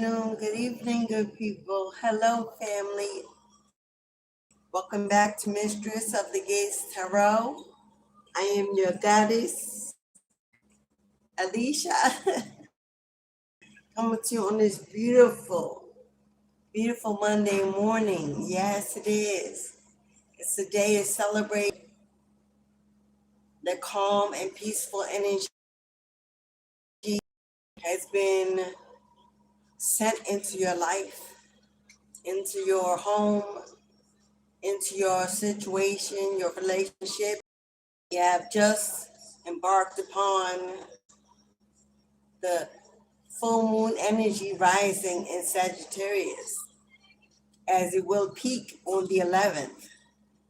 good evening, good people. Hello, family. Welcome back to Mistress of the Gates Tarot. I am your goddess, Alicia, coming to you on this beautiful, beautiful Monday morning. Yes, it is. It's a day to celebrate the calm and peaceful energy has been sent into your life, into your home, into your situation, your relationship. You have just embarked upon the full moon energy rising in Sagittarius, as it will peak on the 11th.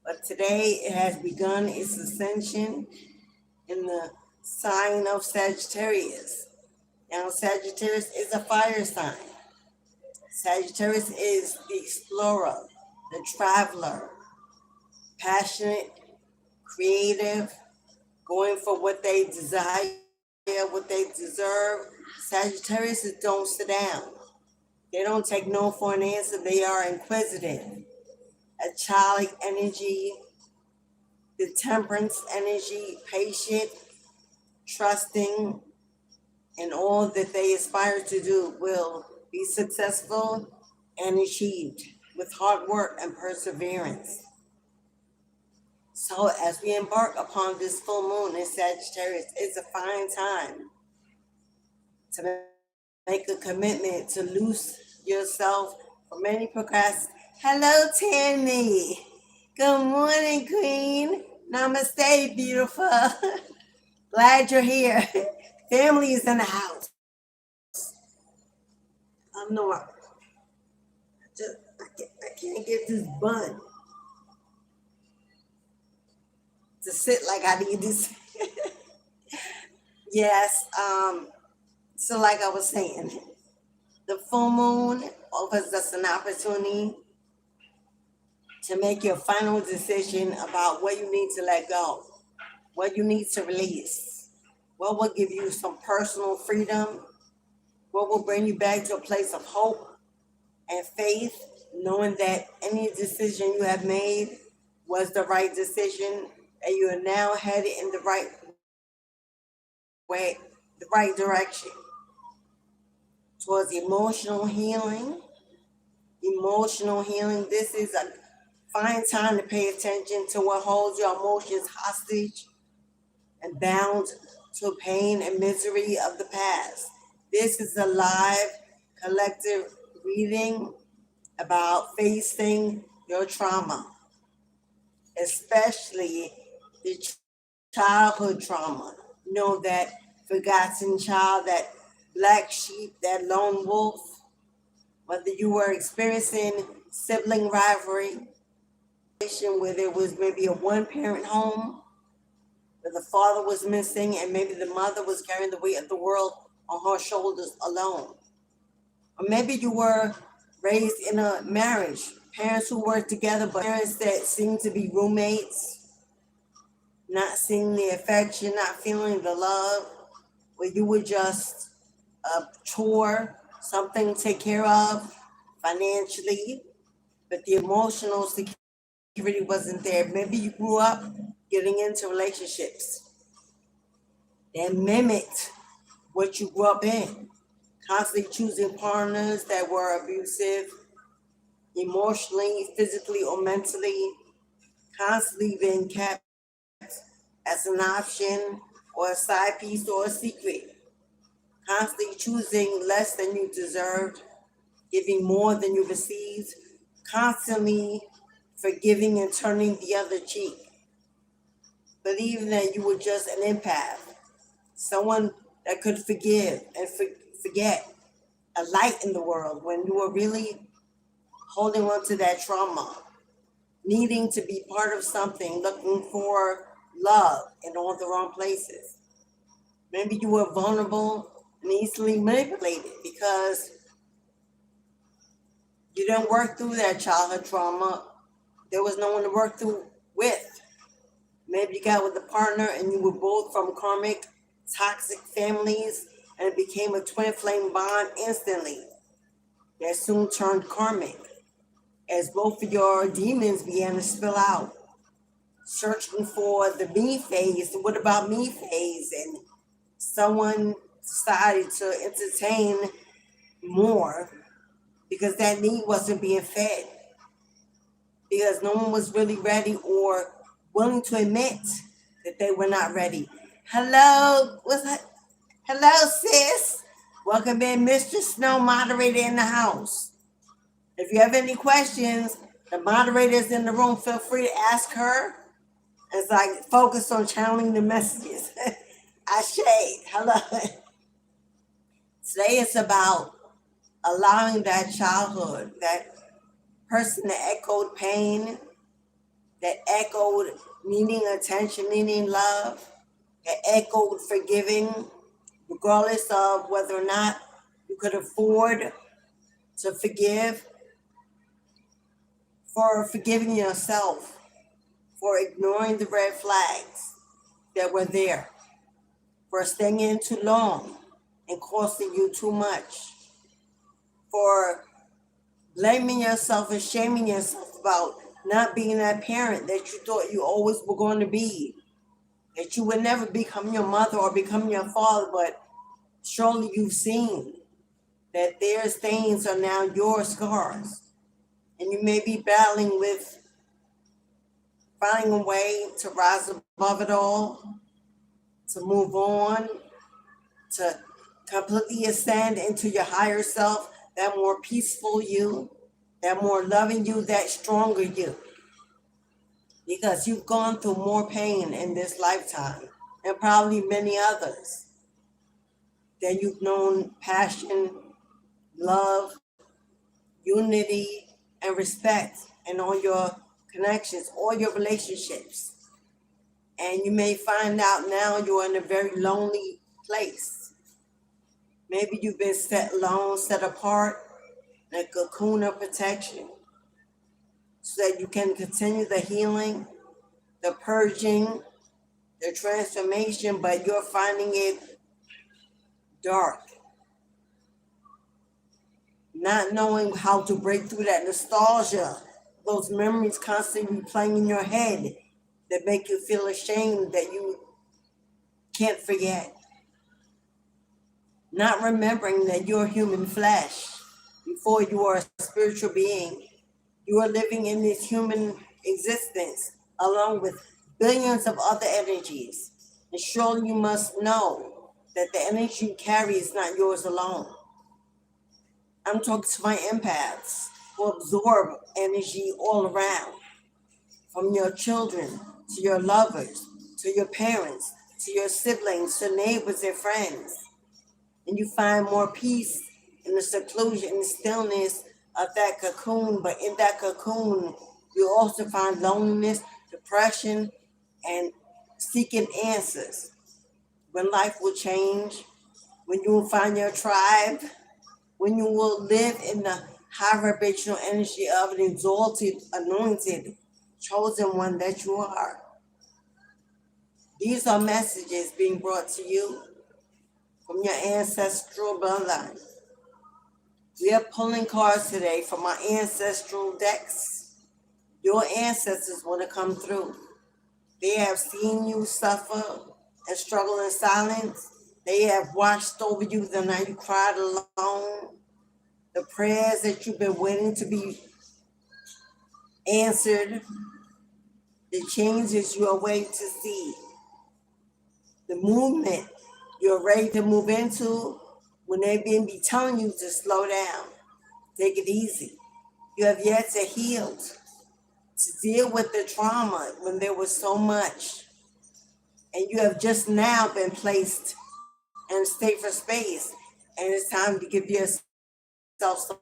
But today it has begun its ascension in the sign of Sagittarius. Now, Sagittarius is a fire sign. Sagittarius is the explorer, the traveler, passionate, creative, going for what they desire, what they deserve. Sagittarius don't sit down. They don't take no for an answer. They are inquisitive. A childlike energy, the temperance energy, patient, trusting, and all that they aspire to do will be successful and achieved with hard work and perseverance. So as we embark upon this full moon in Sagittarius, it's a fine time to make a commitment to loose yourself from any procrastination. Hello, Tammy. Good morning, Queen. Namaste, beautiful. Glad you're here. Family is in the house. I know I can't get this bun to sit like I need this. Yes. So like I was saying, the full moon offers us an opportunity to make your final decision about what you need to let go, what you need to release, what will give you some personal freedom, what will bring you back to a place of hope and faith, knowing that any decision you have made was the right decision, and you are now headed in the right way, the right direction towards emotional healing. This is a fine time to pay attention to what holds your emotions hostage and bound to pain and misery of the past. This is a live collective reading about facing your trauma, especially the childhood trauma. You know, that forgotten child, that black sheep, that lone wolf, whether you were experiencing sibling rivalry, where there was maybe a one-parent home, where the father was missing and maybe the mother was carrying the weight of the world on her shoulders alone. Or maybe you were raised in a marriage, parents who worked together, but parents that seemed to be roommates, not seeing the affection, not feeling the love, where you were just a chore, something to take care of financially, but the emotional security wasn't there. Maybe you grew up getting into relationships that mimicked what you grew up in, constantly choosing partners that were abusive, emotionally, physically, or mentally, constantly being kept as an option or a side piece or a secret, constantly choosing less than you deserved, giving more than you received, constantly forgiving and turning the other cheek, believing that you were just an empath, someone that could forgive and forget, a light in the world, when you were really holding on to that trauma, needing to be part of something, looking for love in all the wrong places. Maybe you were vulnerable and easily manipulated because you didn't work through that childhood trauma. There was no one to work through with. Maybe you got with a partner and you were both from karmic, toxic families, and it became a twin flame bond instantly. that soon turned karmic as both of your demons began to spill out, searching for the me phase. What about me phase? And someone decided to entertain more because that need wasn't being fed, because no one was really ready or willing to admit that they were not ready. Hello, what's that? Hello, sis. Welcome in, Mistress Snow, moderator in the house. If you have any questions, the moderator's in the room. Feel free to ask her. As I focus on channeling the messages. I shade. Hello. Today is about allowing that childhood, that person that echoed pain, that echoed needing attention, needing love, that echoed forgiving, regardless of whether or not you could afford to forgive, for forgiving yourself, for ignoring the red flags that were there, for staying in too long and costing you too much, for blaming yourself and shaming yourself about not being that parent that you thought you always were going to be, that you would never become your mother or become your father, but surely you've seen that their stains are now your scars. And you may be battling with finding a way to rise above it all, to move on, to completely ascend into your higher self, that more peaceful you, that more loving you, that stronger you. Because you've gone through more pain in this lifetime, and probably many others, that you've known passion, love, unity, and respect in all your connections, all your relationships. And you may find out now you're in a very lonely place. Maybe you've been set alone, set apart, in a cocoon of protection, so that you can continue the healing, the purging, the transformation, but you're finding it dark. Not knowing how to break through that nostalgia, those memories constantly playing in your head that make you feel ashamed that you can't forget. Not remembering that you're human flesh before you are a spiritual being. You are living in this human existence along with billions of other energies. And surely you must know that the energy you carry is not yours alone. I'm talking to my empaths who absorb energy all around, from your children to your lovers, to your parents, to your siblings, to neighbors and friends. And you find more peace in the seclusion and the stillness of that cocoon. But in that cocoon, you also find loneliness, depression, and seeking answers. When life will change, when you will find your tribe, when you will live in the high vibrational energy of an exalted, anointed, chosen one that you are. These are messages being brought to you from your ancestral bloodline. We are pulling cards today from our ancestral decks. Your ancestors want to come through. They have seen you suffer and struggle in silence. They have watched over you the night you cried alone. The prayers that you've been waiting to be answered. The changes you are waiting to see. The movement you're ready to move into when they've been telling you to slow down. Take it easy. You have yet to heal, to deal with the trauma when there was so much. And you have just now been placed in a safer space. And it's time to give yourself some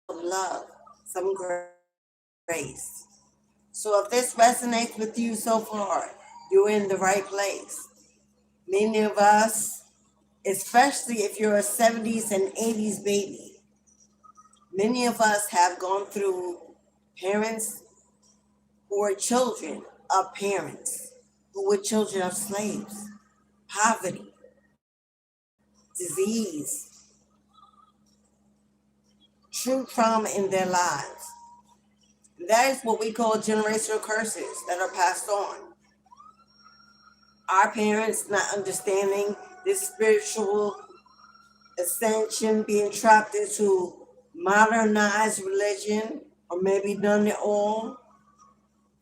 love, some grace. So if this resonates with you so far, you're in the right place. Many of us, especially if you're a 70s and 80s baby, many of us have gone through parents who were children of parents, who were children of slaves, poverty, disease, true trauma in their lives. That is what we call generational curses that are passed on. Our parents not understanding this spiritual ascension, being trapped into modernized religion, or maybe done it all,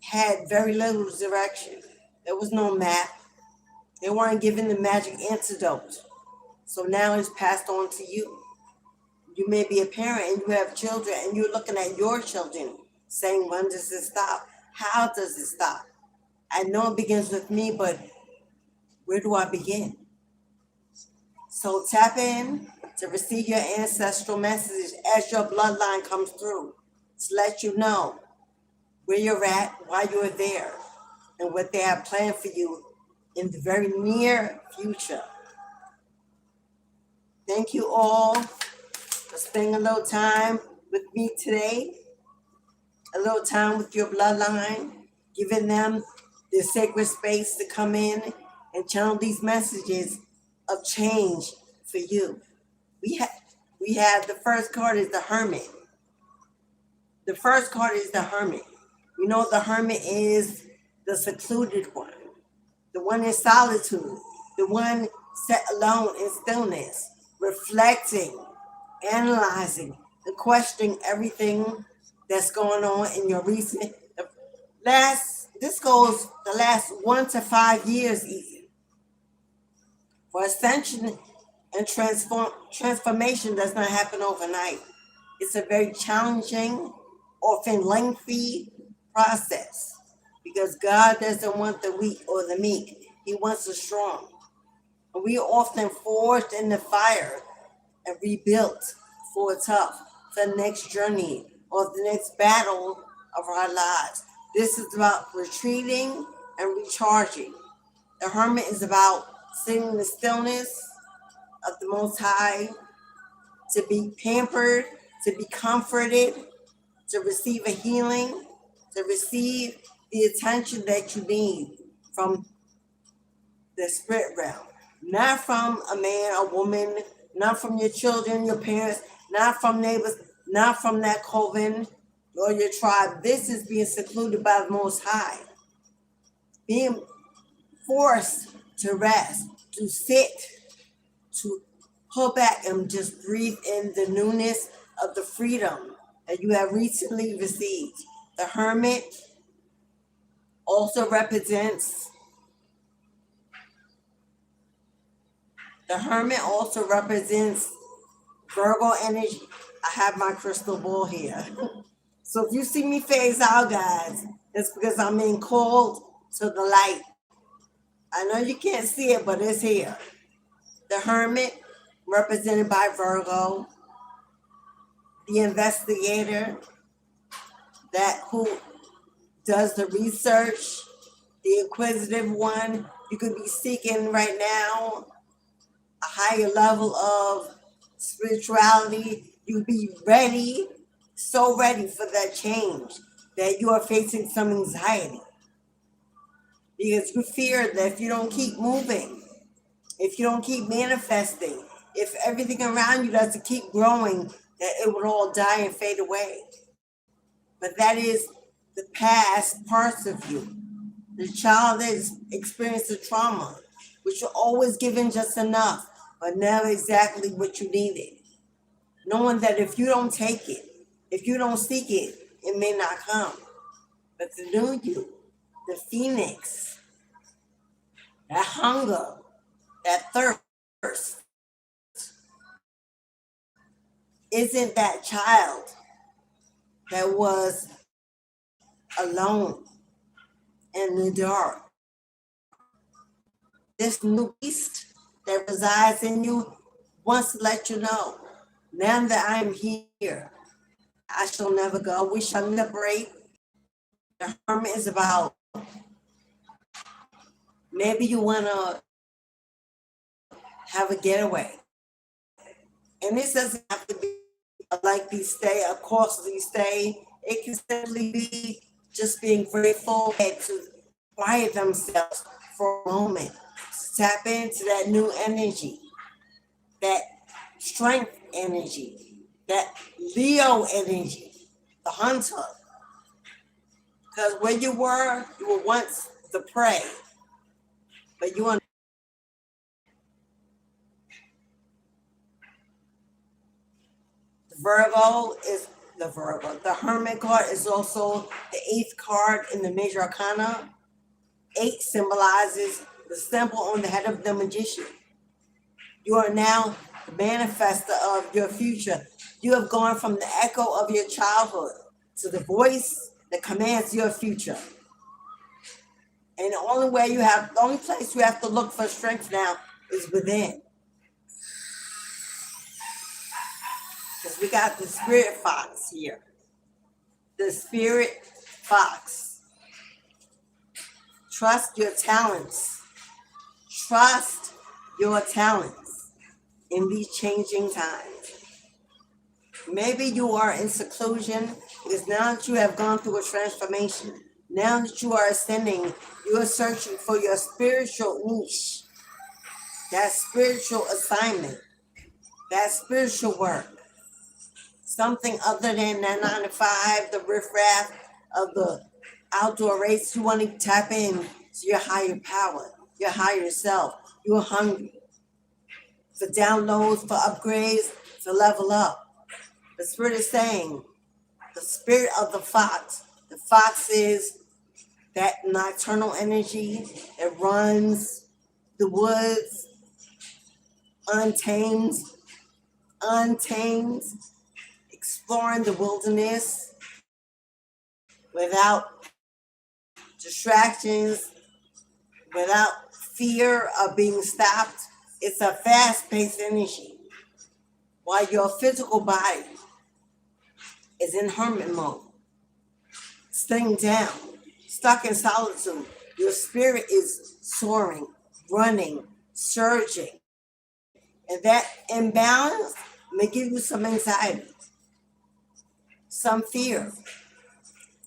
had very little direction. There was no map. They weren't given the magic antidote. So now it's passed on to you. You may be a parent and you have children and you're looking at your children saying, when does it stop? How does it stop? I know it begins with me, but where do I begin? So tap in to receive your ancestral messages as your bloodline comes through to let you know where you're at, why you're there, and what they have planned for you in the very near future. Thank you all for spending a little time with me today, a little time with your bloodline, giving them the sacred space to come in and channel these messages of change for you. We have the first card is the hermit. The first card is the hermit. We know the hermit is the secluded one, the one in solitude, the one set alone in stillness, reflecting, analyzing, and questioning everything that's going on in your recent this goes the last 1 to 5 years even. For ascension and transformation does not happen overnight. It's a very challenging, often lengthy process, because God doesn't want the weak or the meek. He wants the strong. And we are often forged in the fire and rebuilt for the next journey or the next battle of our lives. This is about retreating and recharging. The hermit is about sitting in the stillness of the Most High, to be pampered, to be comforted, to receive a healing, to receive the attention that you need from the spirit realm. Not from a man, a woman, not from your children, your parents, not from neighbors, not from that coven or your tribe. This is being secluded by the Most High. Being forced to rest, to sit, to pull back and just breathe in the newness of the freedom that you have recently received. The hermit also represents Virgo energy. I have my crystal ball here. So if you see me phase out, guys, it's because I'm being called to the light. I know you can't see it, but it's here. The hermit, represented by Virgo, the investigator, that who does the research, the inquisitive one. You could be seeking right now a higher level of spirituality. You'd be ready, so ready for that change that you are facing some anxiety. Because you fear that if you don't keep moving, if you don't keep manifesting, if everything around you doesn't keep growing, that it would all die and fade away. But that is the past parts of you. The child that has experienced the trauma, which you're always given just enough, but never exactly what you needed. Knowing that if you don't take it, if you don't seek it, it may not come. But the new you, the phoenix, that hunger, that thirst, isn't that child that was alone in the dark. This new beast that resides in you wants to let you know, now that I am here, I shall never go. We shall liberate. The hermit is about, maybe you want to have a getaway. And this doesn't have to be a lengthy stay, a costly stay. It can simply be just being grateful and to quiet themselves for a moment, to tap into that new energy, that strength energy, that Leo energy, the hunter. Because where you were once the prey, but you want Virgo is the Virgo. The Hermit card is also the 8th card in the major arcana. 8 symbolizes the symbol on the head of the magician. You are now the manifester of your future. You have gone from the echo of your childhood to the voice that commands your future. And the only place you have to look for strength now is within. Because we got the spirit fox here. The spirit fox. Trust your talents. Trust your talents in these changing times. Maybe you are in seclusion because now that you have gone through a transformation, now that you are ascending, you are searching for your spiritual niche, that spiritual assignment, that spiritual work. Something other than that 9 to 5, the riffraff of the outdoor race. You want to tap in to your higher power, your higher self. You're hungry for downloads, for upgrades, to level up. The spirit is saying, the spirit of the fox. The fox is that nocturnal energy that runs the woods, untamed, exploring the wilderness without distractions, without fear of being stopped. It's a fast-paced energy. While your physical body is in hermit mode, staying down, stuck in solitude, your spirit is soaring, running, surging. And that imbalance may give you some anxiety, some fear,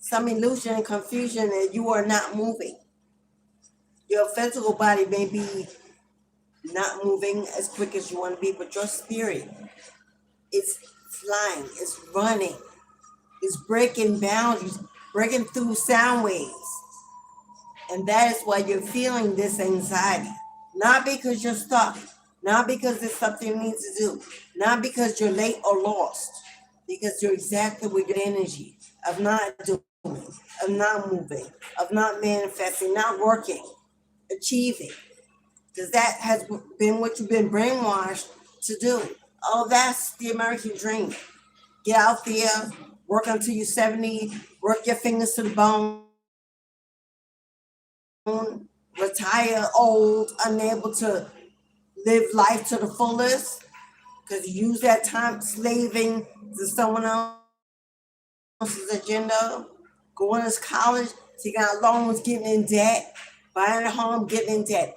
some illusion and confusion that you are not moving. Your physical body may be not moving as quick as you want to be, but your spirit is flying, it's running, it's breaking boundaries, breaking through sound waves. And that is why you're feeling this anxiety. Not because you're stuck, not because there's something you need to do, not because you're late or lost, because you're exactly with your energy of not doing, of not moving, of not manifesting, not working, achieving. Because that has been what you've been brainwashed to do. Oh, that's the American dream. Get out there, work until you're 70, work your fingers to the bone, retire old, unable to live life to the fullest, because you use that time slaving to someone else's agenda, going to college, taking out loans, getting in debt, buying a home, getting in debt.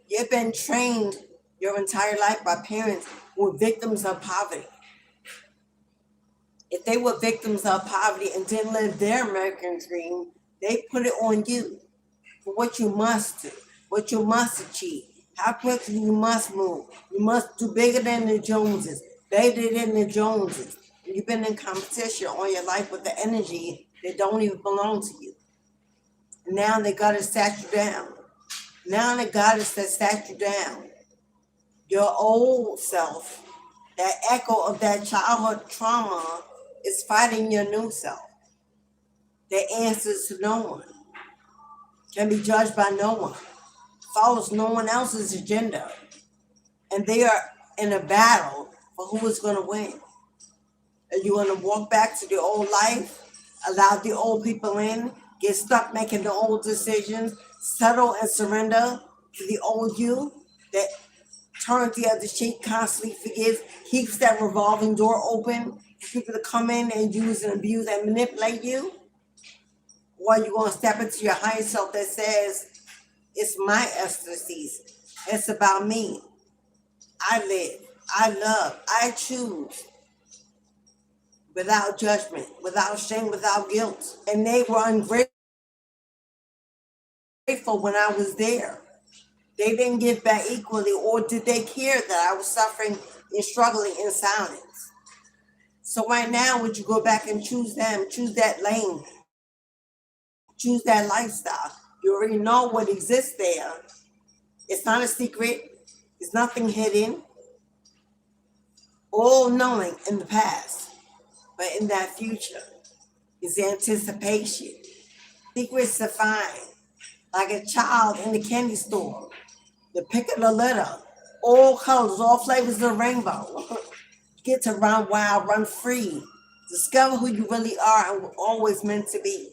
You've been trained your entire life by parents who were victims of poverty. If they were victims of poverty and didn't live their American dream, they put it on you for what you must do, what you must achieve, how quickly you must move. You must do bigger than the Joneses, better than the Joneses. And you've been in competition all your life with the energy that don't even belong to you. And now they got to sat you down. Now the goddess that sat you down, your old self, that echo of that childhood trauma is fighting your new self. That answers to no one, can be judged by no one, follows no one else's agenda. And they are in a battle for who is going to win. Are you going to walk back to the old life, allow the old people in, get stuck making the old decisions, settle and surrender to the old you that turns the other cheek, constantly forgives, keeps that revolving door open for people to come in and use and abuse and manipulate you? Or are you going to step into your higher self that says, it's my ecstasy, it's about me. I live, I love, I choose. Without judgment, without shame, without guilt. And they were ungrateful when I was there. They didn't give back equally, or did they care that I was suffering and struggling in silence? So right now, would you go back and choose them, choose that lane, choose that lifestyle? You already know what exists there. It's not a secret. It's nothing hidden. All knowing in the past, but in that future is anticipation. Secrets to find, like a child in the candy store. The pick of the litter, all colors, all flavors of the rainbow. Get to run wild, run free. Discover who you really are and were always meant to be.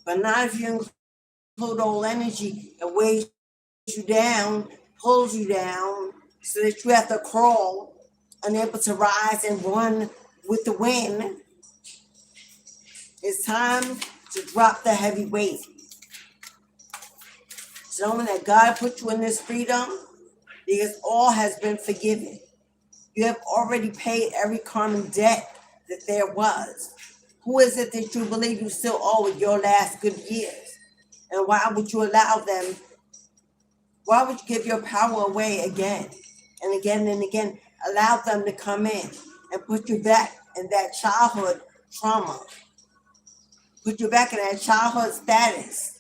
But not if you include all energy and weighs you down, pulls you down, so that you have to crawl, unable to rise and run with the wind. It's time to drop the heavy weight. Knowing that God put you in this freedom because all has been forgiven. You have already paid every karmic debt that there was. Who is it that you believe you still owe with your last good years? And why would you allow them? Why would you give your power away again and again and again? Allow them to come in and put you back in that childhood trauma. Put you back in that childhood status.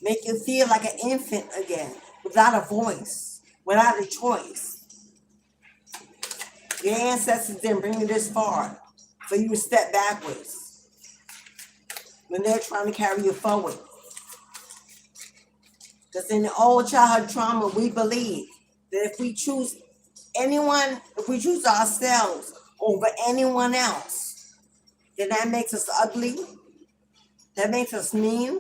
Make you feel like an infant again, without a voice, without a choice. Your ancestors didn't bring you this far for you to step backwards when they're trying to carry you forward. Because in the old childhood trauma, we believe that if we choose anyone, if we choose ourselves over anyone else, then that makes us ugly, that makes us mean,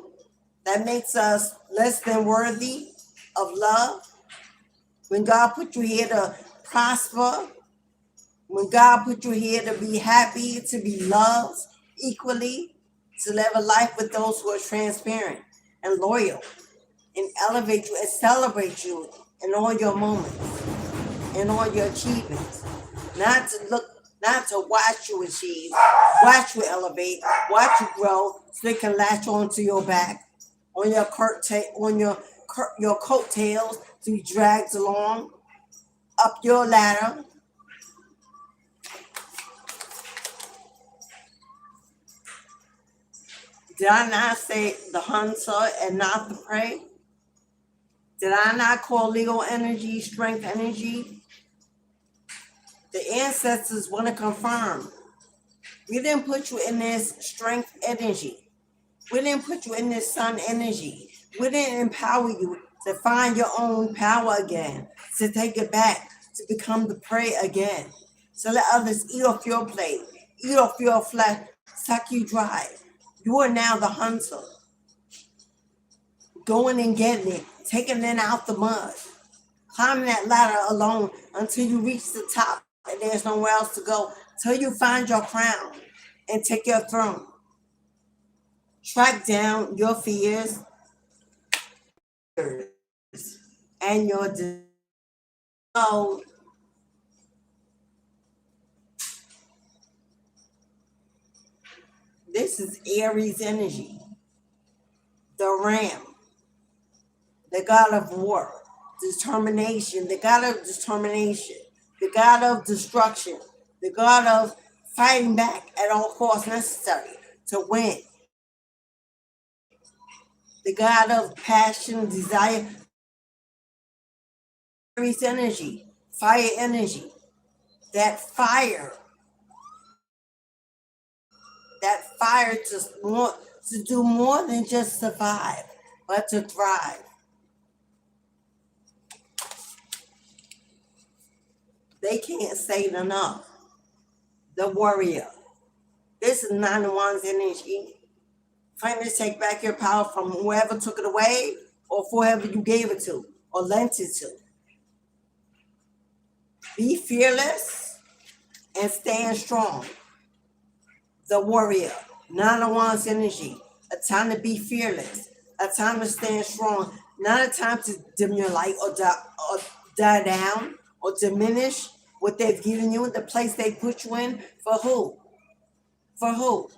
that makes us less than worthy of love. When God put you here to prosper, when God put you here to be happy, to be loved equally, to live a life with those who are transparent and loyal, and elevate you and celebrate you in all your moments, in all your achievements. Not to watch you achieve, watch you elevate, watch you grow, so they can latch onto your back, on your coattails, to be dragged along up your ladder. Did I not say the hunter and not the prey? Did I not call legal energy, strength energy? The ancestors want to confirm. We didn't put you in this strength energy. We didn't put you in this sun energy. We didn't empower you to find your own power again, to take it back, to become the prey again. So let others eat off your plate, eat off your flesh, suck you dry. You are now the hunter. Going and getting it, taking it out the mud, climbing that ladder alone until you reach the top and there's nowhere else to go, till you find your crown and take your throne. Track down your fears and your desires. So this is Aries energy, the ram, the god of war, determination, the god of determination, the god of destruction, the god of fighting back at all costs necessary to win, the god of passion, desire, Aries energy, fire energy, that fire to do more than just survive, but to thrive. They can't say it enough. The warrior. This is 9 of Wands energy. Trying to take back your power from whoever took it away or whoever you gave it to or lent it to. Be fearless and stand strong. The warrior. 9 of Wands energy. A time to be fearless. A time to stand strong. Not a time to dim your light or die down or diminish what they've given you, the place they put you in. For who? For who?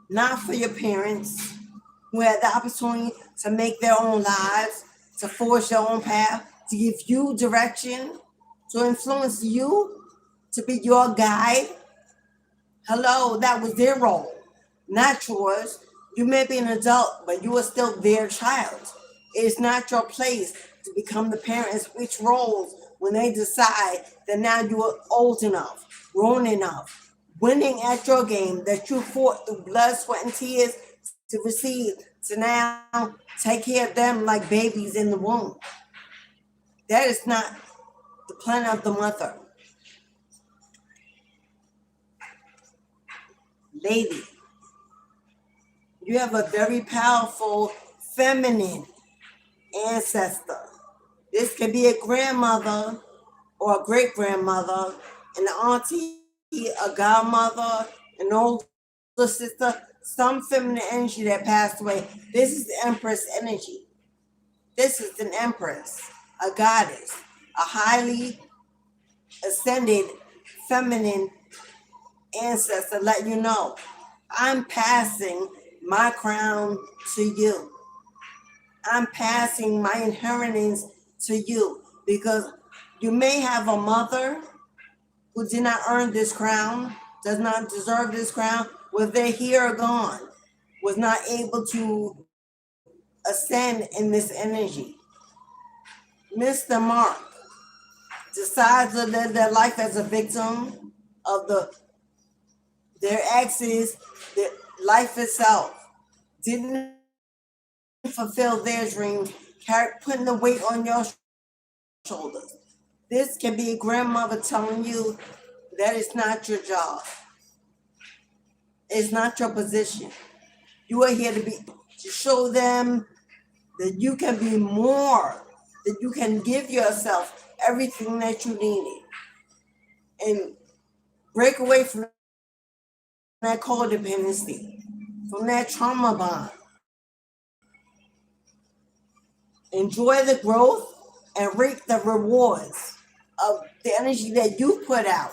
Not for your parents who had the opportunity to make their own lives, to forge their own path, to give you direction, to influence you, to be your guide. Hello, that was their role, not yours. You may be an adult, but you are still their child. It is not your place to become the parent and switch roles when they decide that now you are old enough, grown enough, winning at your game that you fought through blood, sweat, and tears to receive, to now take care of them like babies in the womb. That is not the plan of the mother. Lady, you have a very powerful feminine ancestor. This could be a grandmother or a great grandmother, an auntie, a godmother, an older sister, some feminine energy that passed away. This is the Empress energy. This is an Empress, a goddess, a highly ascended feminine ancestor. Let you know, I'm passing my crown to you. I'm passing my inheritance to you, because you may have a mother who did not earn this crown, does not deserve this crown, whether they're here or gone, was not able to ascend in this energy. Mr. Mark decides to live their life as a victim of their exes, their life itself. Didn't fulfill their dreams, putting the weight on your shoulders. This can be a grandmother telling you that it's not your job. It's not your position. You are here to show them that you can be more, that you can give yourself everything that you needed, and break away from that codependency, from that trauma bond. Enjoy the growth and reap the rewards of the energy that you put out.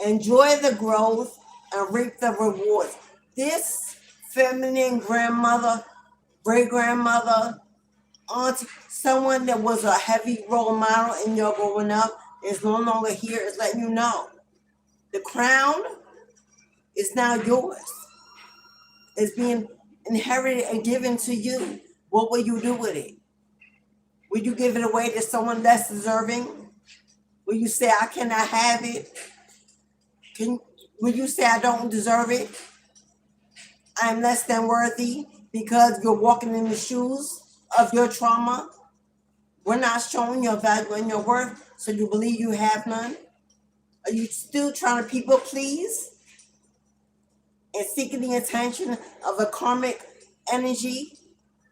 Enjoy the growth and reap the rewards. This feminine grandmother, great grandmother, auntie, someone that was a heavy role model in your growing up is no longer here, is letting you know the crown is now yours. It's being inherited and given to you. What will you do with it? Will you give it away to someone less deserving? Will you say, I cannot have it? Will you say, I don't deserve it? I'm less than worthy because you're walking in the shoes of your trauma? We're not showing your value and your worth, so you believe you have none? Are you still trying to people please and seeking the attention of a karmic energy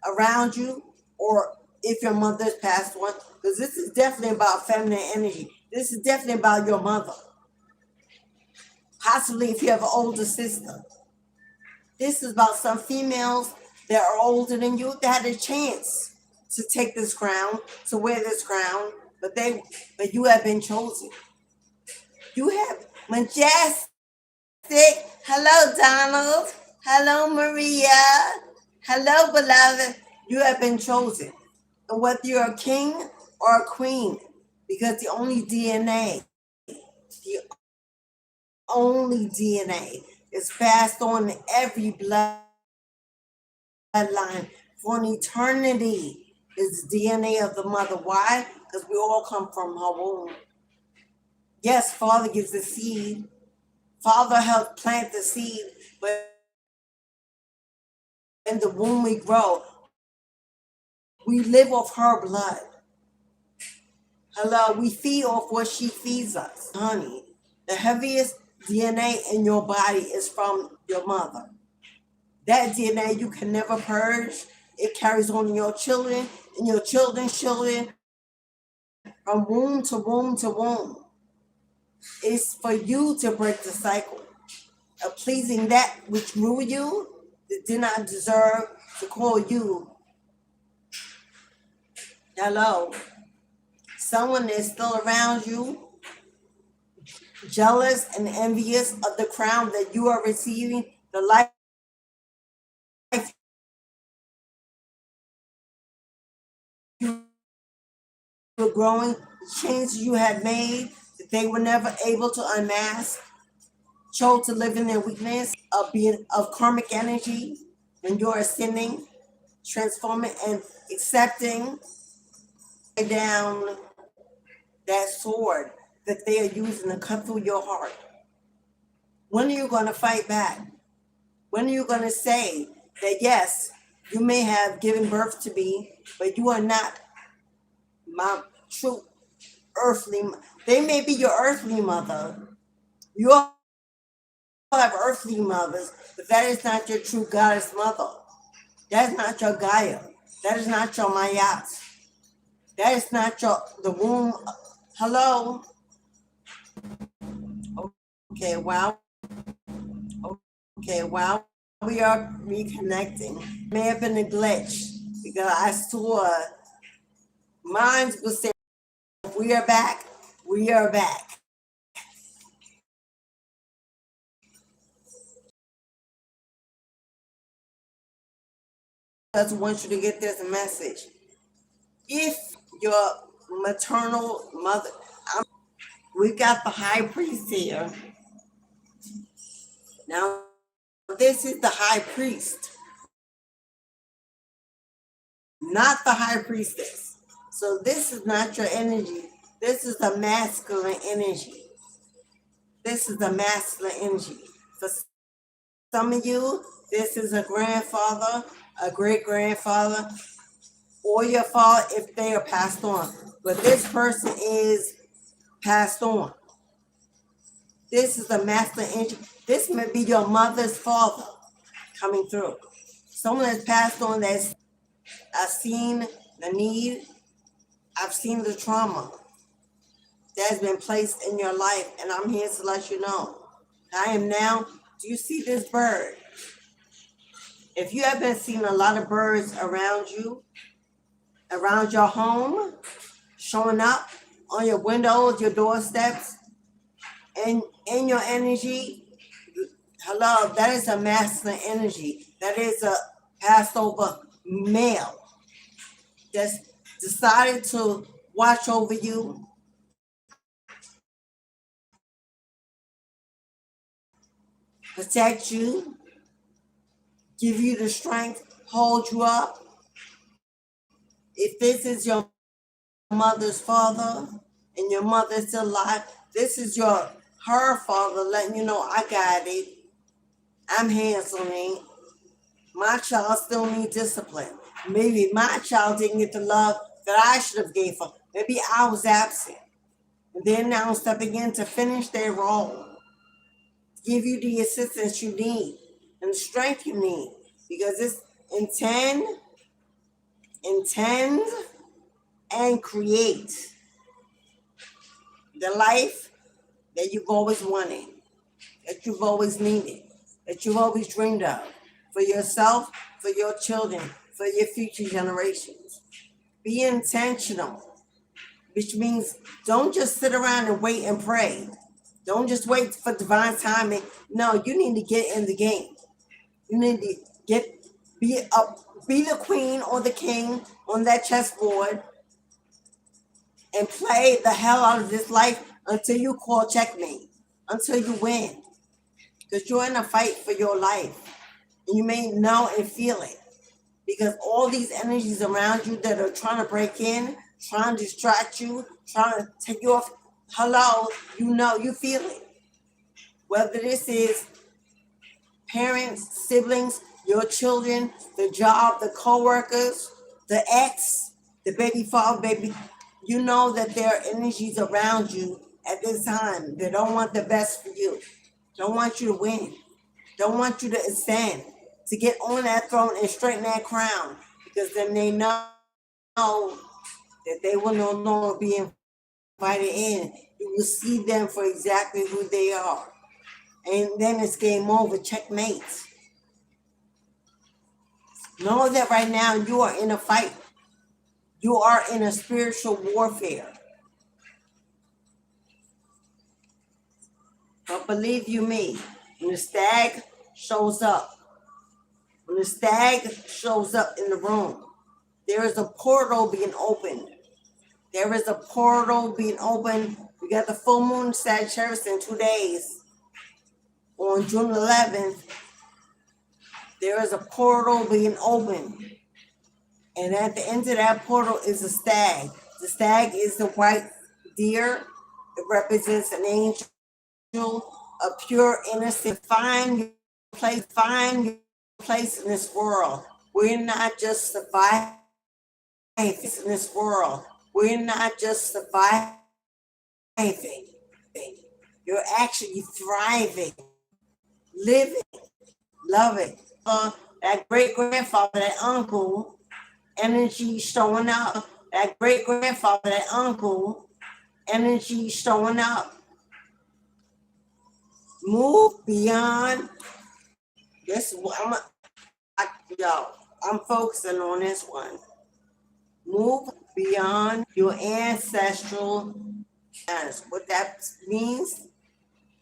around you? Or if your mother's passed on, because this is definitely about feminine energy. This is definitely about your mother. Possibly if you have an older sister. This is about some females that are older than you that had a chance to take this crown, to wear this crown, but you have been chosen. You have majestic. Hello, Donald. Hello, Maria. Hello, beloved. You have been chosen. And whether you're a king or a queen, because the only DNA is passed on in every bloodline for an eternity, is the DNA of the mother. Why? Because we all come from her womb. Yes, Father gives the seed. Father helped plant the seed, but in the womb we grow. We live off her blood. Hello, we feed off what she feeds us. Honey, the heaviest DNA in your body is from your mother. That DNA you can never purge. It carries on in your children and your children's children from womb to womb to womb. It's for you to break the cycle of pleasing that which grew you, that did not deserve to call you. Hello. Someone is still around you, jealous and envious of the crown that you are receiving, the life you were growing, the changes you had made that they were never able to unmask. chose to live in their weakness of being of karmic energy, when you're ascending, transforming, and accepting down that sword that they are using to cut through your heart. When are you going to fight back? When are you going to say that, yes, you may have given birth to me, but you are not my true earthly? They may be your earthly mother. You all have earthly mothers, but that is not your true goddess mother. That is not your Gaia. That is not your Mayat. That is not the womb. Hello? Okay, wow. Okay, while we are reconnecting, may have been a glitch because I saw mine was saying, we are back. We are back. I just want you to get this message. If your maternal mother, we got the high priest here. Now, this is the high priest, not the high priestess. So this is not your energy. This is the masculine energy. This is the masculine energy. For some of you, this is a grandfather, a great-grandfather, or your father if they are passed on. But this person is passed on. This is the masculine energy. This may be your mother's father coming through. Someone that's passed on that's, I've seen the need, I've seen the trauma that has been placed in your life, and I'm here to let you know. I am now, do you see this bird? If you have been seeing a lot of birds around you, around your home, showing up on your windows, your doorsteps, and in your energy, hello, that is a masculine energy. That is a passed over male that's decided to watch over you, protect you, give you the strength, hold you up. If this is your mother's father and your mother's still alive, this is her father letting you know, I got it. I'm handling. My child still needs discipline. Maybe my child didn't get the love that I should have gave her. Maybe I was absent. And then now I'm stepping in to finish their role, give you the assistance you need and the strength you need. Because it's intend, and create the life that you've always wanted, that you've always needed, that you've always dreamed of for yourself, for your children, for your future generations. Be intentional, which means don't just sit around and wait and pray. Don't just wait for divine timing. No, you need to get in the game. You need to be the queen or the king on that chessboard and play the hell out of this life until you call checkmate, until you win. Because you're in a fight for your life. And you may know and feel it. Because all these energies around you that are trying to break in, trying to distract you, trying to take you off, hello, you feel it. Whether this is parents, siblings, your children, the job, the co-workers, the ex, the baby father, baby, you know that there are energies around you at this time that don't want the best for you, don't want you to win, don't want you to ascend, to get on that throne and straighten that crown, because then they know that they will no longer be invited in. You will see them for exactly who they are. And then it's game over, checkmate. Know that right now you are in a fight. You are in a spiritual warfare. But believe you me, when the stag shows up, in the room, there is a portal being opened. There is a portal being opened. We got the full moon Sagittarius in 2 days. on June 11th, there is a portal being opened. And at the end of that portal is a stag. The stag is the white deer. It represents an angel, a pure innocent. Find your place in this world. We're not just surviving in this world. We're not just surviving. You're actually thriving, living, loving. That great grandfather, that uncle, energy showing up. That great grandfather, that uncle, energy showing up. Move beyond this. I'm focusing on this one. Move beyond your ancestral. What that means,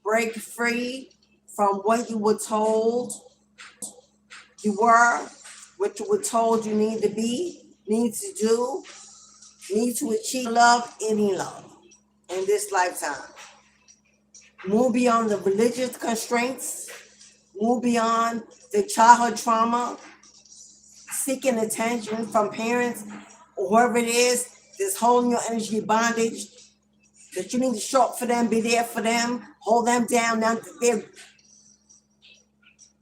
break free from what you were told you were, what you were told you need to be, need to do, need to achieve love, any love in this lifetime. Move beyond the religious constraints, move beyond the childhood trauma, seeking attention from parents or whoever it is that's holding your energy bondage, that you need to show up for them, be there for them, hold them down. Now that they're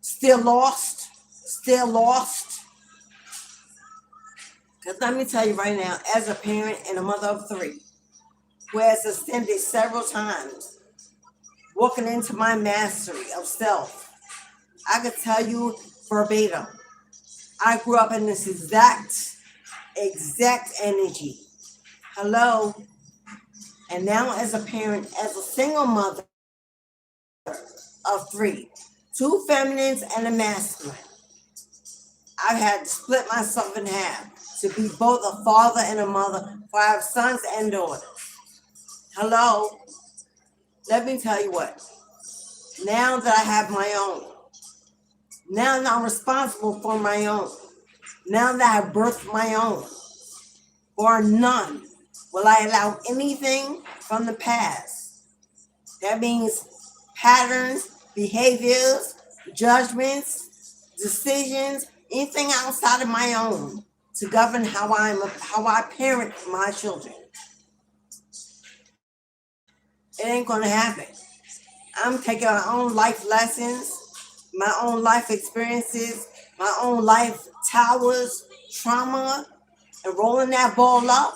still lost. Because let me tell you right now, as a parent and a mother of 3, who has ascended several times, walking into my mastery of self, I could tell you verbatim, I grew up in this exact energy. Hello. And now as a parent, as a single mother of 3, 2 feminines and a masculine, I've had to split myself in half to be both a father and a mother, for I have sons and daughters. Hello. Let me tell you what. Now that I have my own, now that I'm responsible for my own, now that I've birthed my own, or none will I allow anything from the past. That means patterns, behaviors, judgments, decisions, anything outside of my own to govern how I parent my children. It ain't gonna happen. I'm taking my own life lessons, my own life experiences, my own life towers, trauma, and rolling that ball up,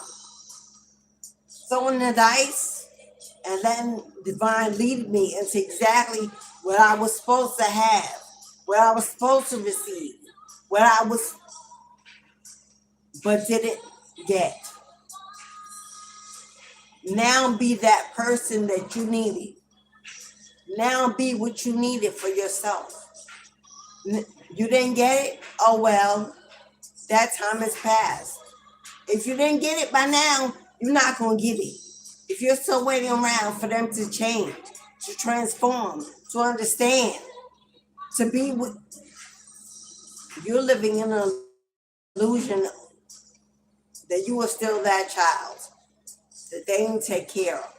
throwing the dice, and letting divine lead me into exactly what I was supposed to have, what I was supposed to receive, what I was, but didn't get. Now be that person that you needed. Now be what you needed for yourself. You didn't get it? Oh well, that time has passed. If you didn't get it by now, you're not going to get it. If you're still waiting around for them to change, to transform, to understand, to be what you're living in an illusion that you are still that child, that they need to take care of,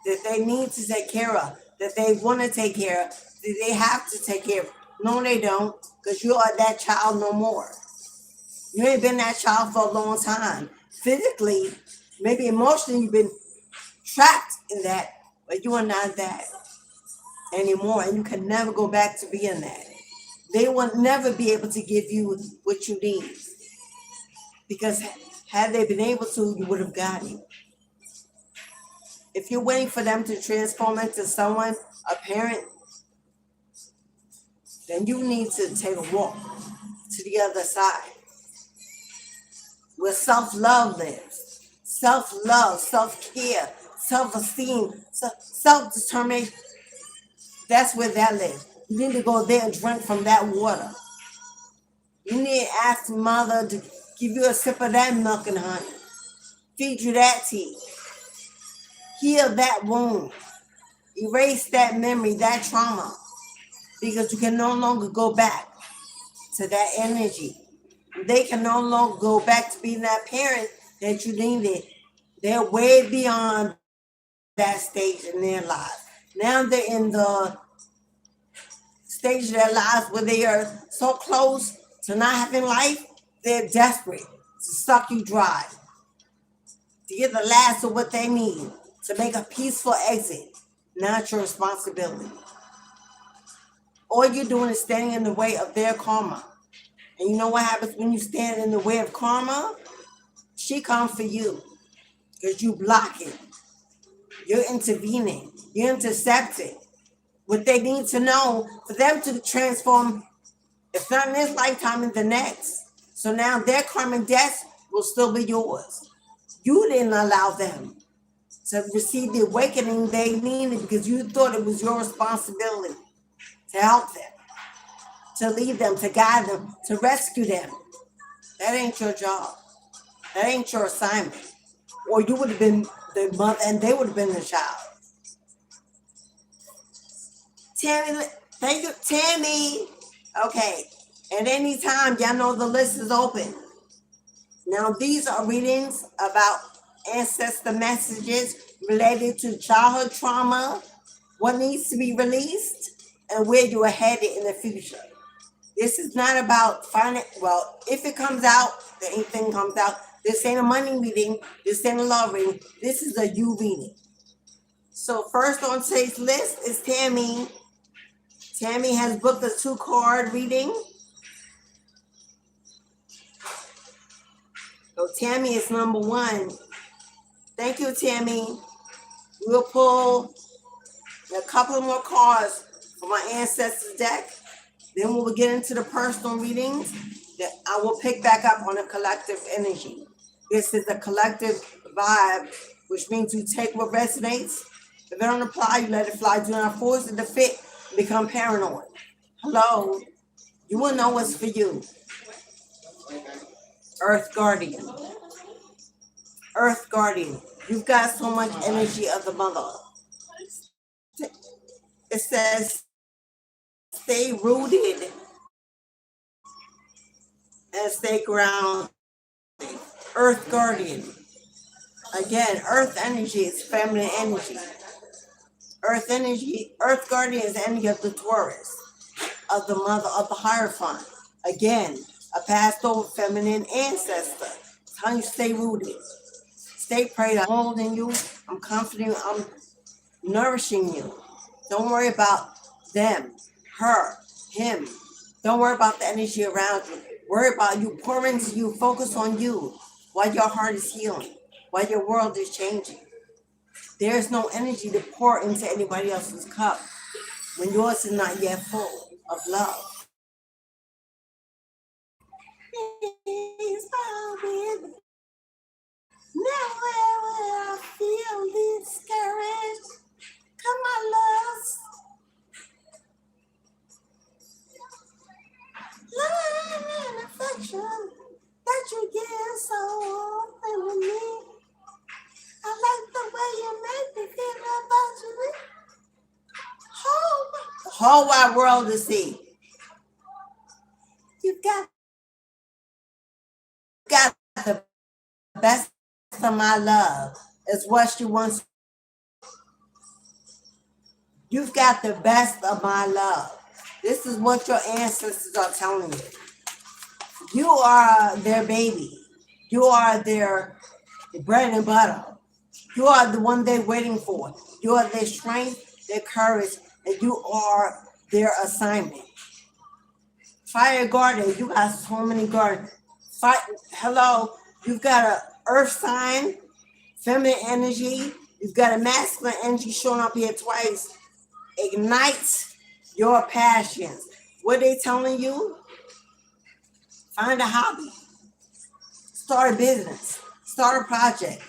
that they need to take care of, that they want to take care of, that they have to take care of. No, they don't, because you are that child no more. You ain't been that child for a long time. Physically, maybe emotionally, you've been trapped in that, but you are not that anymore, and you can never go back to being that. They will never be able to give you what you need, because had they been able to, you would have got it. If you're waiting for them to transform into someone, a parent, then you need to take a walk to the other side, where self-love lives. Self-love, self-care, self-esteem, self-determination. That's where that lives. You need to go there and drink from that water. You need to ask mother to give you a sip of that milk and honey. Feed you that tea. Heal that wound. Erase that memory, that trauma. Because you can no longer go back to that energy. They can no longer go back to being that parent that you needed. They're way beyond that stage in their lives. Now they're in the stage of their lives where they are so close to not having life, they're desperate to suck you dry, to get the last of what they need, to make a peaceful exit, not your responsibility. All you're doing is standing in the way of their karma. And you know what happens when you stand in the way of karma? She comes for you because you block it. You're intervening. You're intercepting what they need to know for them to transform, if not in this lifetime, in the next. So now their karmic debts will still be yours. You didn't allow them to receive the awakening they needed because you thought it was your responsibility to help them, to lead them, to guide them, to rescue them. That ain't your job. That ain't your assignment. Or you would have been the mother and they would have been the child. Tammy, thank you, Tammy. Okay, at any time, y'all know the list is open. Now, these are readings about ancestor messages related to childhood trauma, what needs to be released, and where you are headed in the future. This is not about finding, well, if it comes out, the anything comes out, this ain't a money reading, this ain't a love reading, this is a you reading. So first on today's list is Tammy. Tammy has booked a 2-card reading. So Tammy is number 1. Thank you, Tammy. We'll pull a couple more cards from my ancestors deck. Then we'll get into the personal readings that I will pick back up on a collective energy. This is a collective vibe, which means you take what resonates. If it don't apply, you let it fly. Do not force it to fit and become paranoid. Hello, you will know what's for you. Earth Guardian. Earth Guardian. You've got so much energy of the mother. It says, stay rooted and stay grounded. Earth Guardian. Again, Earth energy is feminine energy. Earth energy, Earth Guardian is the energy of the Taurus, of the mother, of the Hierophant. Again, a passed over feminine ancestor. It's how you stay rooted. Stay prayed. I'm holding you. I'm comforting you. I'm nourishing you. Don't worry about them, her, him. Don't worry about the energy around you. Worry about you. Pour into you. Focus on you while your heart is healing, while your world is changing. There's no energy to pour into anybody else's cup when yours is not yet full of love. Nowhere will I feel discouraged. Come on, loves. Love and affection that you give so often with me. I like the way you make me feel about you. The whole wide world to see. You've got the best of my love is what she wants. You've got the best of my love. This is what your ancestors are telling you. You are their baby. You are their bread and butter. You are the one they're waiting for. You are their strength, their courage, and you are their assignment. Fire Guardian, you got so many guardians. Hello, you've got an earth sign, feminine energy. You've got a masculine energy showing up here twice. Ignite your passions. What are they telling you? Find a hobby. Start a business. Start a project.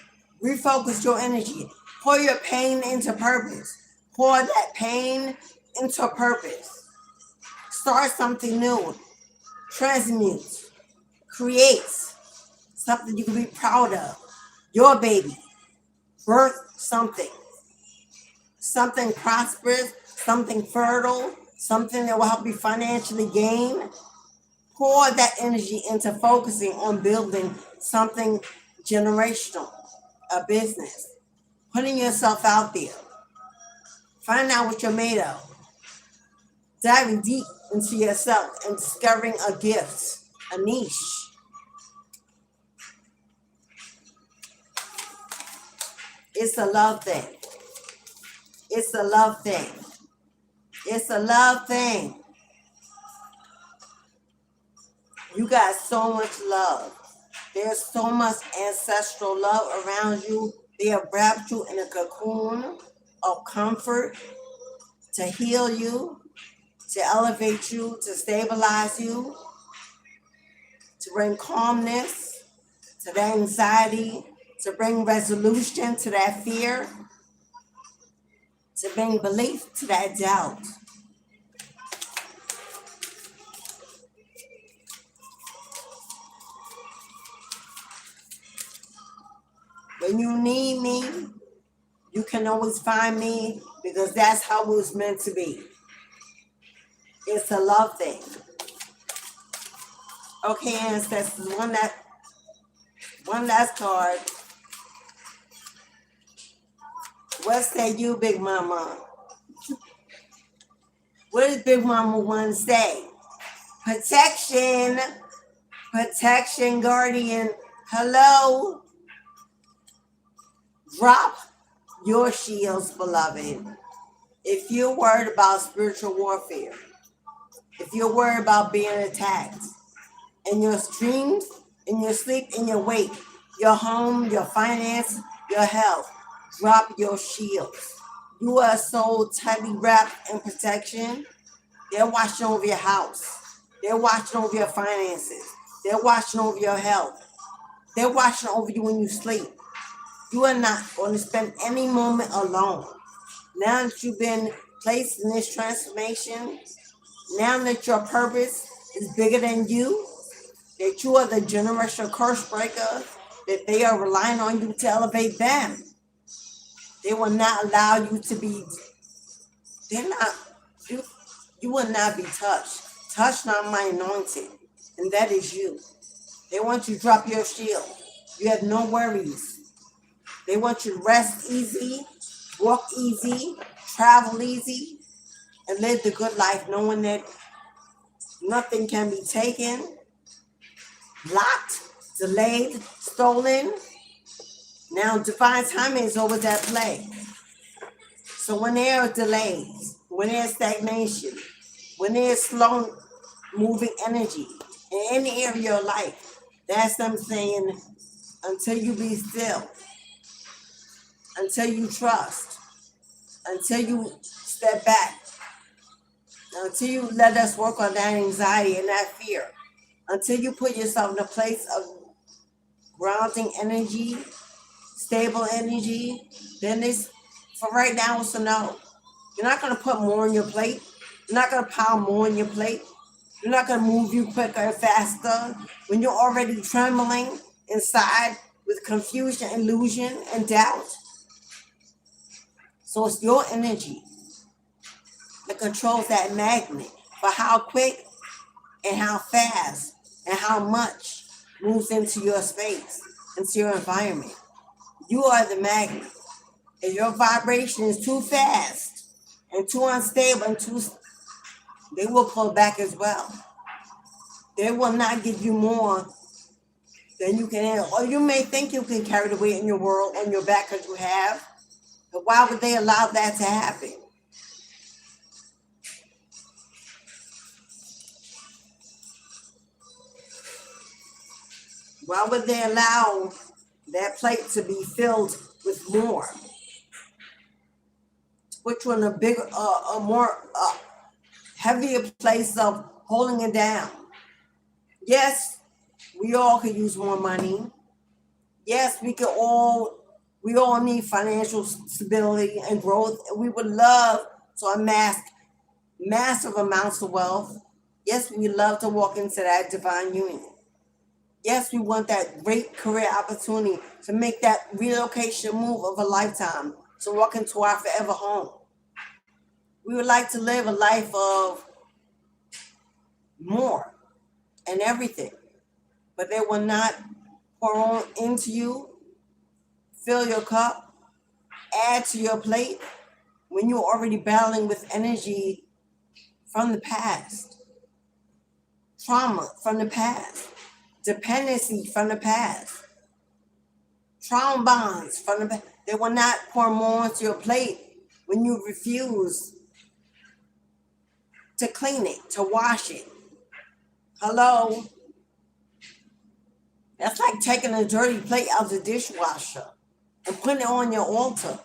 Refocus your energy. Pour your pain into purpose. Pour that pain into purpose. Start something new. Transmute. Create something you can be proud of. Your baby. Birth something. Something prosperous, something fertile, something that will help you financially gain. Pour that energy into focusing on building something generational, a business, putting yourself out there. Find out what you're made of. diving deep into yourself and discovering a gift, a niche. It's a love thing. It's a love thing. It's a love thing. You got so much love. There's so much ancestral love around you. They have wrapped you in a cocoon of comfort to heal you, to elevate you, to stabilize you, to bring calmness to that anxiety, to bring resolution to that fear, to bring belief to that doubt. When you need me, you can always find me because that's how it was meant to be. It's a love thing. Okay, ancestors, one last card. What say you, Big Mama? What does Big Mama 1 say? Protection. Protection, guardian. Hello. Drop your shields, beloved. If you're worried about spiritual warfare, if you're worried about being attacked, in your dreams, in your sleep, in your wake, your home, your finance, your health, drop your shields. You are so tightly wrapped in protection. They're watching over your house. They're watching over your finances. They're watching over your health. They're watching over you when you sleep. You are not going to spend any moment alone. Now that you've been placed in this transformation, now that your purpose is bigger than you, that you are the generational curse breaker, that they are relying on you to elevate them. They will not allow you to be, you will not be touched. Touch not my anointed, and that is you. They want you to drop your shield. You have no worries. They want you to rest easy, walk easy, travel easy, and live the good life, knowing that nothing can be taken, blocked, delayed, stolen. Now, divine timing is always at play. So when there are delays, when there's stagnation, when there's slow moving energy in any area of your life, that's them saying, until you be still, until you trust, until you step back, until you let us work on that anxiety and that fear, until you put yourself in a place of grounding energy, stable energy, then this, for right now, it's a no. You're not going to put more on your plate. You're not going to pile more on your plate. You're not going to move you quicker and faster when you're already trembling inside with confusion, illusion, and doubt. So it's your energy that controls that magnet for how quick and how fast and how much moves into your space, into your environment. You are the magnet. If your vibration is too fast and too unstable and they will pull back as well. They will not give you more than you can handle. Or you may think you can carry the weight in your world on your back because you have. But why would they allow that to happen? Why would they allow that plate to be filled with more? To put you in a bigger, a more heavier place of holding it down. Yes, we all could use more money. Yes, we all need financial stability and growth. We would love to amass massive amounts of wealth. Yes, we love to walk into that divine union. Yes, we want that great career opportunity to make that relocation move of a lifetime, to walk into our forever home. We would like to live a life of more and everything, but they will not pour on into you, fill your cup, add to your plate when you're already battling with energy from the past, trauma from the past, dependency from the past, trauma bonds from the past. They will not pour more onto your plate when you refuse to clean it, to wash it. Hello? That's like taking a dirty plate out of the dishwasher and putting it on your altar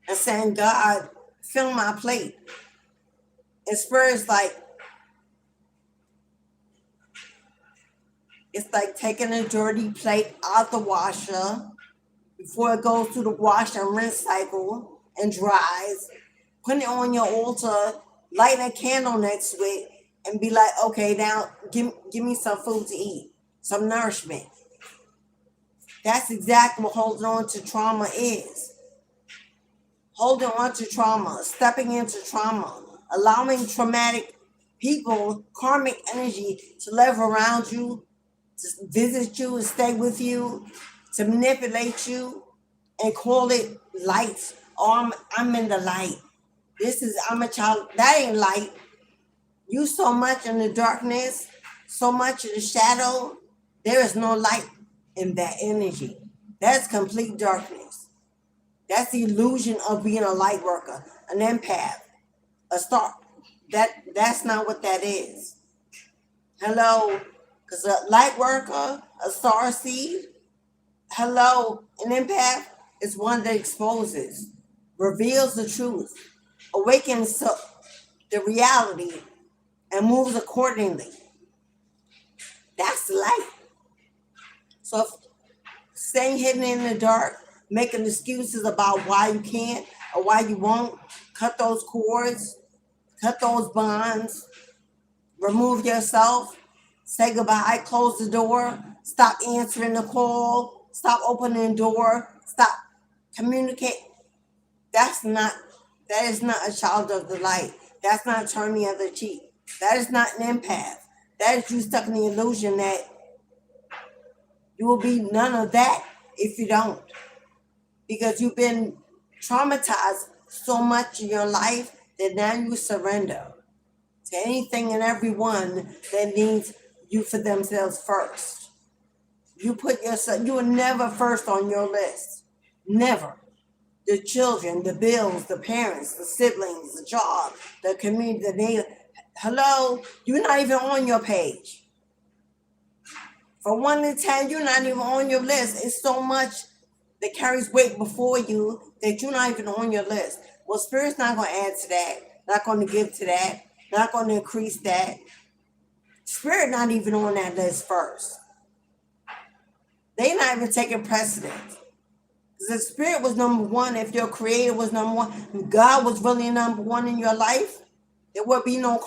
and saying, God, fill my plate. And Spirit's like, it's like taking a dirty plate out the washer before it goes through the wash and rinse cycle and dries, putting it on your altar, lighting a candle next to it, and be like, okay, now give me some food to eat, some nourishment. That's exactly what holding on to trauma is. Holding on to trauma, stepping into trauma, allowing traumatic people, karmic energy to live around you, to visit you and stay with you, to manipulate you and call it light. Oh, I'm in the light. I'm a child. That ain't light. You so much in the darkness, so much in the shadow. There is no light in that energy. That's complete darkness. That's the illusion of being a light worker, an empath, a star. That's not what that is. Hello? Because a light worker, a star seed, hello, an empath is one that exposes, reveals the truth, awakens to the reality, and moves accordingly. That's light. So if staying hidden in the dark, making excuses about why you can't or why you won't, cut those cords, cut those bonds, remove yourself, say goodbye, close the door, stop answering the call, stop opening the door, stop communicate. That is not a child of the light. That's not turning the other cheek. That is not an empath. That is you stuck in the illusion that you will be none of that if you don't. Because you've been traumatized so much in your life that now you surrender to anything and everyone that needs you for themselves first. You put yourself, you were never first on your list. Never. The children, the bills, the parents, the siblings, the job, the community, the neighbor. Hello, you're not even on your page. From 1 to 10, you're not even on your list. It's so much that carries weight before you that you're not even on your list. Well, Spirit's not going to add to that, not going to give to that, not going to increase that. Spirit not even on that list first. They're not even taking precedence. Because if Spirit was number one, if your creator was number one, if God was really number one in your life, there would be no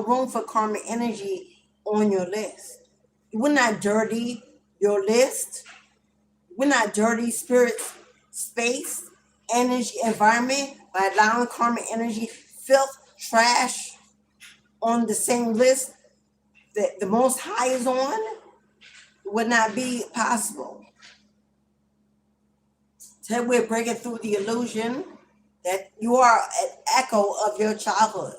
room for karmic energy on your list. You would not dirty your list. You would not dirty Spirit's space, energy, environment by allowing karmic energy, filth, trash on the same list that the Most High is on. It would not be possible. Today we're breaking through the illusion that you are an echo of your childhood.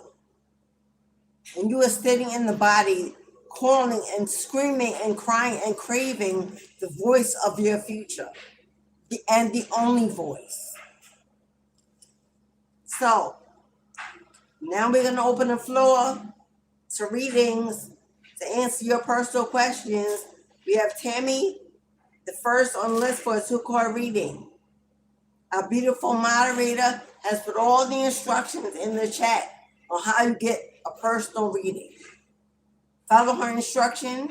And you are sitting in the body, calling and screaming and crying and craving the voice of your future. And the only voice. So, now we're going to open the floor to readings to answer your personal questions. We have Tammy, the first on the list for a 2-card reading. Our beautiful moderator has put all the instructions in the chat on how you get a personal reading. Follow her instruction.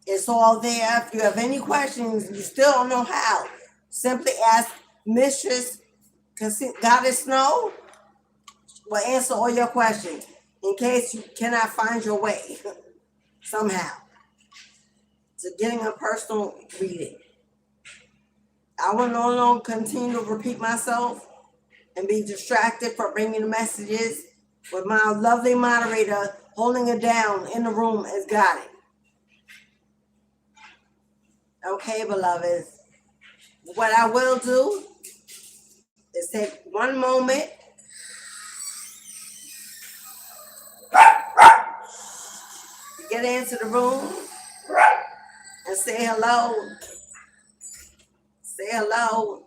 It's all there. If you have any questions, you still don't know how, simply ask Mistress Goddess Snow. Will answer all your questions in case you cannot find your way somehow to getting a personal reading. I will no longer continue to repeat myself and be distracted from bringing the messages with my lovely moderator holding it down in the room as guiding. Okay, beloveds. What I will do is take one moment Get into the room and say hello. Say hello.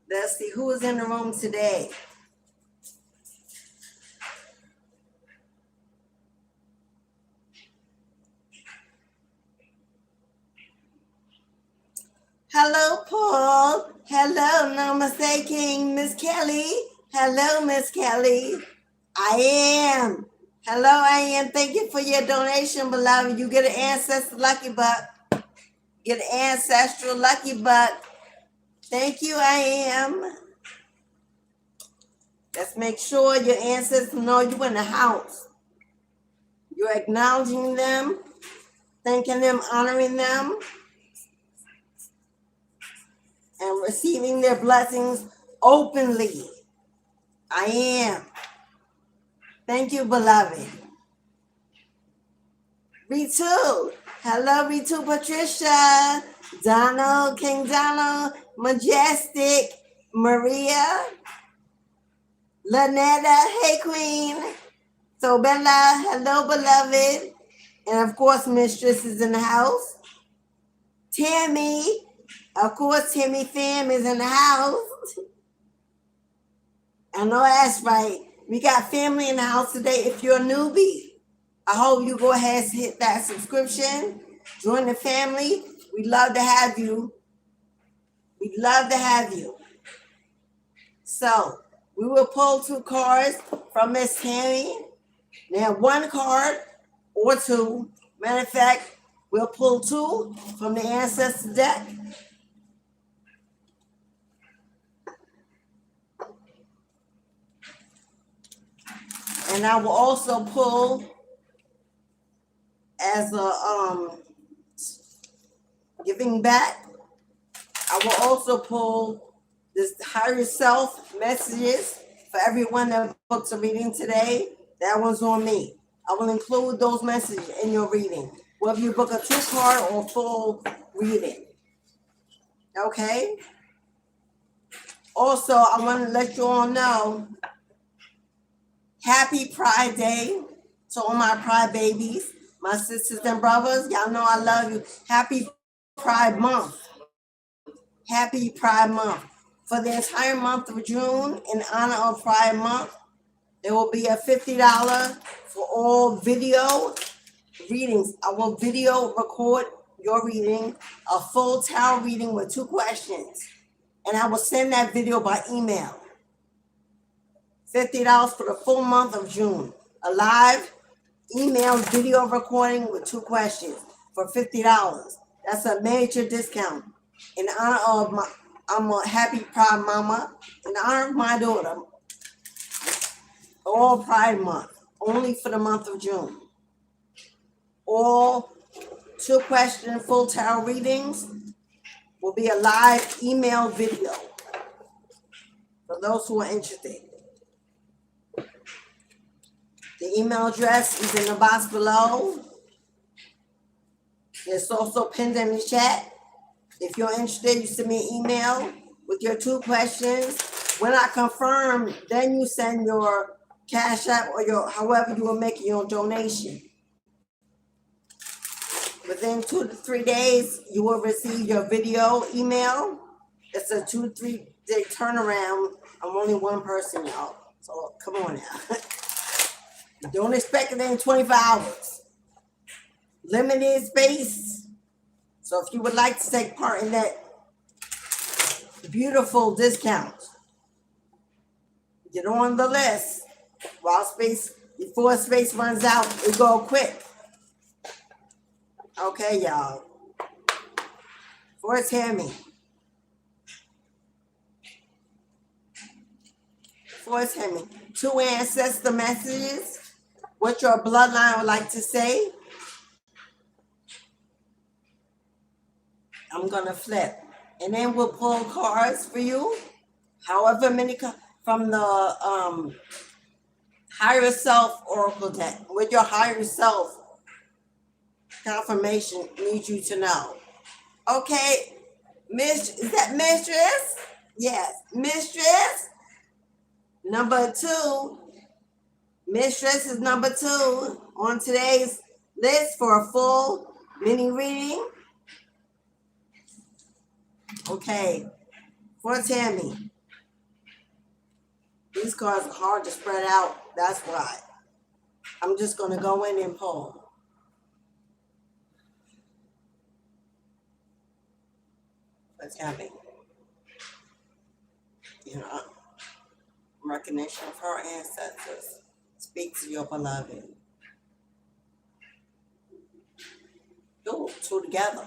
Let's see who is in the room today. Hello, Paul. Hello, Namaste King, Miss Kelly. Hello, Miss Kelly. I am. Hello, I am. Thank you for your donation, beloved. You get an Ancestral Lucky Buck. Get an Ancestral Lucky Buck. Thank you, I am. Let's make sure your ancestors know you in the house. You're acknowledging them, thanking them, honoring them, and receiving their blessings openly. I am. Thank you, beloved. Ritu. Hello, Ritu Patricia. Donald, King Donald, Majestic, Maria, Lanetta, hey Queen. So Bella, hello, beloved. And of course, Mistress is in the house. Tammy, of course, Tammy Fam is in the house. I know that's right. We got family in the house today. If you're a newbie, I hope you go ahead and hit that subscription. Join the family. We'd love to have you. We'd love to have you. So we will pull 2 cards from Miss Tammy. Now 1 card or 2. Matter of fact, we'll pull 2 from the Ancestor deck. And I will also pull as a giving back. I will also pull this higher self messages for everyone that books a reading today. That one's on me. I will include those messages in your reading, whether you book a 2-card or full reading. Okay? Also, I want to let you all know, happy Pride Day to all my Pride babies, my sisters and brothers. Y'all know I love you. Happy Pride Month. Happy Pride Month. For the entire month of June, in honor of Pride Month, there will be a $50 for all video readings. I will video record your reading, a full tarot reading with 2 questions. And I will send that video by email. $50 for the full month of June. A live email video recording with 2 questions for $50. That's a major discount. In honor of I'm a happy Pride Mama. In honor of my daughter. All Pride Month. Only for the month of June. All 2 question full tarot readings will be a live email video for those who are interested. The email address is in the box below. It's also pinned in the chat. If you're interested, you send me an email with your 2 questions. When I confirm, then you send your Cash App or your however you will make your donation. Within 2 to 3 days, you will receive your video email. It's a 2 to 3 day turnaround. I'm only one person, y'all. So come on now. Don't expect it in 24 hours. Limited space. So if you would like to take part in that beautiful discount, get on the list. Before space runs out, it go quick. Okay, y'all. For Tammy. For Tammy. 2 ancestor messages. What your bloodline would like to say. I'm going to flip. And then we'll pull cards for you. However many from the higher self oracle deck. With your higher self confirmation needs you to know. Okay, is that Mistress? Yes, Mistress, number 2. Mistress is number 2 on today's list for a full mini reading. Okay, for Tammy. These cards are hard to spread out. That's why. I'm just going to go in and pull. For Tammy. You know, recognition of her ancestors. Speak to your beloved. Ooh, 2 together.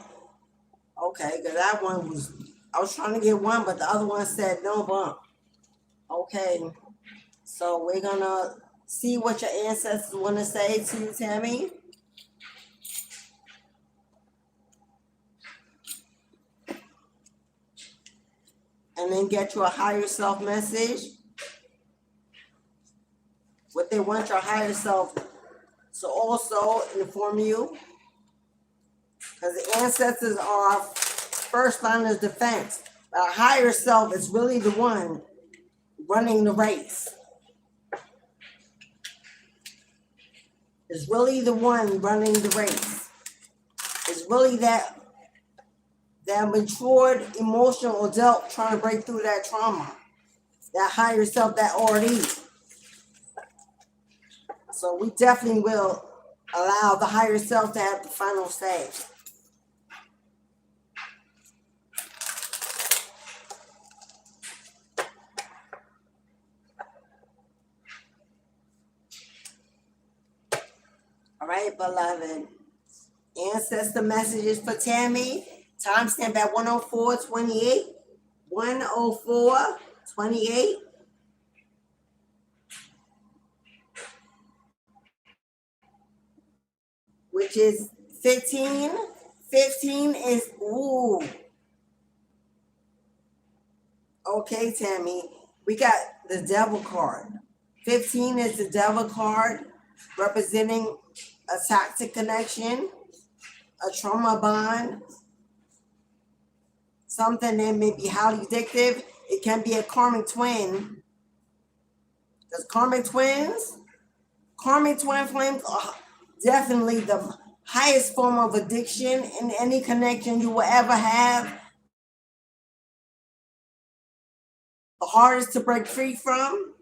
Okay, because that one was, I was trying to get one, but the other one said no bump. Okay, so we're going to see what your ancestors want to say to you, Tammy. And then get you a higher self message. What they want your higher self to also inform you. Because the ancestors are first line of defense. But our higher self is really the one running the race. Is really the one running the race. It's really that matured emotional adult trying to break through that trauma. That higher self, that already. So we definitely will allow the higher self to have the final say. All right, beloved. Ancestor messages for Tammy. Timestamp at 104:28. 104:28. Which is 15. 15 is, ooh. Okay, Tammy. We got the devil card. 15 is the devil card representing a toxic connection, a trauma bond, something that may be highly addictive. It can be a karmic twin. Because karmic twin flames are definitely the highest form of addiction in any connection you will ever have. The hardest to break free from,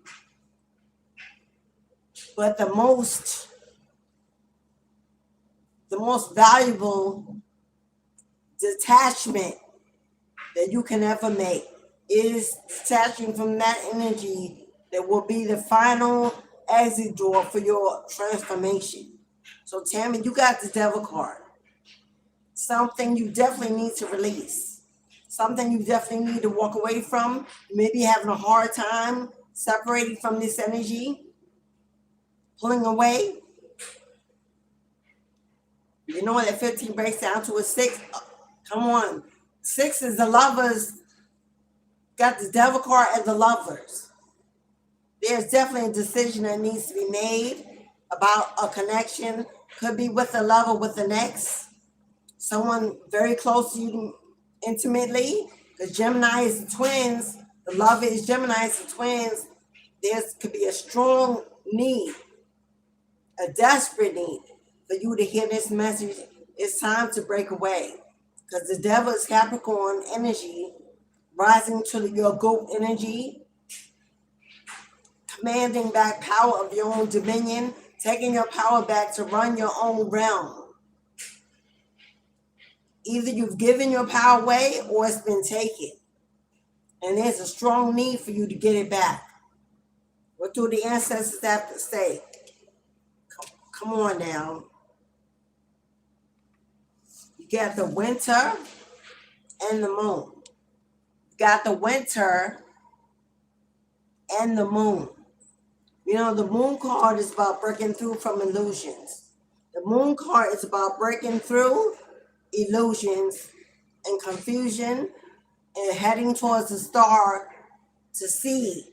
but the most valuable detachment that you can ever make is detaching from that energy that will be the final exit door for your transformation. So Tammy, you got the devil card. Something you definitely need to release. Something you definitely need to walk away from. You may be having a hard time separating from this energy, pulling away. You know that 15 breaks down to a 6. Come on. 6 is the lovers. Got the devil card and the lovers. There's definitely a decision that needs to be made about a connection. Could be with a lover, with the next. Someone very close to you intimately. The Gemini is the twins. The lover is Gemini is the twins. There could be a strong need, a desperate need for you to hear this message. It's time to break away. Because the devil is Capricorn energy, rising to your goat energy, commanding back power of your own dominion, taking your power back to run your own realm. Either you've given your power away or it's been taken. And there's a strong need for you to get it back. What do the ancestors have to say? Come on now. You got the winter and the moon. You got the winter and the moon. You know, the moon card is about breaking through from illusions. The moon card is about breaking through illusions and confusion and heading towards the star to see,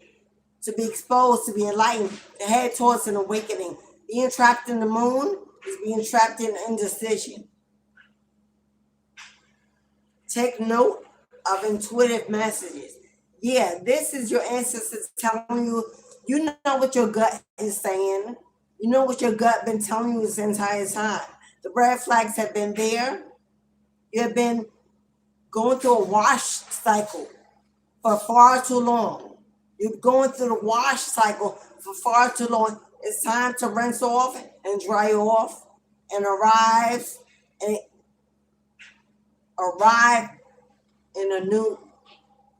to be exposed, to be enlightened, to head towards an awakening. Being trapped in the moon is being trapped in indecision. Take note of intuitive messages. Yeah, this is your ancestors telling you, you know what your gut is saying. You know what your gut been telling you this entire time. The red flags have been there. You have been going through a wash cycle for far too long. You're going through the wash cycle for far too long. It's time to rinse off and dry off and and arrive in a new.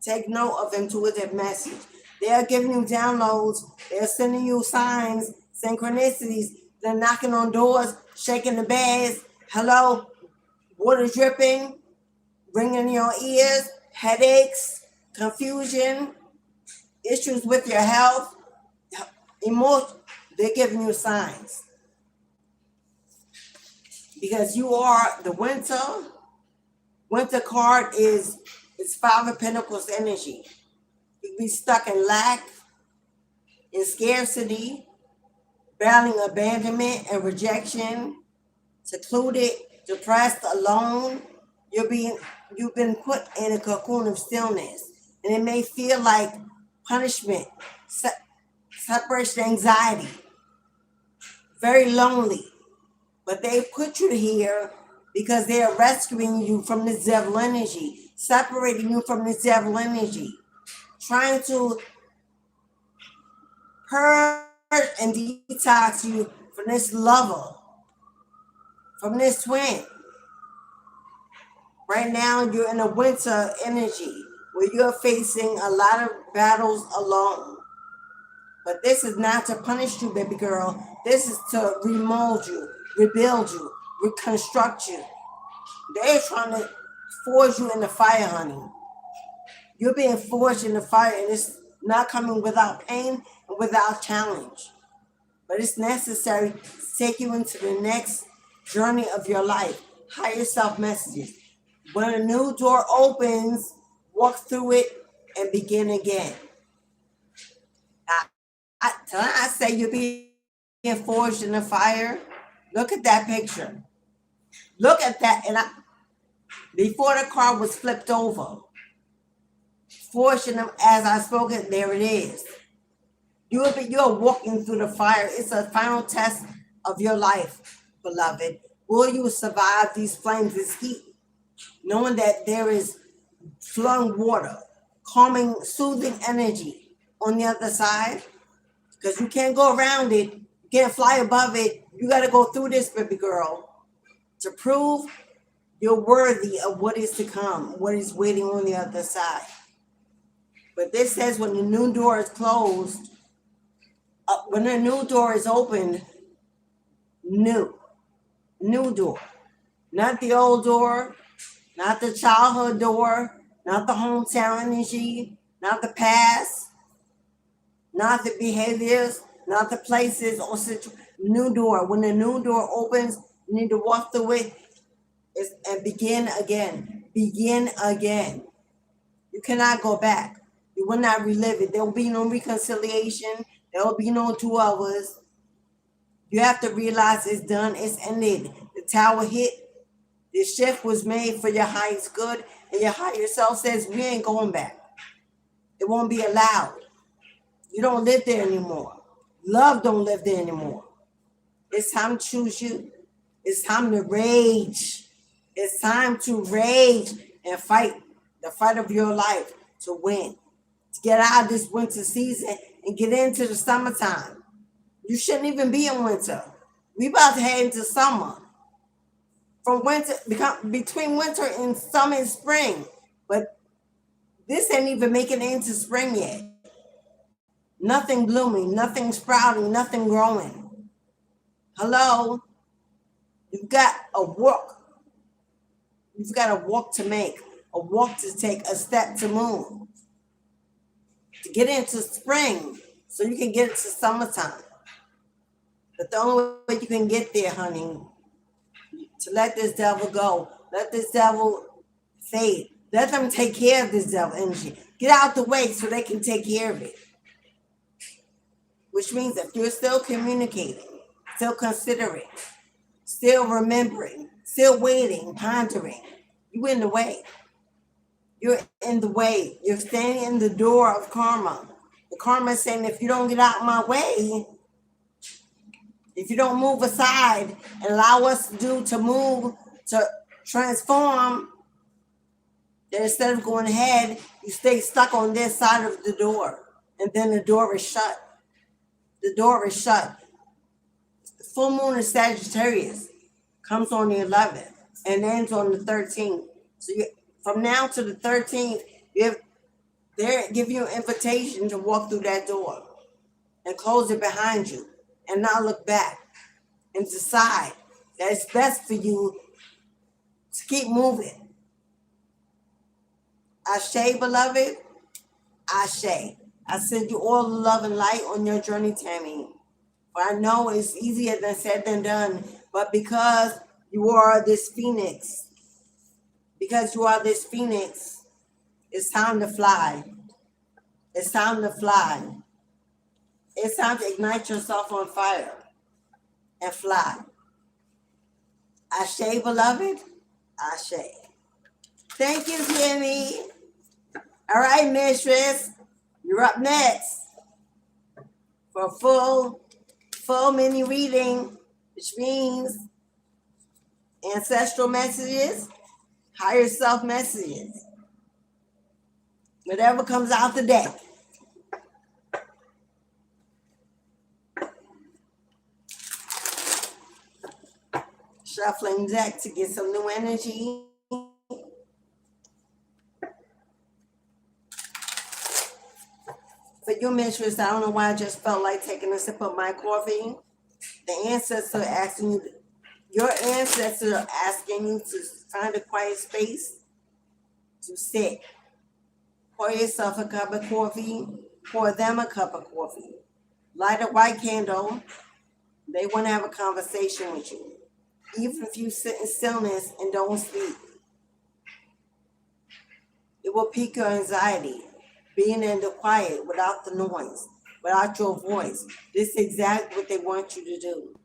Take note of intuitive message. They are giving you downloads. They're sending you signs, synchronicities. They're knocking on doors, shaking the beds. Hello, water dripping, ringing in your ears, headaches, confusion, issues with your health, emotion. They're giving you signs because you are the winter. Winter card is Five of Pentacles energy. You can be stuck in lack, in scarcity, battling abandonment and rejection, secluded, depressed, alone. You've been put in a cocoon of stillness, and it may feel like punishment, separation anxiety, very lonely. But they put you here because they are rescuing you from this devil energy, separating you from this devil energy, trying to purge and detox you from this lover, from this twin. Right now, you're in a winter energy where you're facing a lot of battles alone. But this is not to punish you, baby girl. This is to remold you, rebuild you, reconstruct you. They're trying to forge you in the fire, honey. You're being forged in the fire, and it's not coming without pain and without challenge. But it's necessary to take you into the next journey of your life. Higher self messages. When a new door opens, walk through it and begin again. I say you're being forged in the fire. Look at that picture. Look at that. And before the car was flipped over, forged in them as I spoke it, there it is. You're walking through the fire. It's a final test of your life, beloved. Will you survive these flames, this heat? Knowing that there is flowing water, calming, soothing energy on the other side. Because you can't go around it. You can't fly above it. You got to go through this, baby girl, to prove you're worthy of what is to come, what is waiting on the other side. But this says when the new door is closed, when the new door is opened, new door. Not the old door, not the childhood door, not the hometown energy, not the past, not the behaviors, not the places or new door. When the new door opens, you need to walk through it and begin again. Begin again. You cannot go back. You will not relive it. There will be no reconciliation. There will be no 2 hours. You have to realize it's done. It's ended. The tower hit. The shift was made for your highest good. And your higher self says, we ain't going back. It won't be allowed. You don't live there anymore. Love don't live there anymore. It's time to choose you. It's time to rage. It's time to rage and fight the fight of your life to win. To get out of this winter season and get into the summertime. You shouldn't even be in winter. We about to head into summer. From winter, between winter and summer and spring. But this ain't even making it into spring yet. Nothing blooming, nothing sprouting, nothing growing. Hello? You've got a walk. You've got a walk to make, a walk to take, a step to move. To get into spring so you can get into summertime. But the only way you can get there, honey, to let this devil go. Let this devil fade. Let them take care of this devil energy. Get out the way so they can take care of it. Which means if you're still communicating, still considering, still remembering, still waiting, pondering, you in the way. You're in the way. You're standing in the door of karma. The karma is saying, if you don't get out of my way, if you don't move aside and allow us to move, to transform, then instead of going ahead, you stay stuck on this side of the door. And then the door is shut. The door is shut. The full moon in Sagittarius comes on the 11th and ends on the 13th. So from now to the 13th, they give you an invitation to walk through that door and close it behind you and not look back and decide that it's best for you to keep moving. Ashe, beloved. Ashe. I send you all the love and light on your journey, Tammy. For I know it's easier than said than done, but because you are this phoenix, it's time to fly. It's time to fly. It's time to ignite yourself on fire and fly. Ashe, beloved. Ashe. Thank you, Tammy. All right, Mistress. You're up next for a full mini reading, which means ancestral messages, higher self messages. Whatever comes out the deck. Shuffling deck to get some new energy. For you, Mistress, I don't know why I just felt like taking a sip of my coffee. The ancestors are asking you, your ancestors are asking you to find a quiet space to sit. Pour yourself a cup of coffee. Pour them a cup of coffee. Light a white candle. They want to have a conversation with you. Even if you sit in stillness and don't speak, it will pique your anxiety. Being in the quiet without the noise, without your voice. This is exactly what they want you to do.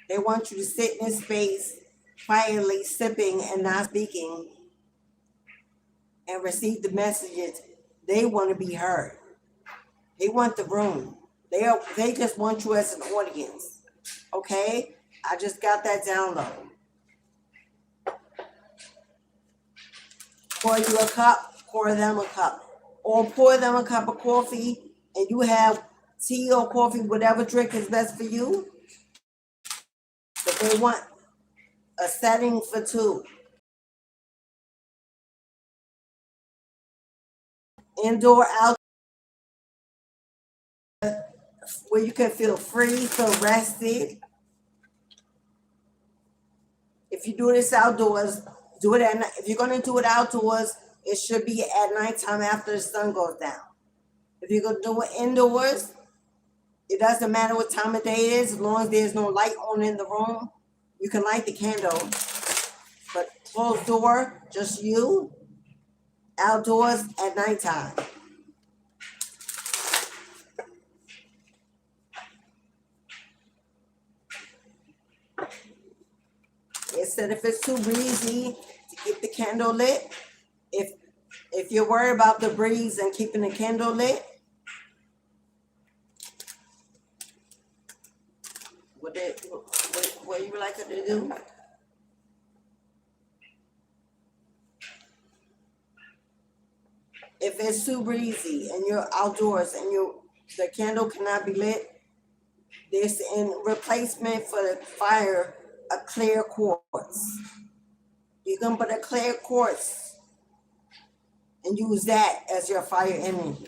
They want you to sit in a space, quietly sipping and not speaking, and receive the messages. They want to be heard. They want the room. They just want you as an audience. Okay? I just got that download. Pour you a cup, pour them a cup. Or pour them a cup of coffee and you have tea or coffee, whatever drink is best for you. But they want a setting for two. Indoor, out, where you can feel free, feel rested. If you do this outdoors, do it at night. If you're going to do it outdoors, it should be at nighttime after the sun goes down. If you're going to do it indoors, it doesn't matter what time of day it is, as long as there's no light on in the room. You can light the candle, but closed door, just you, outdoors at nighttime. It said if it's too breezy to keep the candle lit, if you're worried about the breeze and keeping the candle lit, what you would like her to do? If it's too breezy and you're outdoors and the candle cannot be lit, there's in replacement for the fire a clear quartz. You can put a clear quartz and use that as your fire energy.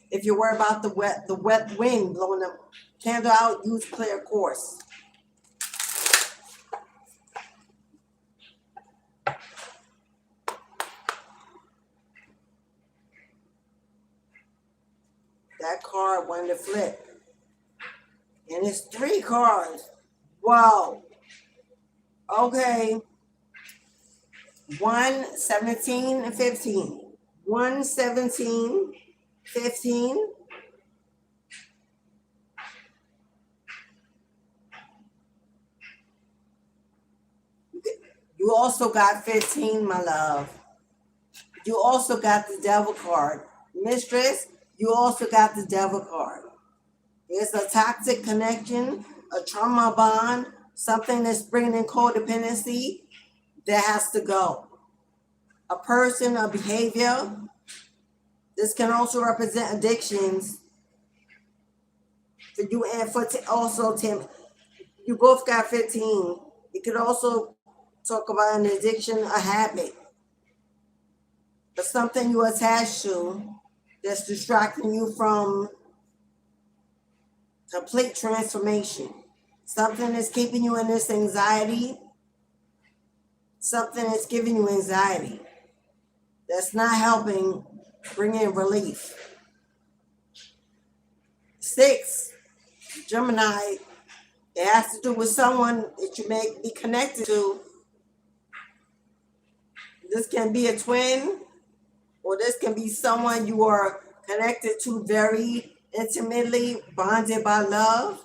If you're worried about the wet wind blowing the candle out, use clear quartz. That card wanted to flip. And it's 3 cards. Wow. Okay. 1, 17, and 15. 1, 17, 15. You also got 15, my love. You also got the devil card. Mistress, you also got the devil card. It's a toxic connection, a trauma bond, something that's bringing in codependency that has to go. A person, a behavior. This can also represent addictions for you and for also Tim. You both got 15. It could also talk about an addiction, a habit, but something you attach to that's distracting you from complete transformation. Something that's keeping you in this anxiety. Something that's giving you anxiety. That's not helping bring in relief. 6, Gemini, it has to do with someone that you may be connected to. This can be a twin, or this can be someone you are connected to very intimately, bonded by love.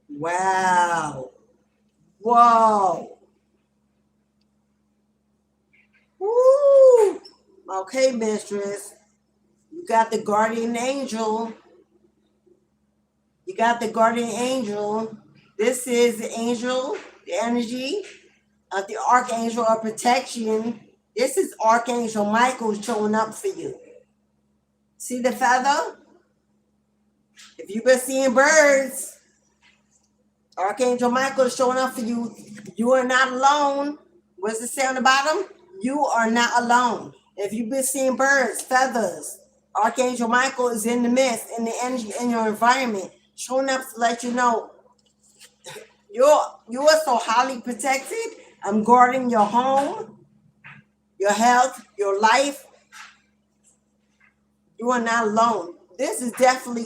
Wow. Whoa. Woo. Okay, Mistress. You got the guardian angel. You got the guardian angel. This is the angel, the energy of the archangel of protection. This is Archangel Michael showing up for you. See the feather? If you've been seeing birds, Archangel Michael is showing up for you. You are not alone. What's it say on the bottom? You are not alone. If you've been seeing birds, feathers, Archangel Michael is in the midst, in the energy, in your environment, showing up to let you know you are so highly protected. I'm guarding your home, your health, your life. You are not alone. This is definitely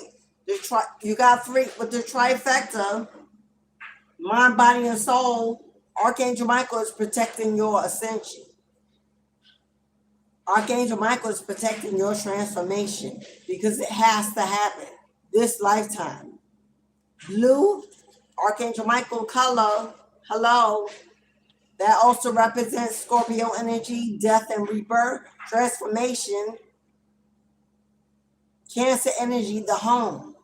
you got 3 with the trifecta, mind, body, and soul. Archangel Michael is protecting your ascension. Archangel Michael is protecting your transformation because it has to happen this lifetime. Blue, Archangel Michael color, hello. That also represents Scorpio energy, death and rebirth, transformation. Cancer energy, the home.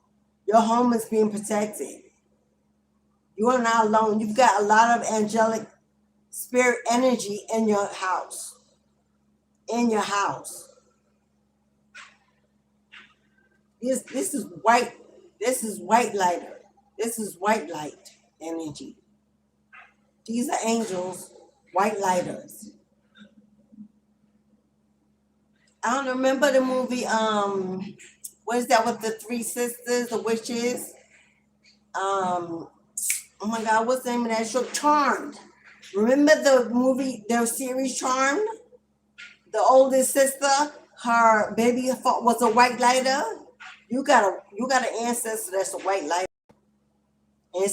Your home is being protected. You are not alone. You've got a lot of angelic spirit energy in your house. In your house. This is white. This is white lighter. This is white light energy. These are angels, white lighters. I don't remember the movie, what is that with the 3 sisters, the witches? Oh my God, what's the name of that show? Charmed. Remember the movie, their series Charmed? The oldest sister, her baby was a white lighter. You got an ancestor that's a white lighter. And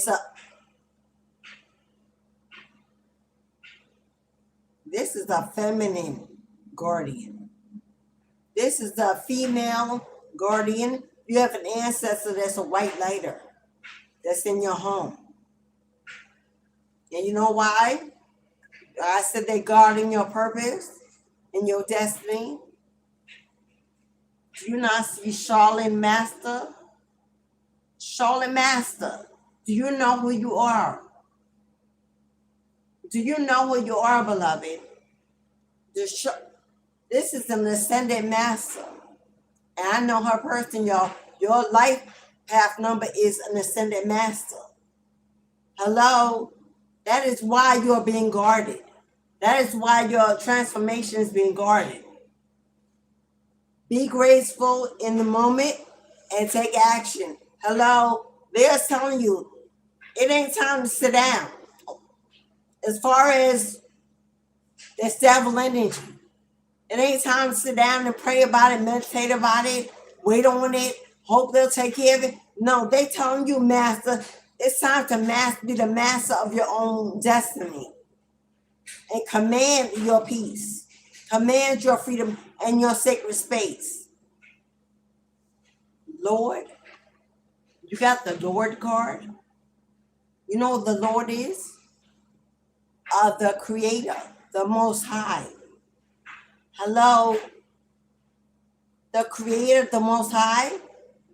this is a feminine guardian. This is the female guardian. You have an ancestor that's a white lighter that's in your home. And you know why? I said they guarding your purpose and your destiny. Do you not see Charlotte Master? Charlotte Master. Do you know who you are? Do you know who you are, beloved? This is an ascended master. And I know her person, y'all. Your life path number is an ascended master. Hello? That is why you're being guarded. That is why your transformation is being guarded. Be graceful in the moment and take action. Hello? They're telling you, it ain't time to sit down. As far as this devil energy, it ain't time to sit down and pray about it, meditate about it, wait on it, hope they'll take care of it. No, they telling you, master, it's time to be the master of your own destiny and command your peace, command your freedom and your sacred space. Lord, you got the Lord card. You know who the Lord is? The Creator, the Most High. Hello, the Creator, the Most High.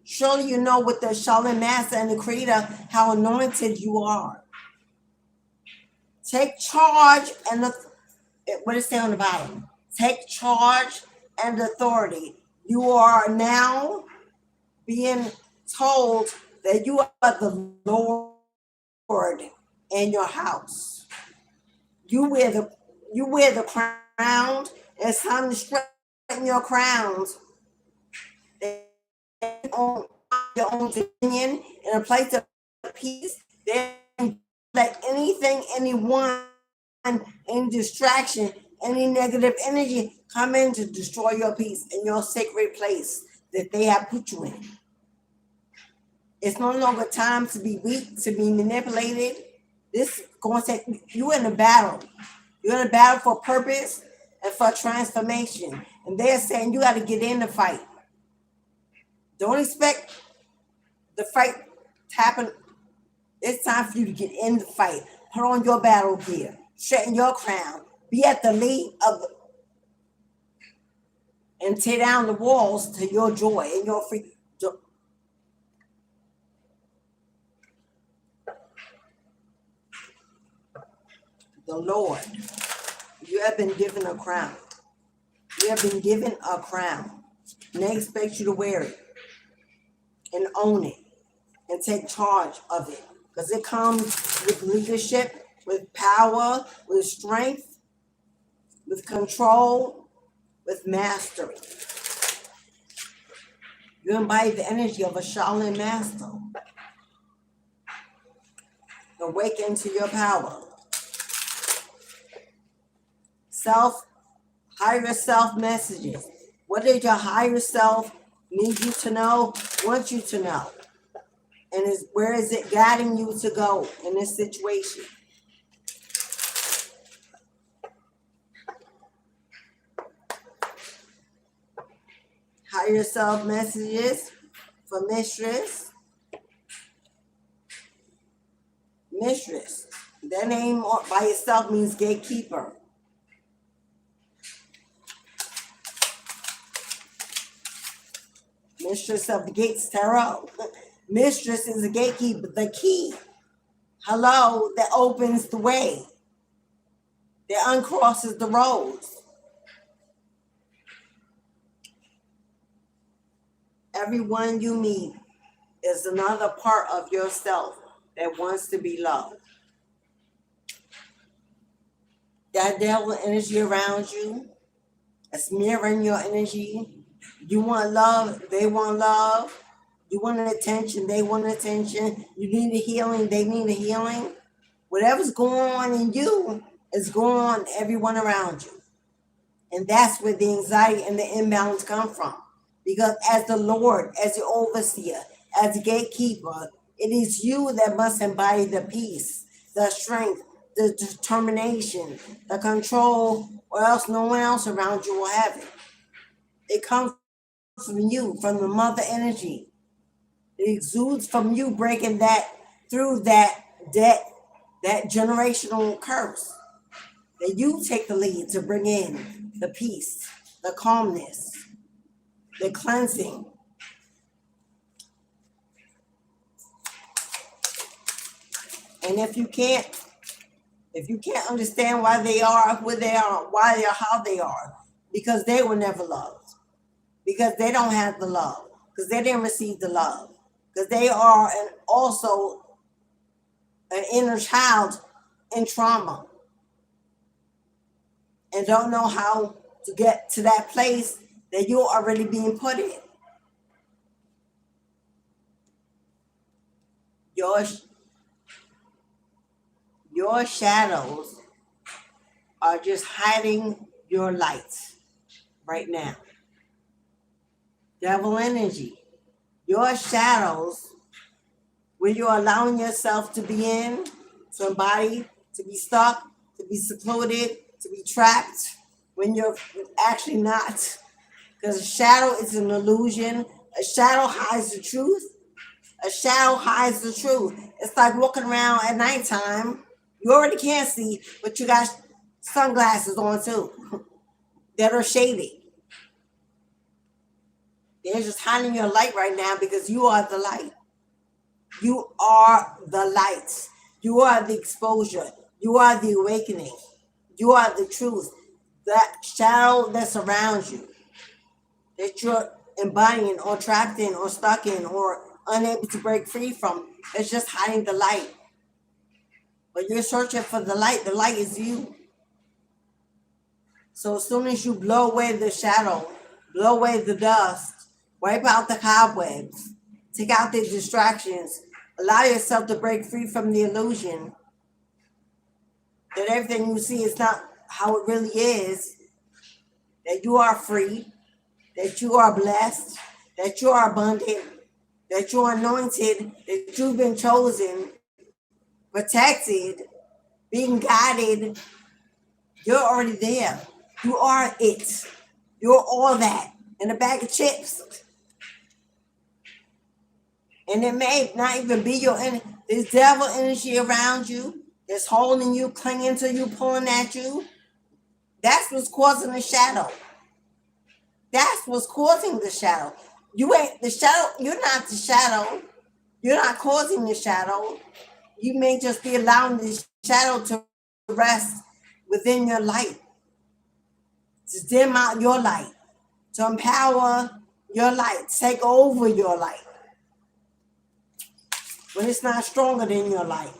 Surely you know with the Charlotte Master and the Creator how anointed you are. Take charge and what does it say on the bottom? Take charge and authority. You are now being told that you are the Lord in your house. You wear the crown. It's time to straighten your crowns. On your own dominion in a place of peace. They don't let anything, anyone, any distraction, any negative energy come in to destroy your peace in your sacred place that they have put you in. It's no longer time to be weak, to be manipulated. This is going to take you in a battle. You're in a battle for purpose and for transformation. And they're saying you got to get in the fight. Don't expect the fight to happen. It's time for you to get in the fight. Put on your battle gear. Straighten your crown. Be at the lead of and tear down the walls to your joy and your free. The Lord, you have been given a crown. You have been given a crown. And they expect you to wear it and own it and take charge of it. Because it comes with leadership, with power, with strength, with control, with mastery. You embody the energy of a Shaolin master. Awaken to your power. Higher self messages. What did your higher self need you to know, want you to know? And where is it guiding you to go in this situation? Higher self messages for Mistress. Mistress. That name by itself means gatekeeper. Mistress of the Gates Tarot. Mistress is the gatekeeper, the key. Hello, that opens the way. That uncrosses the roads. Everyone you meet is another part of yourself that wants to be loved. That devil energy around you, it's mirroring your energy. You want love, they want love. You want attention, they want attention. You need a healing, they need a healing. Whatever's going on in you is going on in everyone around you. And that's where the anxiety and the imbalance come from. Because as the Lord, as the overseer, as the gatekeeper, it is you that must embody the peace, the strength, the determination, the control, or else no one else around you will have it. It comes from you, from the mother energy. It exudes from you, breaking that through that generational curse. That you take the lead to bring in the peace, the calmness, the cleansing. And if you can't understand why they are where they are, why they are how they are, because they were never loved, because they don't have the love, because they didn't receive the love, because they are also an inner child in trauma and don't know how to get to that place that you're already being put in. Your shadows are just hiding your lights right now. Devil energy. Your shadows, when you're allowing yourself to be in somebody, to be stuck, to be secluded, to be trapped, when you're actually not. Because a shadow is an illusion. A shadow hides the truth. A shadow hides the truth. It's like walking around at nighttime. You already can't see, but you got sunglasses on too that are shady. They're just hiding your light right now because you are the light. You are the light. You are the exposure. You are the awakening. You are the truth. That shadow that surrounds you, that you're embodying or trapped in or stuck in or unable to break free from, is just hiding the light. But you're searching for the light. The light is you. So as soon as you blow away the shadow, blow away the dust, wipe out the cobwebs, take out the distractions, allow yourself to break free from the illusion that everything you see is not how it really is, that you are free, that you are blessed, that you are abundant, that you are anointed, that you've been chosen, protected, being guided. You're already there. You are it. You're all that in a bag of chips. And it may not even be your energy. There's devil energy around you that's holding you, clinging to you, pulling at you. That's what's causing the shadow. That's what's causing the shadow. You ain't the shadow. You're not the shadow. You're not causing the shadow. You may just be allowing the shadow to rest within your light, to dim out your light, to empower your light, take over your light. When it's not stronger than your light.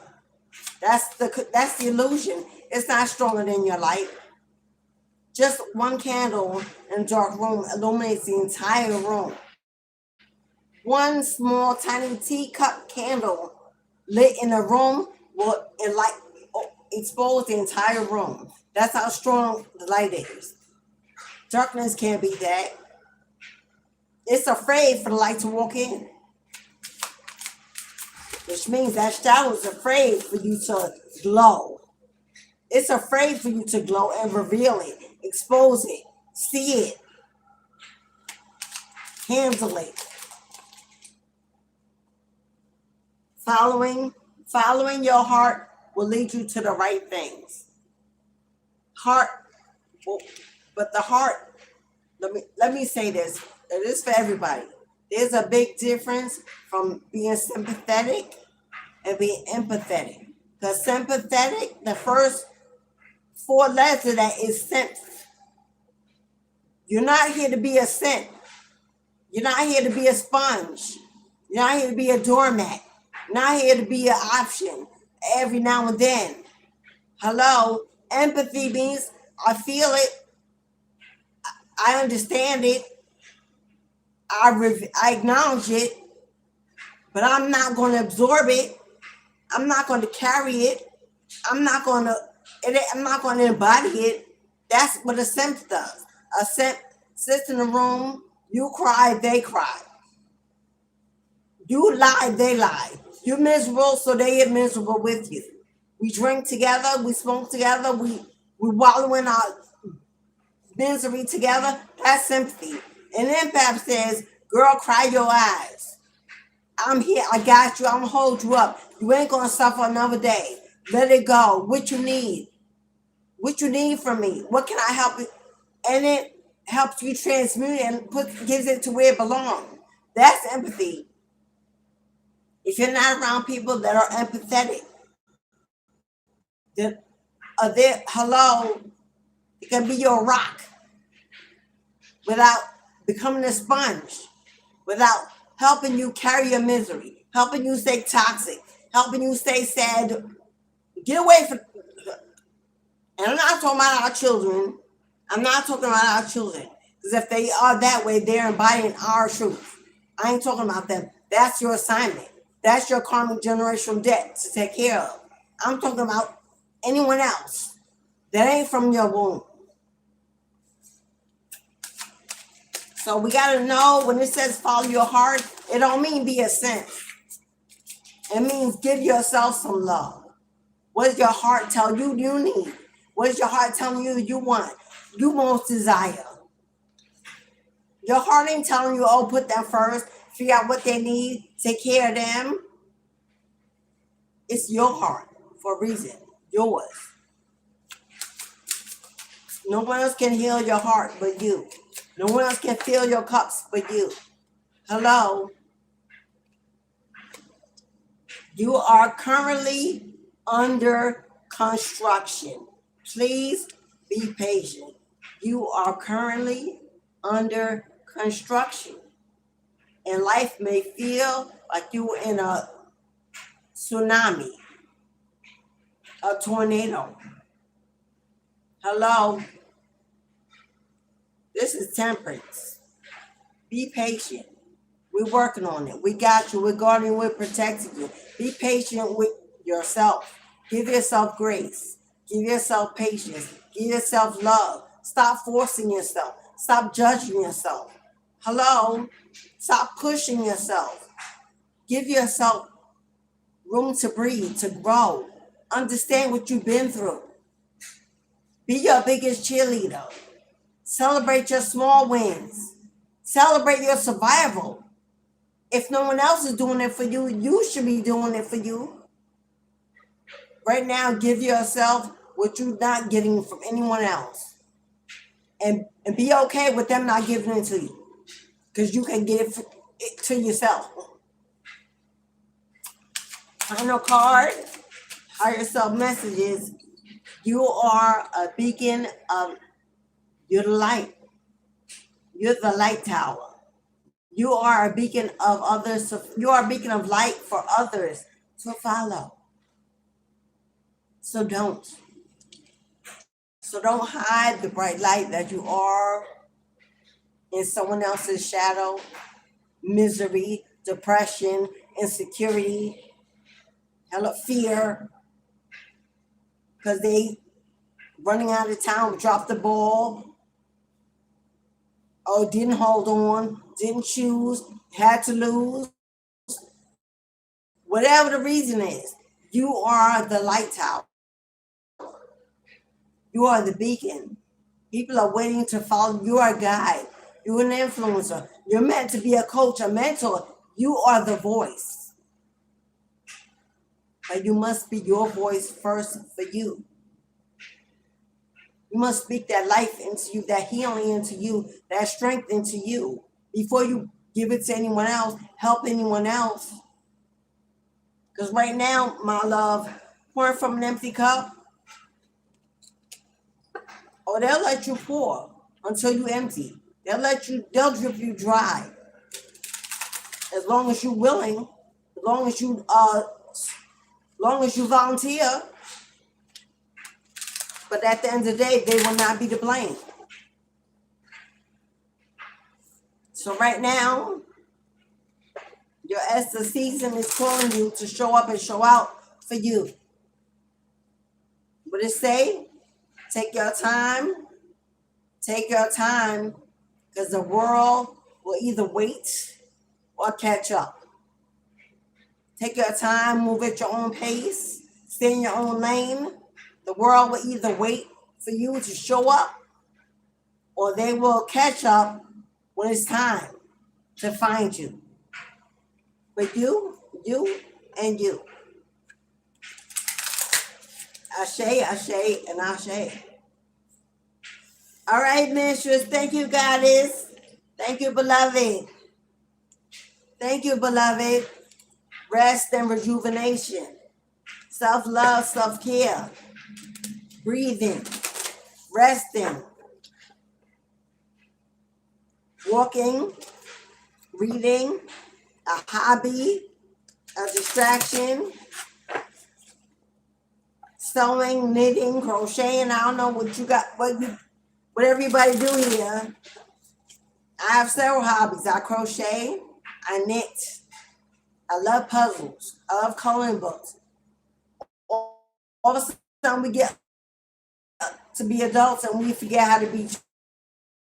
That's the illusion. It's not stronger than your light. Just one candle in a dark room illuminates the entire room. One small tiny teacup candle lit in a room will expose the entire room. That's how strong the light is. Darkness can't be that. It's afraid for the light to walk in. Which means that shadow is afraid for you to glow. It's afraid for you to glow and reveal it, expose it, see it, handle it. Following your heart will lead you to the right things. But the heart, let me say this, it is for everybody. There's a big difference from being sympathetic and being empathetic. Because sympathetic, the first 4 letters of that is synth. You're not here to be a synth. You're not here to be a sponge. You're not here to be a doormat. You're not here to be an option every now and then. Hello? Empathy means I feel it. I understand it. I acknowledge it. But I'm not going to absorb it. I'm not going to carry it. I'm not going to embody it. That's what a synth does. A synth sits in the room. You cry, they cry. You lie, they lie. You're miserable, so they get miserable with you. We drink together. We smoke together. We wallow in our misery together. That's sympathy. And empath says, girl, cry your eyes. I'm here. I got you. I'm going to hold you up. You ain't going to suffer another day. Let it go. What you need. What you need from me. What can I help you? And it helps you transmute and gives it to where it belongs. That's empathy. If you're not around people that are empathetic, that are there, hello, it can be your rock without becoming a sponge, without helping you carry your misery, helping you stay toxic, helping you stay sad. Get away from, and I'm not talking about our children. I'm not talking about our children. Because if they are that way, they're embodying our truth. I ain't talking about them. That's your assignment. That's your karmic generational debt to take care of. I'm talking about anyone else that ain't from your womb. So we got to know when it says follow your heart, it don't mean be a saint. It means give yourself some love. What does your heart tell you you need? What is your heart telling you you want? You most desire. Your heart ain't telling you, oh, put that first. figure out what they need, take care of them. It's your heart for a reason, yours. No one else can heal your heart but you. No one else can fill your cups but you. Hello? You are currently under construction. Please be patient. You are currently under construction. And life may feel like you're in a tsunami, a tornado. Hello? This is temperance. Be patient. We're working on it. We got you. We're guarding, we're protecting you. Be patient with yourself. Give yourself grace. Give yourself patience. Give yourself love. Stop forcing yourself. Stop judging yourself. Hello? Stop pushing yourself. Give yourself room to breathe, to grow. Understand what you've been through. Be your biggest cheerleader. Celebrate your small wins. Celebrate your survival. If no one else is doing it for you, you should be doing it for you. Right now, give yourself what you're not getting from anyone else. And be okay with them not giving it to you. Because you can give it to yourself. Final card, higher self messages. You are a beacon of, you're the light. You're the light tower. You are a beacon of others. You are a beacon of light for others to follow. So don't hide the bright light that you are in someone else's shadow, misery, depression, insecurity, fear, because they running out of town, dropped the ball, or didn't hold on, didn't choose, had to lose. Whatever the reason is, you are the light tower. You are the beacon. People are waiting to follow. You are a guide. You're an influencer. You're meant to be a coach, a mentor. You are the voice. But you must be your voice first for you. You must speak that life into you, that healing into you, that strength into you before you give it to anyone else, help anyone else. Because right now, my love, pouring from an empty cup, or they'll let you pour until you empty. They'll drip you dry. As long as you're willing, as long as you volunteer. But at the end of the day, they will not be to blame. So right now, your Esther season is calling you to show up and show out for you. What it say? Take your time. Take your time, because the world will either wait or catch up. Take your time, move at your own pace, stay in your own lane. The world will either wait for you to show up, or they will catch up when it's time to find you. But you, and you. Ashe, Ashe, and Ashe. All right, Mistress. Thank you, Goddess. Thank you, beloved. Thank you, beloved. Rest and rejuvenation. Self-love, self-care. Breathing. Resting. Walking. Reading. A hobby. A distraction. Sewing, knitting, crocheting. I don't know what you got, what everybody do here. I have several hobbies. I crochet, I knit, I love puzzles, I love coloring books. All of a sudden we get to be adults and we forget how to be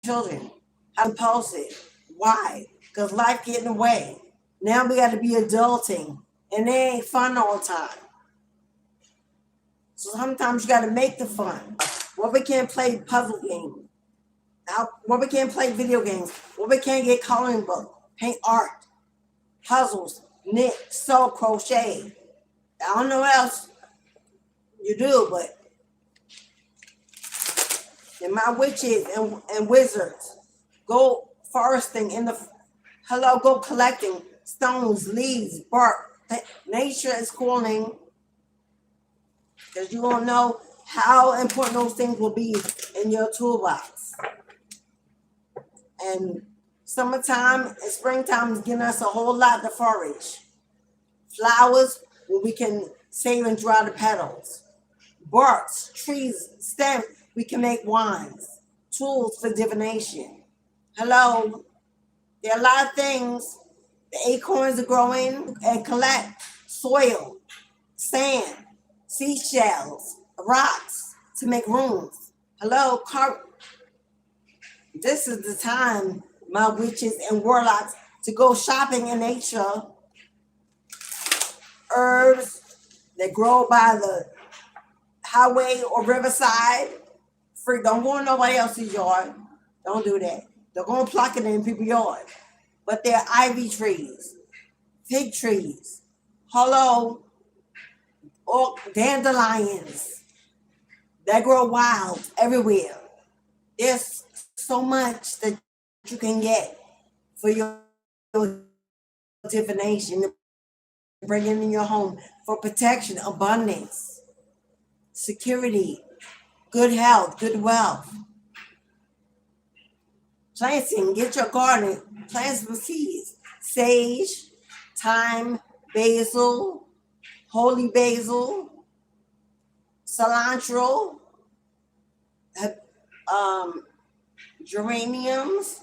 children. How impulsive. Why? Because life get in the way. Now we got to be adulting, and it ain't fun all the time. So sometimes you got to make the fun. Well, we can't play puzzle games. Well, we can't play video games. Well, we can't get coloring book, paint art. puzzles, knit, sew, crochet. I don't know what else you do, but and my witches and wizards go foresting in the go collecting stones, leaves, bark. Nature is calling, because you don't know how important those things will be in your toolbox. And summertime and springtime is giving us a whole lot to forage. Flowers, where we can save and dry the petals. Barks, trees, stems, we can make wands. Tools for divination. Hello, there are a lot of things. The acorns are growing and collect soil, sand, seashells, rocks to make rooms. Hello, this is the time, my witches and warlocks, to go shopping in nature. Herbs that grow by the highway or riverside. Free, don't go in nobody else's yard. Don't do that. They're going to pluck it in people's yard. But they're ivy trees, fig trees, hello, or dandelions that grow wild everywhere. There's so much that you can get for your divination, bring it in your home for protection, abundance, security, good health, good wealth. Planting, get your garden, plant some seeds, sage, thyme, basil, holy basil, cilantro, geraniums,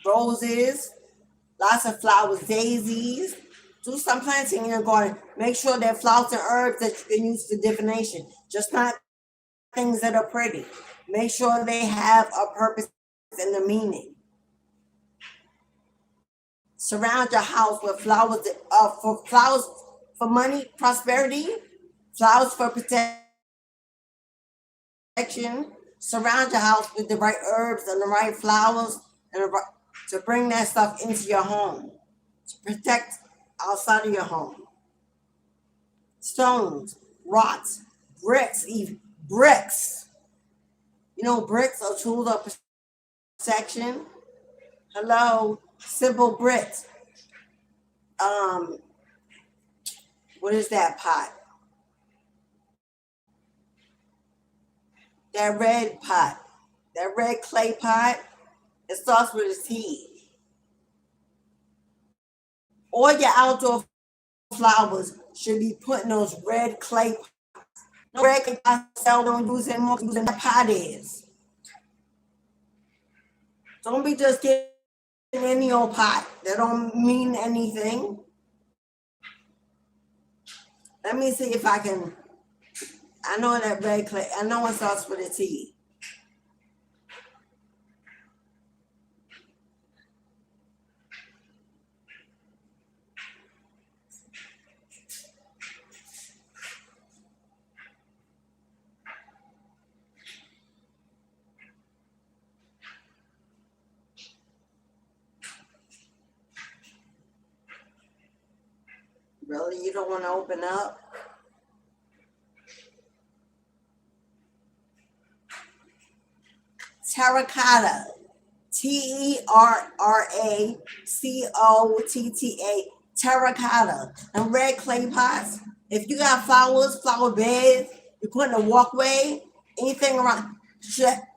roses, lots of flowers, daisies. Do some planting in your garden. Make sure they're flowers and herbs that you can use for divination, just not things that are pretty. Make sure they have a purpose and a meaning. Surround your house with flowers for money, prosperity, flowers for protection. Surround your house with the right herbs and the right flowers and to bring that stuff into your home, to protect outside of your home. Stones, rocks, bricks, even bricks. You know, bricks are tools of protection. Hello, simple bricks. What is that pot? That red pot, that red clay pot. It starts with a T. All your outdoor flowers should be put in those red clay pots. No red clay pots don't use anymore, using the pot is. Don't be just getting any old pot. That don't mean anything. Let me see if I can. I know that red clay. I know it starts with a T. Really? You don't want to open up? Terracotta. TERRACOTTA. Terracotta. And red clay pots. If you got flowers, flower beds, you put in a walkway, anything around,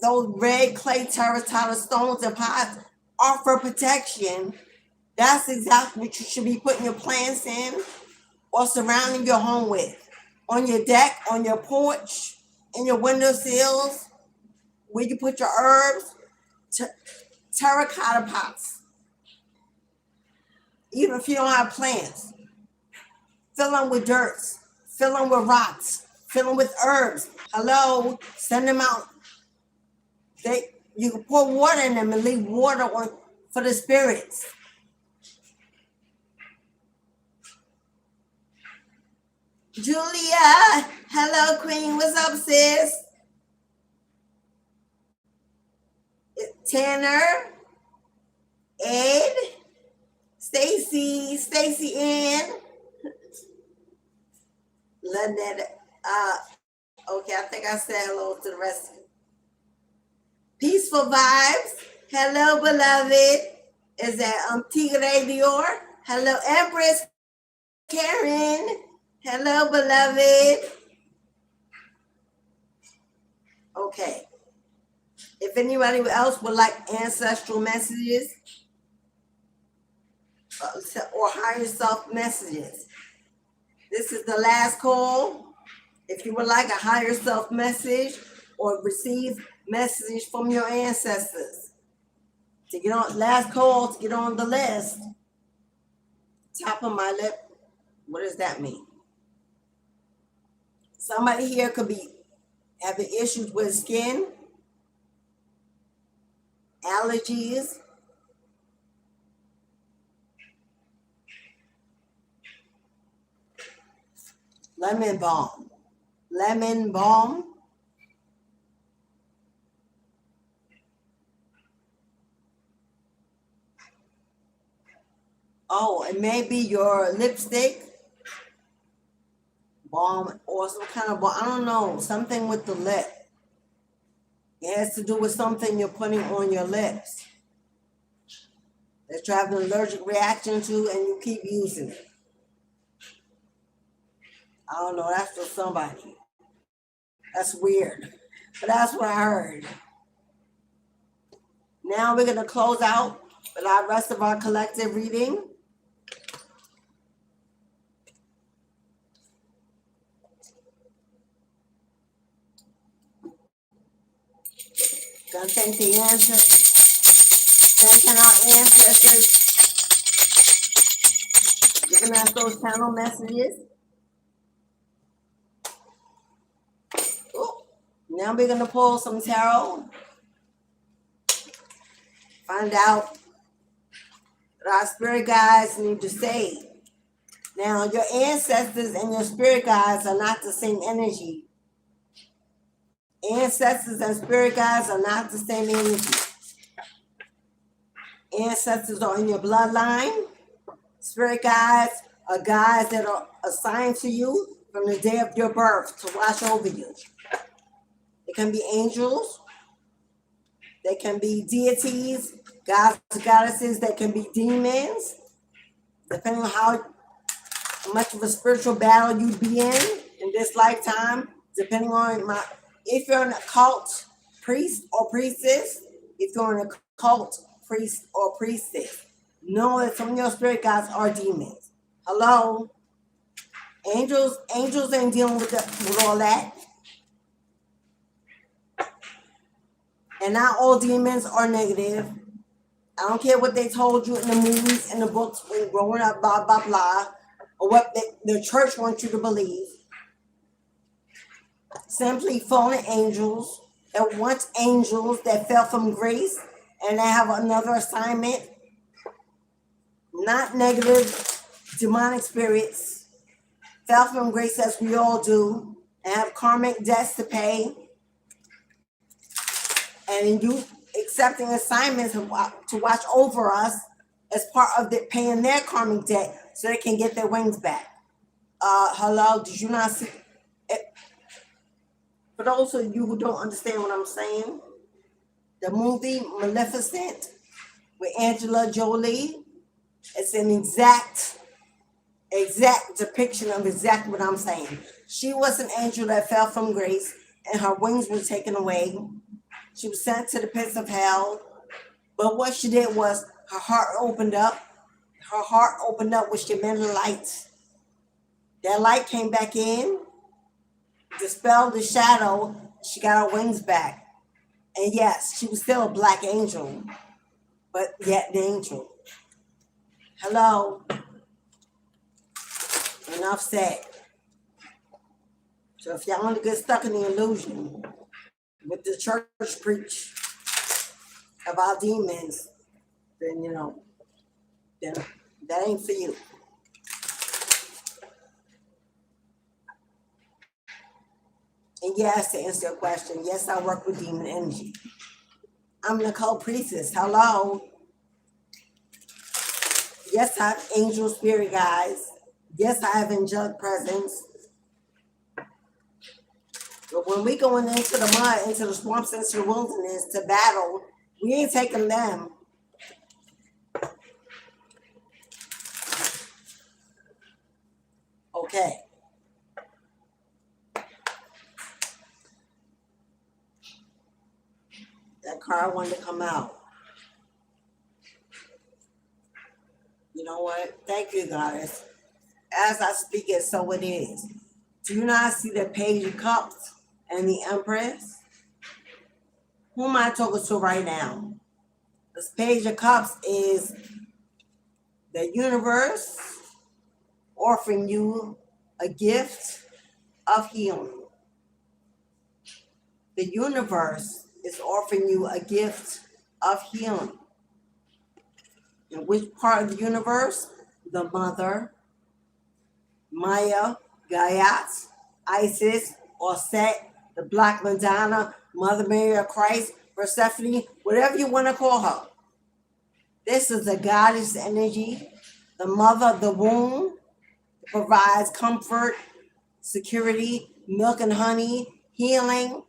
those red clay terracotta stones and pots are for protection. That's exactly what you should be putting your plants in or surrounding your home with. On your deck, on your porch, in your windowsills, where you put your herbs, terracotta pots. Even if you don't have plants, fill them with dirt, fill them with rocks, fill them with herbs. Hello, send them out. You can pour water in them and leave water on for the spirits. Julia, hello, Queen. What's up, sis? Tanner, Ed, Stacy. Stacy Ann, Lynette. Okay, I think I said hello to the rest of you. Peaceful Vibes. Hello, beloved. Is that Tigre Dior? Hello, Empress Karen. Hello, beloved. Okay. If anybody else would like ancestral messages or higher self messages, this is the last call. If you would like a higher self message or receive messages from your ancestors, to get on, last call to get on the list. Top of my lip. What does that mean? Somebody here could be having issues with skin, allergies, lemon balm. Lemon balm. Oh, it may be your lipstick balm or some kind of balm. I don't know. Something with the lip. It has to do with something you're putting on your lips that you have an allergic reaction to and you keep using it. I don't know. That's for somebody. That's weird. But that's what I heard. Now we're going to close out with our rest of our collective reading. Gonna thank the ancestors, thanking our ancestors, giving us those channel messages. Ooh. Now we're gonna pull some tarot, find out what our spirit guides need to say. Now, your ancestors and your spirit guides are not the same energy. Ancestors and spirit guides are not the same energy. Ancestors are in your bloodline. Spirit guides are guides that are assigned to you from the day of your birth to watch over you. It can be angels. They can be deities, gods, goddesses. They can be demons. Depending on how much of a spiritual battle you be in this lifetime. Depending on if you're an occult priest or priestess, if you're an occult priest or priestess, know that some of your spirit guides are demons. Hello? Angels ain't dealing with all that. And not all demons are negative. I don't care what they told you in the movies and the books when growing up, blah, blah, blah, or what the church wants you to believe. Simply fallen angels that once angels that fell from grace and they have another assignment. Not negative demonic spirits. Fell from grace as we all do and have karmic debts to pay. And you accepting assignments to watch over us as part of paying their karmic debt so they can get their wings back. Hello, did you not see it? For those of you who don't understand what I'm saying, the movie Maleficent with Angela Jolie, it's an exact depiction of exactly what I'm saying. She was an angel that fell from grace and her wings were taken away. She was sent to the pits of hell. But what she did was her heart opened up. Her heart opened up, which meant light. That light came back in, dispelled the shadow. She got her wings back. And yes, she was still a black angel, but yet an angel. Hello. Enough said. So if y'all want to get stuck in the illusion with the church preach about demons, then then that ain't for you. And yes, to answer your question, yes, I work with demon energy. I'm an occult priestess. Hello. Yes, I have angel spirit guides. Yes, I have angelic presence. But when we going into the mud, into the swamps, into the wilderness to battle, we ain't taking them. Okay. That card wanted to come out. You know what? Thank you, Goddess. As I speak it, so it is. Do you not see the Page of Cups and the Empress? Who am I talking to right now? This Page of Cups is the universe offering you a gift of healing. The universe is offering you a gift of healing. In which part of the universe? The Mother, Maya, Gayat, Isis, or Set, the Black Madonna, Mother Mary of Christ, Persephone, whatever you want to call her. This is the goddess energy, the mother of the womb, provides comfort, security, milk and honey, healing,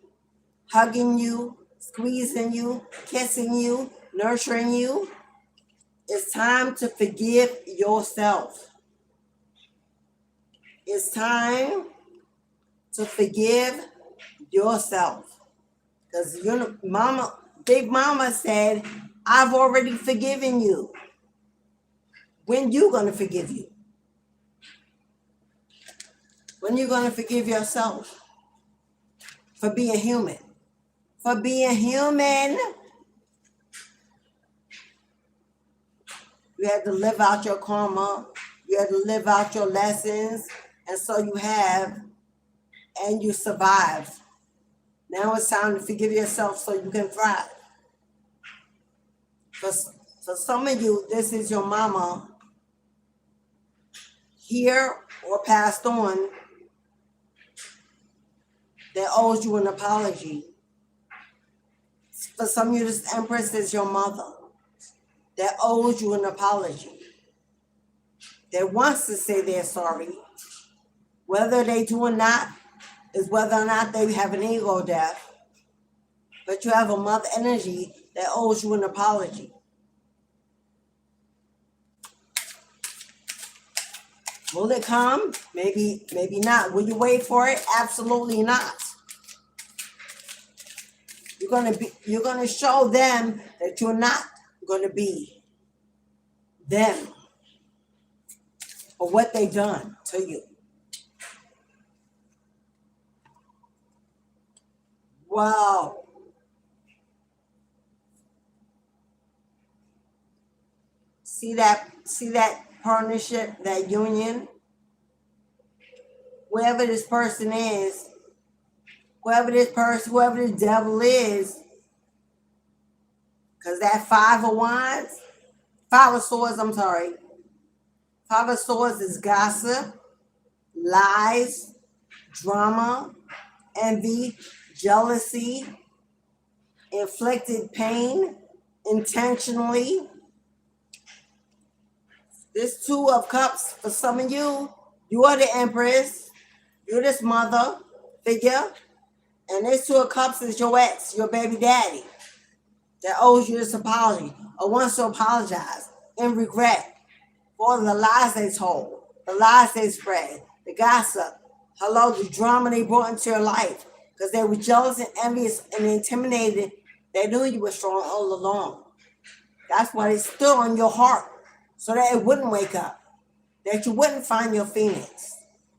hugging you, squeezing you, kissing you, nurturing you. It's time to forgive yourself. It's time to forgive yourself. Because Mama, Big Mama said, I've already forgiven you. When you gonna forgive you? When you gonna forgive yourself for being human? For being human. You had to live out your karma. You had to live out your lessons. And so you have, and you survived. Now it's time to forgive yourself so you can thrive. For some of you, this is your mama here or passed on that owes you an apology. For some of you, this Empress is your mother that owes you an apology, that wants to say they're sorry. Whether they do or not is whether or not they have an ego death. But you have a mother energy that owes you an apology. Will it come? Maybe not. Will you wait for it? Absolutely not. You're gonna show them that you're not gonna be them for what they've done to you. Wow. See that partnership, that union? Whoever this person is, whoever the devil is, because that Five of Swords is gossip, lies, drama, envy, jealousy, inflicted pain intentionally. This Two of Cups, for some of you, you are the Empress, you're this mother figure, and this Two of Cups is your ex, your baby daddy, that owes you this apology, or wants to apologize in regret for the lies they told, the lies they spread, the gossip, the drama they brought into your life, because they were jealous and envious and intimidated. They knew you were strong all along. That's why they stood on your heart, so that it wouldn't wake up, that you wouldn't find your phoenix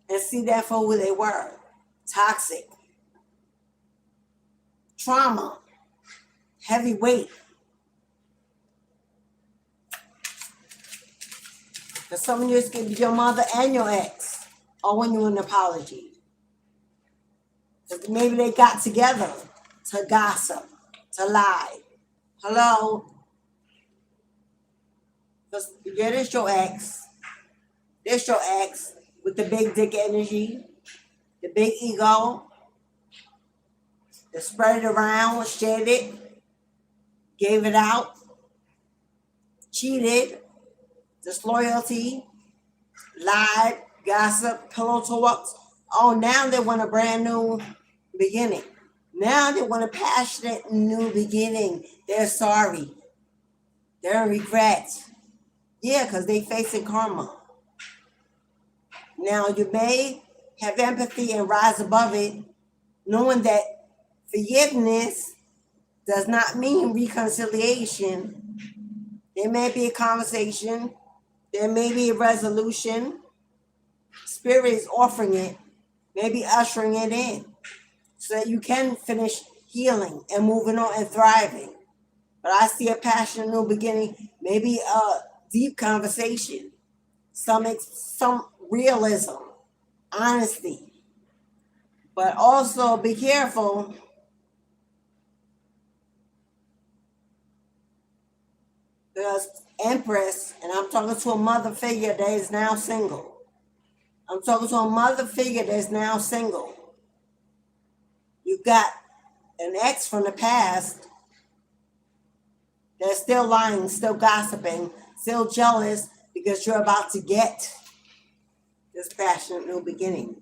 and see that for who they were. Toxic, trauma, heavy weight. For some of you, it's going to be your mother and your ex owing you an apology. Because maybe they got together to gossip, to lie. Because this your ex. This your ex with the big dick energy, the big ego, that spread it around, shared it, gave it out, cheated, disloyalty, lied, gossip, pillow talks. Oh, now they want a brand new beginning. Now they want a passionate new beginning. They're sorry. They're in regret. Yeah, because they facing karma. Now you may have empathy and rise above it, knowing that forgiveness does not mean reconciliation. There may be a conversation. There may be a resolution. Spirit is offering it, maybe ushering it in, so that you can finish healing and moving on and thriving. But I see a passionate new beginning, maybe a deep conversation, some realism, honesty. But also be careful. Because Empress, and I'm talking to a mother figure that is now single. I'm talking to a mother figure that's now single. You got an ex from the past that's still lying, still gossiping, still jealous because you're about to get this passionate new beginning.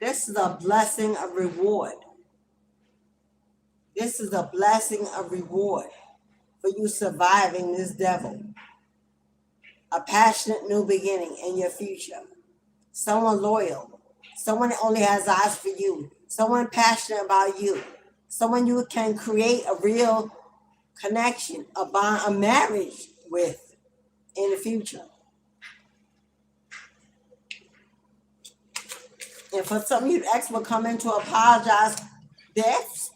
This is a blessing of reward. This is a blessing of reward for you surviving this devil. A passionate new beginning in your future. Someone loyal. Someone that only has eyes for you. Someone passionate about you. Someone you can create a real connection, a bond, a marriage with in the future. And for some of you, the ex will come in to apologize.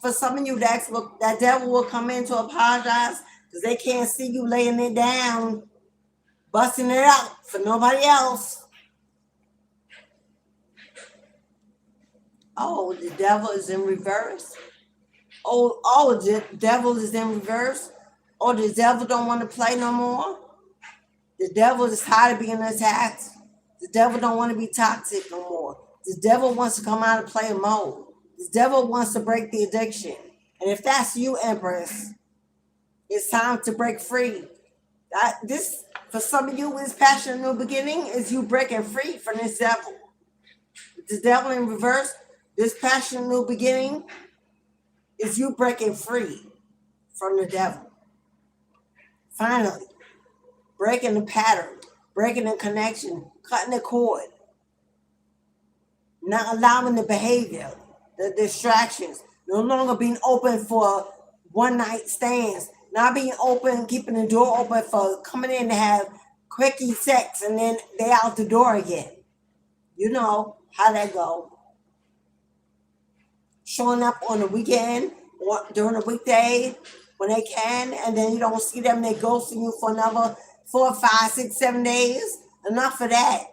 For some of you, that devil will come in to apologize because they can't see you laying it down, busting it out for nobody else. Oh, the devil is in reverse. Oh, the devil is in reverse. Oh, the devil don't want to play no more. The devil is tired of being attacked. The devil don't want to be toxic no more. The devil wants to come out of player mode. The devil wants to break the addiction. And if that's you, Empress, it's time to break free. This, for some of you, is passionate new beginning, is you breaking free from this devil. The devil in reverse, this passionate new beginning is you breaking free from the devil. Finally, breaking the pattern, breaking the connection, cutting the cord, not allowing the behavior, the distractions, no longer being open for one night stands, not being open, keeping the door open for coming in to have quickie sex and then they out the door again. You know how that go. Showing up on the weekend or during the weekday when they can, and then you don't see them, they ghosting you for another 4, 5, 6, 7 days. Enough of that.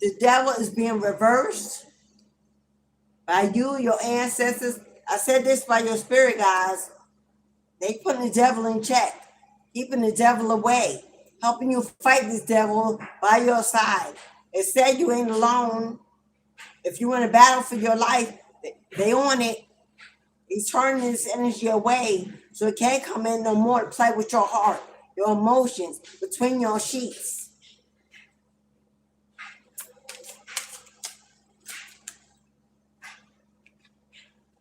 The devil is being reversed by you, your ancestors. I said this by your spirit guys. They putting the devil in check, keeping the devil away, helping you fight this devil by your side. It said you ain't alone. If you in a battle for your life, they on it. He's turning this energy away so it can't come in no more to play with your heart, your emotions, between your sheets.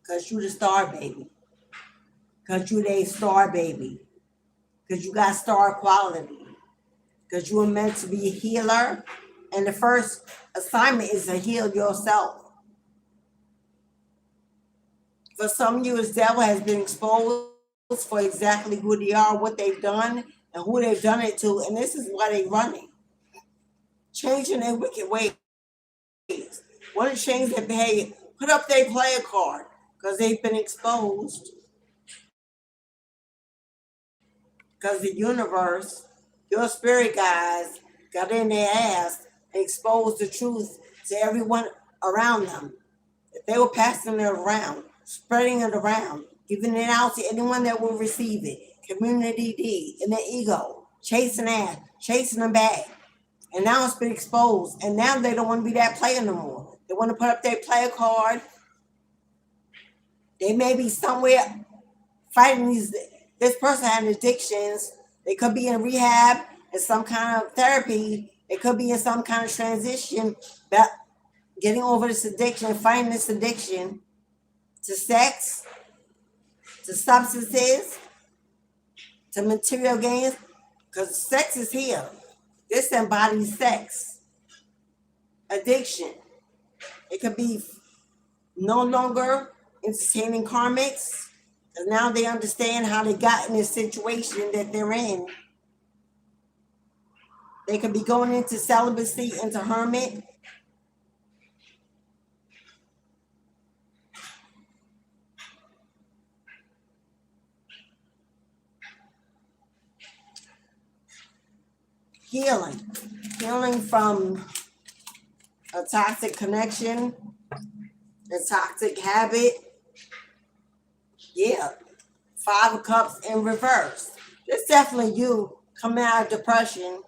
Because you the star baby. Because you the star baby. Because you got star quality. Because you were meant to be a healer. And the first assignment is to heal yourself. For some of you, this devil has been exposed for exactly who they are, what they've done, and who they've done it to. And this is why they're running. Changing their wicked ways. Want to change their behavior. Put up their player card because they've been exposed. Because the universe, your spirit guides, got in their ass and exposed the truth to everyone around them. If they were passing it around, spreading it around, giving it out to anyone that will receive it, community D, and their ego, chasing ass, chasing them back. And now it's been exposed. And now they don't want to be that player no more. They want to put up their player card. They may be somewhere fighting these. This person had addictions. They could be in rehab in some kind of therapy. It could be in some kind of transition, but getting over this addiction, fighting this addiction to sex, to substances, to material gains, because sex is here. This embodies sex. Addiction. It could be no longer entertaining karmics, because now they understand how they got in this situation that they're in. They could be going into celibacy, into hermit. Healing from a toxic connection, a toxic habit. Yeah, 5 of Cups in reverse. It's definitely you coming out of depression.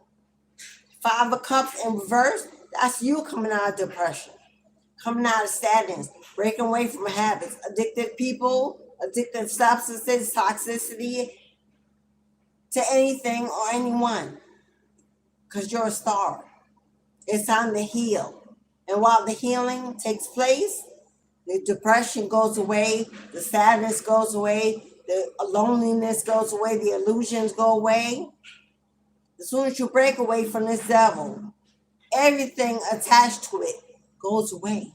5 of Cups in reverse, that's you coming out of depression, coming out of sadness, breaking away from habits, addicted people, addicted substances, toxicity to anything or anyone, because you're a star. It's time to heal. And while the healing takes place, the depression goes away, the sadness goes away, the loneliness goes away, the illusions go away. As soon as you break away from this devil, everything attached to it goes away.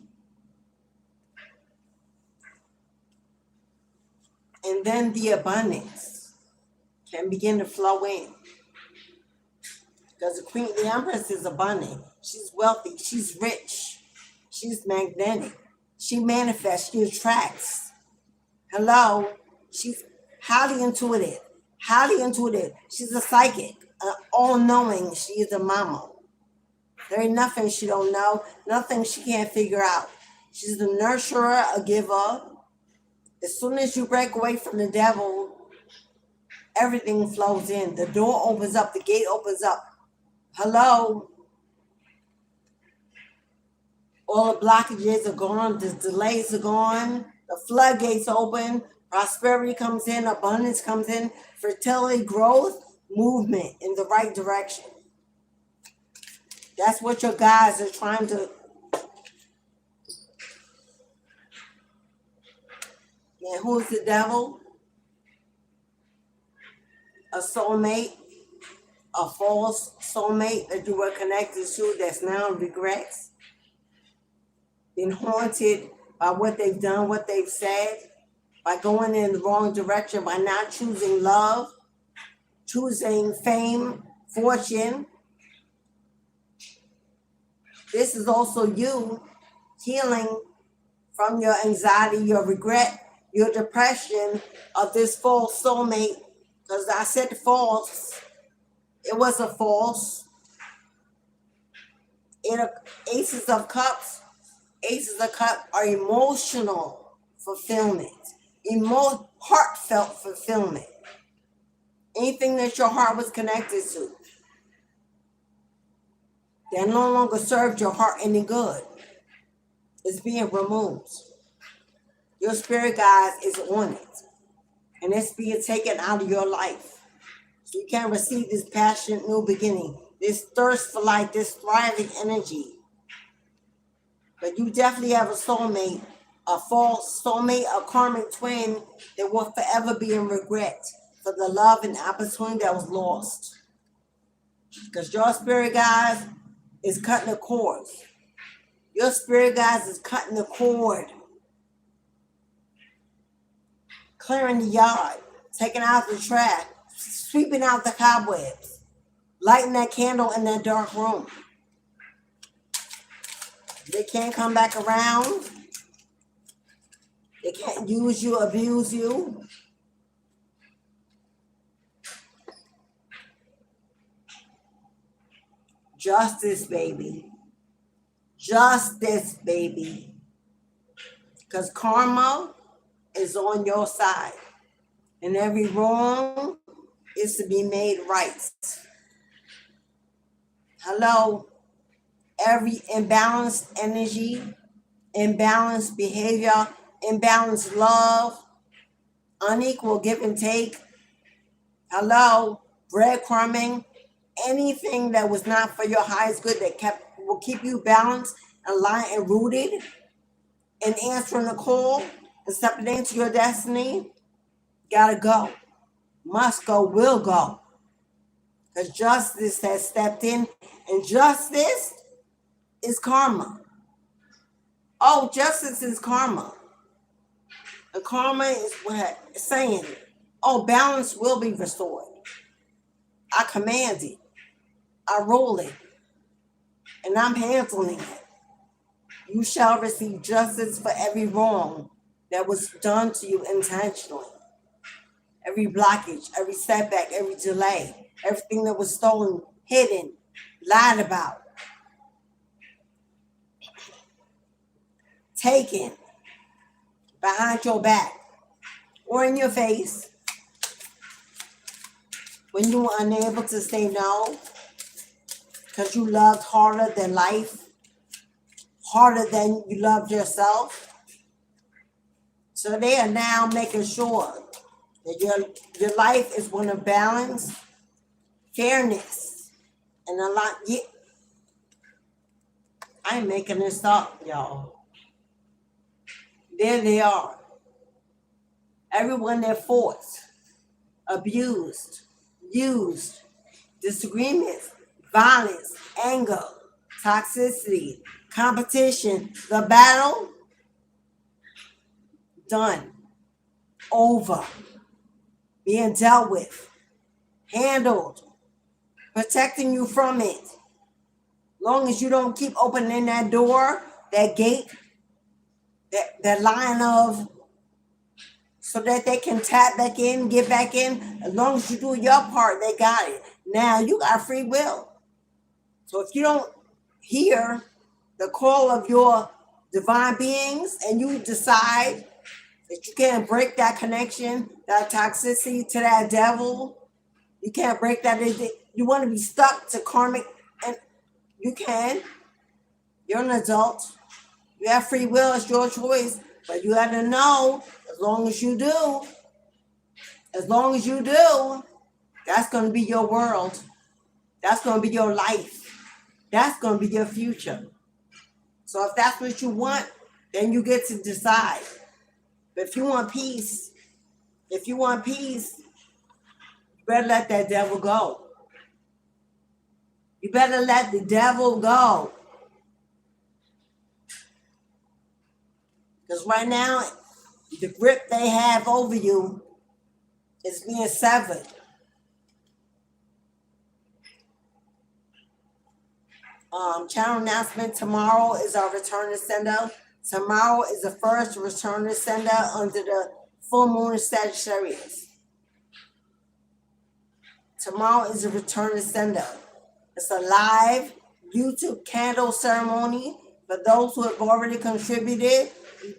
And then the abundance can begin to flow in. Because the Empress is abundant. She's wealthy. She's rich. She's magnetic. She manifests. She attracts. Hello. She's highly intuitive. Highly intuitive. She's a psychic. All-knowing. She is a mama. There ain't nothing she don't know. Nothing she can't figure out. She's a nurturer, a giver. As soon as you break away from the devil, everything flows in. The door opens up. The gate opens up. Hello. All the blockages are gone. The delays are gone. The floodgates open. Prosperity comes in. Abundance comes in. Fertility, growth, movement in the right direction. That's what your guides are trying to. And who's the devil? A soulmate. A false soulmate that you were connected to that's now regrets, been haunted by what they've done, what they've said, by going in the wrong direction, by not choosing love, choosing fame, fortune. This is also you healing from your anxiety, your regret, your depression of this false soulmate, because I said false. It was a false. Aces of Cups are emotional fulfillment, heartfelt fulfillment. Anything that your heart was connected to that no longer served your heart any good is being removed. Your spirit guide is on it, and it's being taken out of your life. So you can receive this passionate new beginning, this thirst for life, this thriving energy. But you definitely have a soulmate, a false soulmate, a karmic twin that will forever be in regret for the love and opportunity that was lost. Because your spirit guide is cutting the cords. Your spirit guide is cutting the cord. Clearing the yard, taking out the trash, sweeping out the cobwebs, lighting that candle in that dark room. They can't come back around. They can't use you, abuse you. Justice, baby. Justice, baby. Because karma is on your side. And every wrong is to be made right. Hello. Every imbalanced energy, imbalanced behavior, imbalanced love, unequal give and take. Hello. Breadcrumbing, anything that was not for your highest good that will keep you balanced, aligned, and rooted, and answering the call and stepping into your destiny, gotta go. Must go, will go. Because justice has stepped in, and justice is karma. Oh, justice is karma. And karma is what it's saying, oh, balance will be restored. I command it. I rule it. And I'm handling it. You shall receive justice for every wrong that was done to you intentionally. Every blockage, every setback, every delay, everything that was stolen, hidden, lied about, taken behind your back or in your face when you were unable to say no because you loved harder than life, harder than you loved yourself. So they are now making sure that your life is one of balance, fairness, and a lot. I'm making this up, y'all. There they are. Everyone that forced, abused, used, disagreements, violence, anger, toxicity, competition, the battle, done, over, being dealt with, handled, protecting you from it. Long as you don't keep opening that door, that gate, that line of, so that they can tap back in, get back in. As long as you do your part, they got it. Now you got free will. So if you don't hear the call of your divine beings and you decide that you can't break that connection, that toxicity to that devil, you can't break that. You want to be stuck to karmic, and you can. You're an adult. You have free will. It's your choice. But you got to know, as long as you do, that's going to be your world. That's going to be your life. That's going to be your future. So if that's what you want, then you get to decide. But if you want peace, you better let that devil go. You better let the devil go. Because right now, the grip they have over you is being severed. Channel announcement: tomorrow is our return to sender. Tomorrow is the first return to sender under the full moon of Sagittarius. Tomorrow is a return to sender. It's a live YouTube candle ceremony for those who have already contributed.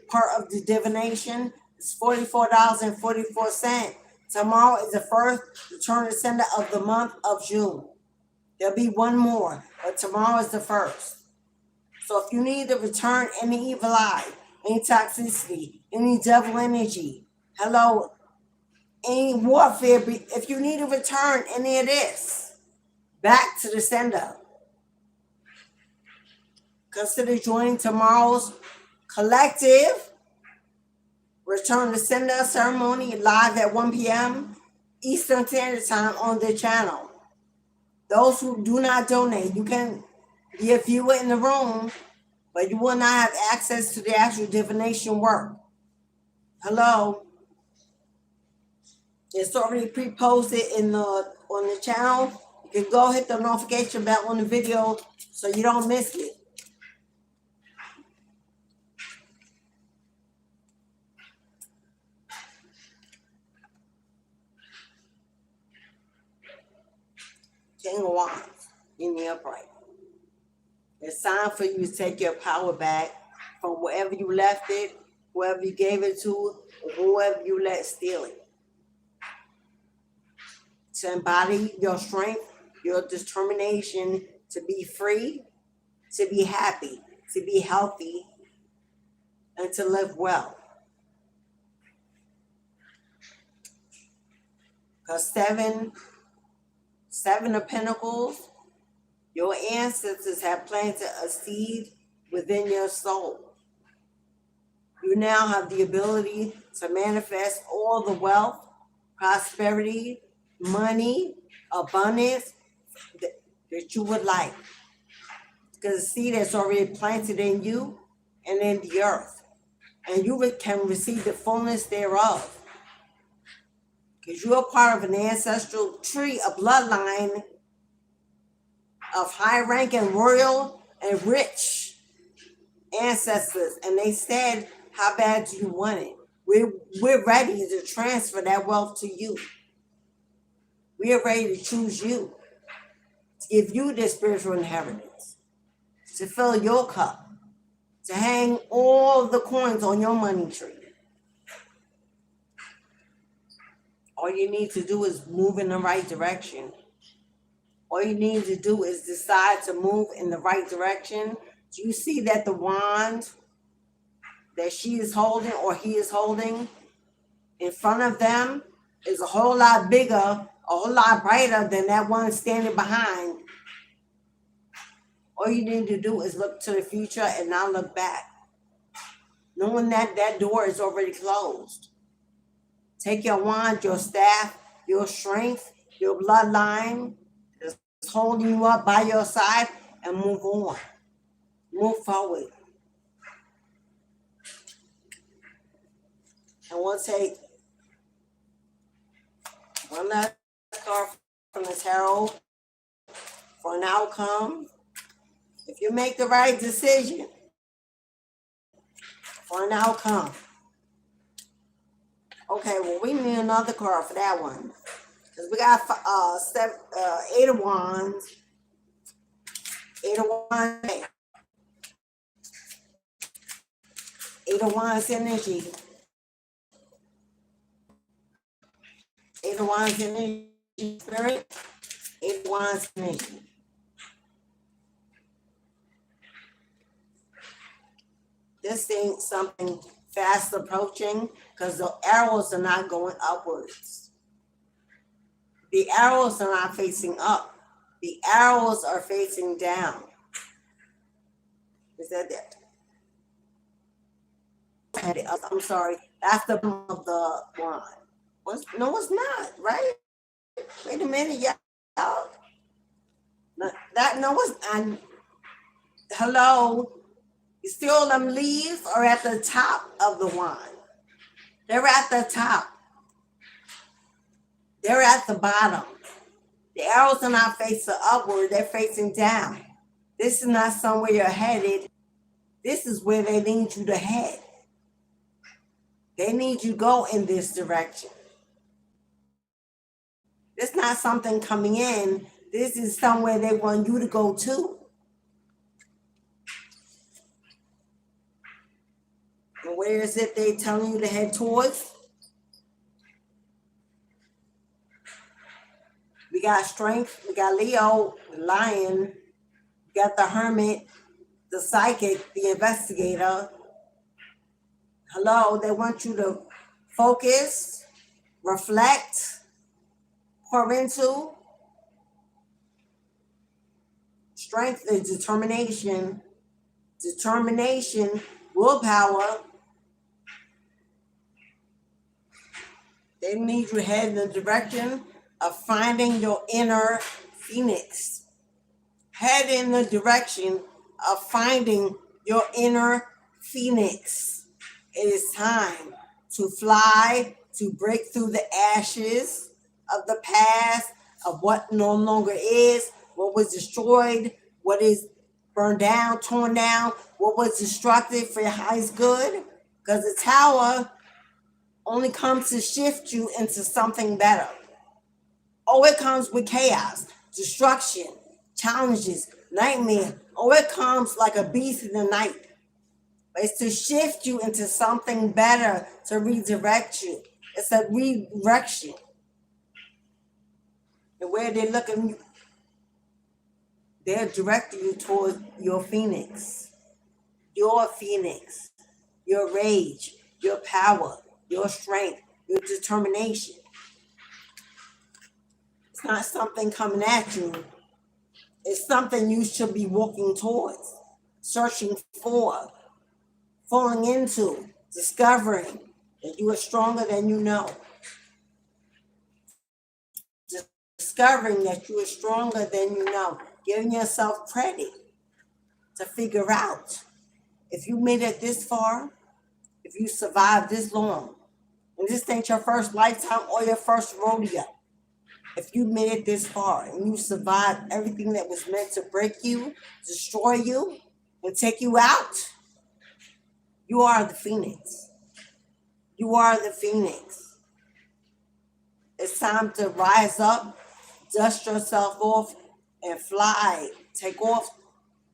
Part of the divination. It's $44.44. Tomorrow is the first return to sender of the month of June. There'll be one more, but tomorrow is the first. So if you need to return any evil eye, any toxicity, any devil energy, any warfare, if you need to return any of this back to the sender, consider joining tomorrow's collective return to sender ceremony live at 1 p.m. Eastern Standard Time on the channel. Those who do not donate, you can be a viewer in the room, but you will not have access to the actual divination work. It's already pre-posted on the channel. You can go hit the notification bell on the video so you don't miss it. King of Wands in the upright. It's time for you to take your power back from wherever you left it, whoever you gave it to, or whoever you let steal it. To embody your strength, your determination to be free, to be happy, to be healthy, and to live well. Because 7 Seven of Pentacles. Your ancestors have planted a seed within your soul. You now have the ability to manifest all the wealth, prosperity, money, abundance that you would like. Because the seed is already planted in you and in the earth. And you can receive the fullness thereof. Because you are part of an ancestral tree, a bloodline of high rank and royal and rich ancestors. And they said, how bad do you want it? We're ready to transfer that wealth to you. We are ready to choose you, to give you this spiritual inheritance, to fill your cup, to hang all the coins on your money tree. All you need to do is move in the right direction. All you need to do is decide to move in the right direction. Do you see that the wand that she is holding or he is holding in front of them is a whole lot bigger, a whole lot brighter than that one standing behind? All you need to do is look to the future and not look back, knowing that that door is already closed. Take your wand, your staff, your strength, your bloodline that's holding you up by your side, and move on. Move forward. And we'll take one last card from the tarot for an outcome. If you make the right decision, for an outcome. Okay, well, we need another card for that one. Because we got 8 of Wands. 8 of Wands. 8 of Wands energy. 8 of Wands energy spirit. 8 of Wands energy. This thing, something fast approaching, because the arrows are not going upwards. The arrows are not facing up. The arrows are facing down. Is that it? I'm sorry. That's the bottom of the wand. No, it's not, right? Wait a minute, y'all. Hello? You see all them leaves are at the top of the wand. They're at the top. They're at the bottom. The arrows are not facing upward, they're facing down. This is not somewhere you're headed. This is where they need you to head. They need you to go in this direction. It's not something coming in. This is somewhere they want you to go to. And where is it they telling you to head towards? We got strength. We got Leo, the lion. We got the hermit, the psychic, the investigator. Hello, they want you to focus, reflect, pour into. Strength is determination. Determination, willpower. They need you to head in the direction of finding your inner phoenix. Head in the direction of finding your inner phoenix. It is time to fly, to break through the ashes of the past, of what no longer is, what was destroyed, what is burned down, torn down, what was destructive for your highest good. Because the tower only comes to shift you into something better. Oh, it comes with chaos, destruction, challenges, nightmare. Oh, it comes like a beast in the night. But it's to shift you into something better, to redirect you. It's a redirection. And where they're looking, they're directing you towards your phoenix, your rage, your power, your strength, your determination. It's not something coming at you. It's something you should be walking towards, searching for, falling into, discovering that you are stronger than you know. Discovering that you are stronger than you know. Giving yourself credit to figure out if you made it this far, if you survived this long, and this ain't your first lifetime or your first rodeo. If you made it this far and you survived everything that was meant to break you, destroy you, and take you out, you are the phoenix. You are the phoenix. It's time to rise up, dust yourself off, and fly. Take off.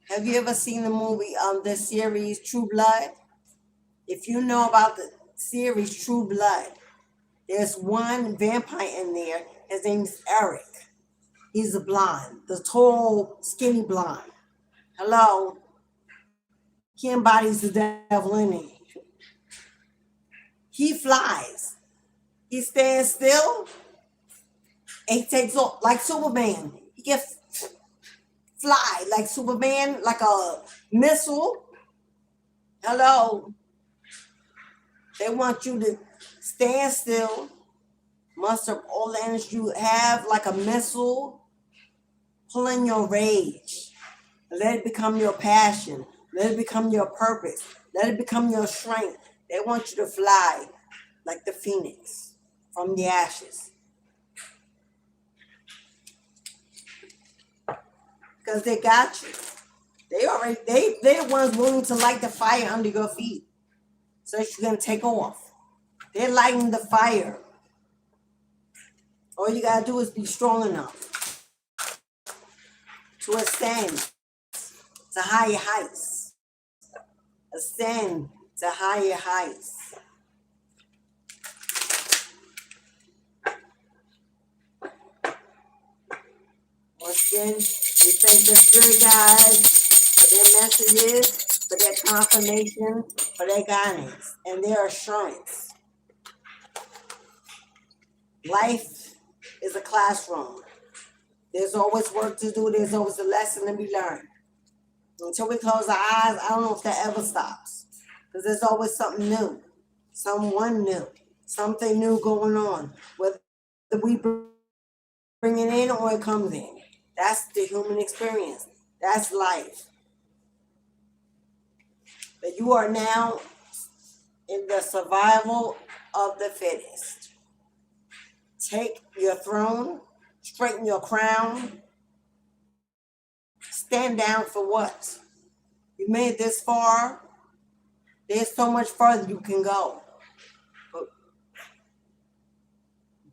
Have you ever seen the movie, the series True Blood? If you know about the series True Blood, there's one vampire in there. His name's Eric. He's a blonde, the tall, skinny blonde. Hello. He embodies the devil in him. He flies. He stands still and he takes off like Superman. He can fly like Superman, like a missile. Hello. They want you to stand still, muster all the energy you have like a missile, pull in your rage. Let it become your passion. Let it become your purpose. Let it become your strength. They want you to fly like the phoenix from the ashes. Because they got you. They're the ones willing to light the fire under your feet so that you can take off. They're lighting the fire. All you gotta do is be strong enough to ascend to higher heights. Ascend to higher heights. Once again, we thank the spirit guides for their messages, for their confirmation, for their guidance, and their assurance. Life is a classroom. There's always work to do. There's always a lesson to be learned. Until we close our eyes, I don't know if that ever stops. Because there's always something new, someone new, something new going on. Whether we bring it in or it comes in. That's the human experience. That's life. But you are now in the survival of the fittest. Take your throne, straighten your crown, stand down for what? You made it this far. There's so much further you can go. But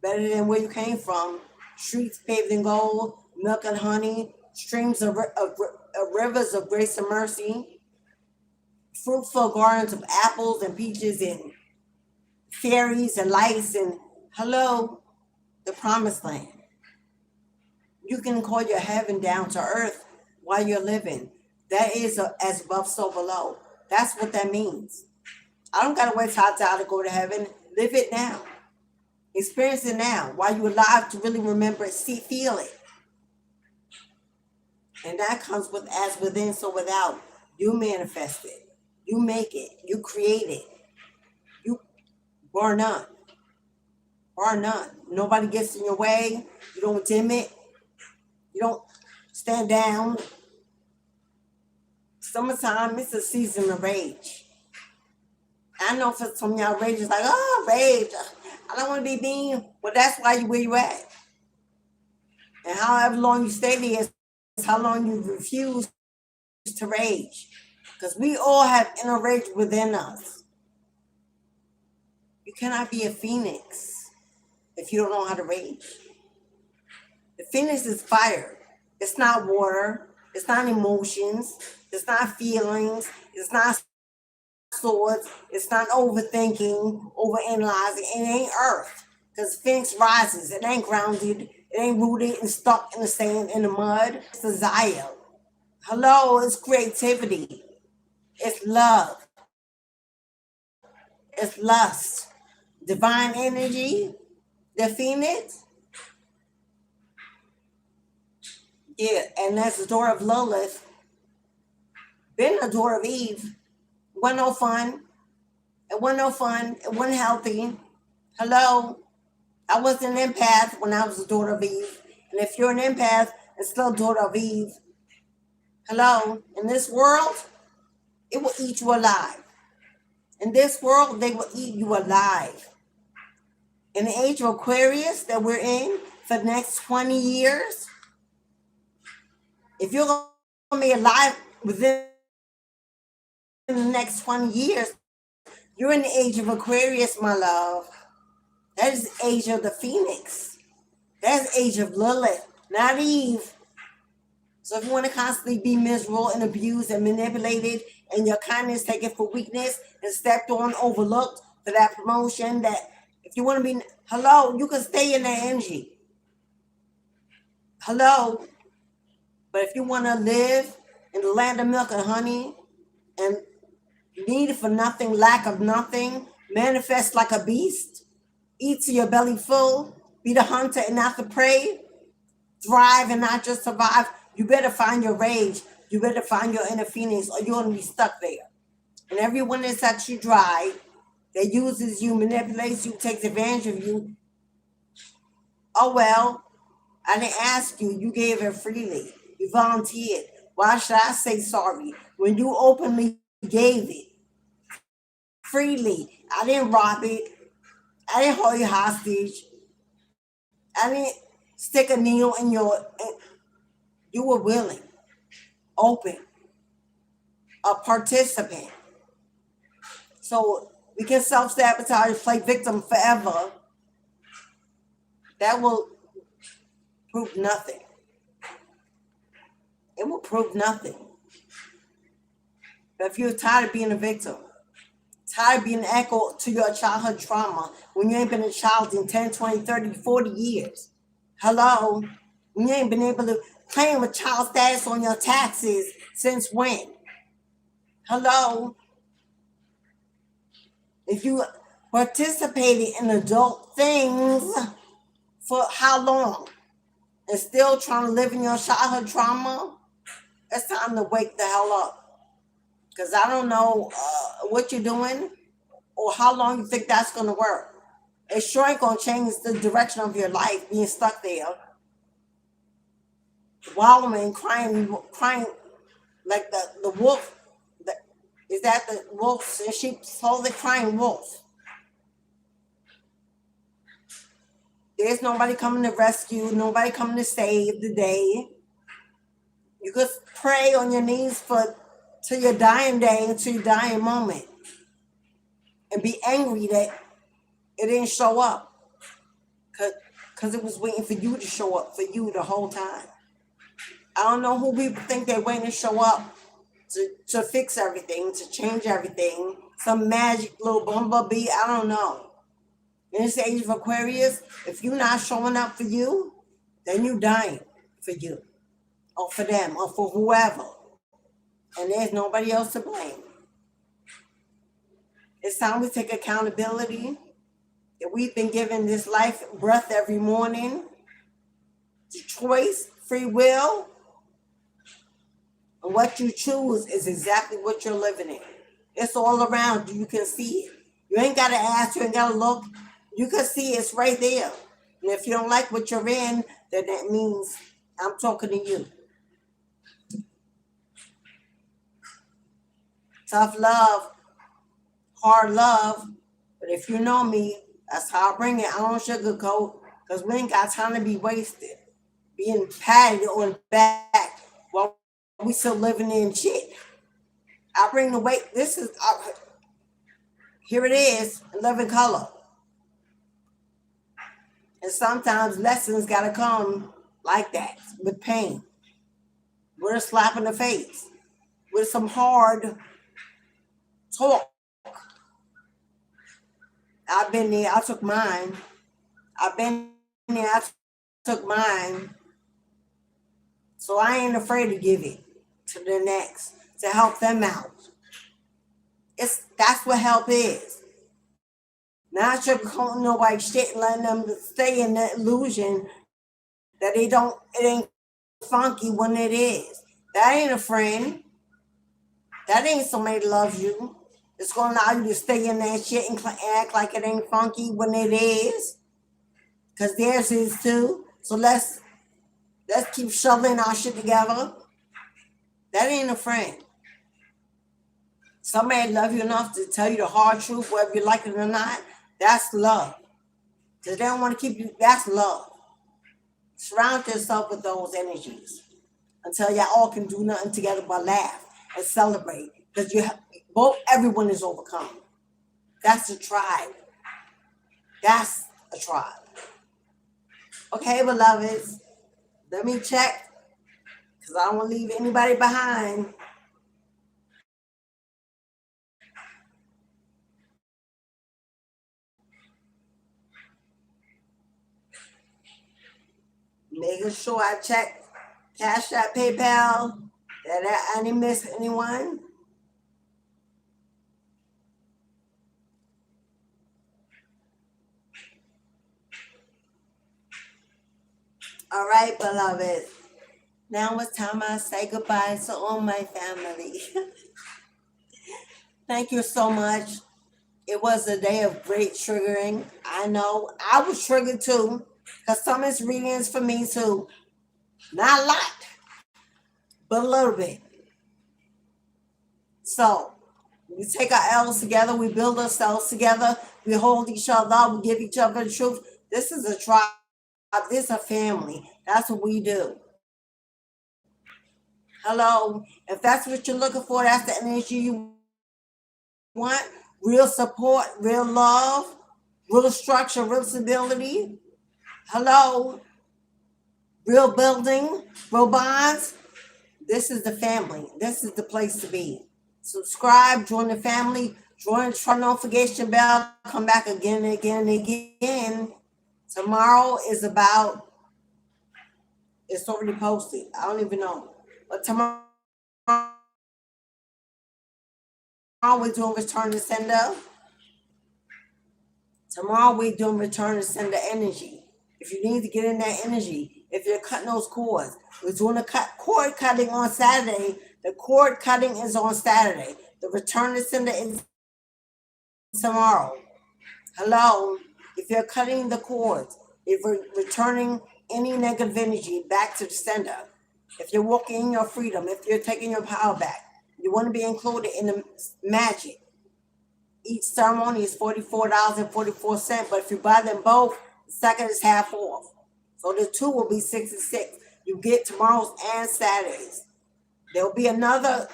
better than where you came from. Streets paved in gold, milk and honey, streams of rivers of grace and mercy, fruitful gardens of apples and peaches and fairies and lights and hello, the promised land. You can call your heaven down to earth while you're living. That is as above, so below. That's what that means. I don't gotta wait till I die to go to heaven. Live it now. Experience it now while you're alive to really remember it, see, feel it. And that comes with as within, so without. You manifest it. You make it. You create it. You bar none. Bar none. Nobody gets in your way. You don't dim it. You don't stand down. Summertime, it's a season of rage. I know for some of y'all, rage is like, oh, rage. I don't want to be mean. Well, that's why you where you at. And however long you stay there is how long you refuse to rage. Because we all have inner rage within us. You cannot be a phoenix if you don't know how to rage. The phoenix is fire. It's not water. It's not emotions. It's not feelings. It's not swords. It's not overthinking, overanalyzing. It ain't earth. Because Phoenix rises. It ain't grounded. It ain't rooted and stuck in the sand, in the mud. It's desire. Hello, it's creativity. It's love. It's lust. Divine energy. The Phoenix. Yeah, and that's the daughter of Lilith, been the daughter of Eve. It wasn't no fun. It wasn't no fun. It wasn't healthy. Hello? I was an empath when I was the daughter of Eve. And if you're an empath and still daughter of Eve, hello? In this world, it will eat you alive. In this world, they will eat you alive. In the age of Aquarius that we're in for the next 20 years, if you're going to be alive within the next 20 years, you're in the age of Aquarius, my love. That is the age of the Phoenix. That's the age of Lilith, not Eve. So if you want to constantly be miserable and abused and manipulated and your kindness taken for weakness and stepped on, overlooked for that promotion, that if you want to be, hello, you can stay in that energy. Hello. But if you want to live in the land of milk and honey and need for nothing, lack of nothing, manifest like a beast, eat to your belly full, be the hunter and not the prey, thrive and not just survive, you better find your rage. You better find your inner phoenix or you're going to be stuck there. And everyone that sucks you dry, that uses you, manipulates you, takes advantage of you, oh well, I didn't ask you. You gave it freely. You volunteered. Why should I say sorry when you openly gave it freely? I didn't rob it. I didn't hold you hostage. I didn't stick a needle in your... You were willing, open, a participant. So we can self-sabotage, play victim forever. That will prove nothing. It will prove nothing. But if you're tired of being a victim, tired of being an echo to your childhood trauma, when you ain't been a child in 10, 20, 30, 40 years, hello? When you ain't been able to claim a child status on your taxes since when? Hello? If you participated in adult things for how long and still trying to live in your childhood trauma, it's time to wake the hell up. Because I don't know what you're doing or how long you think that's going to work. It sure ain't going to change the direction of your life being stuck there. Wallowing, crying like the wolf. Is that the wolves and sheep? So the crying wolf. There's nobody coming to rescue, nobody coming to save the day. You could pray on your knees to your dying day, to your dying moment, and be angry that it didn't show up, because it was waiting for you to show up for you the whole time. I don't know who people think they're waiting to show up to fix everything, to change everything. Some magic little bumblebee, I don't know. In this age of Aquarius, if you're not showing up for you, then you're dying for you, or for them, or for whoever. And there's nobody else to blame. It's time we take accountability that we've been given this life breath every morning, choice, free will. And what you choose is exactly what you're living in. It's all around you. You can see it. You ain't got to ask. You ain't got to look. You can see it's right there. And if you don't like what you're in, then that means I'm talking to you. Tough love, hard love. But if you know me, that's how I bring it. I don't sugarcoat, because we ain't got time to be wasted being patted on the back while we still living in shit. I bring the weight. This is, here it is, in living color. And sometimes lessons got to come like that, with pain, with a slap in the face, with some hard talk. I've been there. I took mine. I've been there. I took mine. So I ain't afraid to give it to the next, to help them out. That's what help is. Not sugarcoating nobody's shit and letting them stay in that illusion that it ain't funky when it is. That ain't a friend. That ain't somebody that loves you. It's going to allow you to stay in that shit and act like it ain't funky when it is. Because theirs is too. So let's keep shoveling our shit together. That ain't a friend. Somebody love you enough to tell you the hard truth, whether you like it or not. That's love. Because they don't want to keep you. That's love. Surround yourself with those energies until y'all all can do nothing together but laugh and celebrate. Because everyone is overcome. That's a tribe. That's a tribe. Okay, beloveds. Let me check. Because I don't want to leave anybody behind. Making sure I check Cashapp, PayPal. Did I didn't miss anyone? All right, beloved. Now it's time I say goodbye to all my family. Thank you so much. It was a day of great triggering. I know I was triggered too, because some of this reading is for me too. Not a lot, but a little bit. So we take our L's together, we build ourselves together, we hold each other up, we give each other the truth. This is a tribe, this is a family. That's what we do. Hello, if that's what you're looking for, that's the energy you want. Real support, real love, real structure, real stability. Hello, real building, real bonds. This is the family. This is the place to be. Subscribe, join the family, join the notification bell, come back again and again and again. Tomorrow is about, it's already posted. I don't even know. But tomorrow we're doing return to sender. Tomorrow we're doing return to sender energy. If you need to get in that energy, if you're cutting those cords, we're doing a cord cutting on Saturday. The cord cutting is on Saturday. The return to sender is tomorrow. Hello, if you're cutting the cords, if you're returning any negative energy back to the sender, if you're walking in your freedom, if you're taking your power back, you want to be included in the magic. Each ceremony is $44.44, but if you buy them both, the second is half off. So the two will be $66. You get tomorrow's and Saturday's. There will be another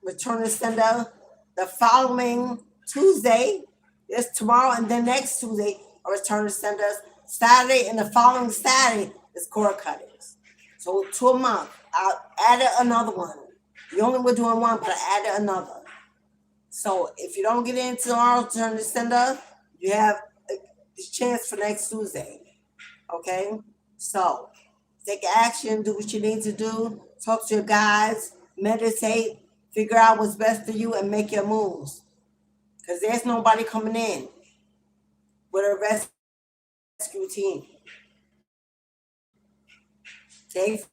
return to sender the following Tuesday. It's tomorrow and then next Tuesday a return to senders. Saturday and the following Saturday is cord cuttings. So 2 a month. I added another one. You only were doing one, but I added another. So if you don't get in tomorrow, return to sender, you have a chance for next Tuesday. Okay? So take action, do what you need to do, talk to your guides, meditate, figure out what's best for you, and make your moves. Because there's nobody coming in with a rescue team. They've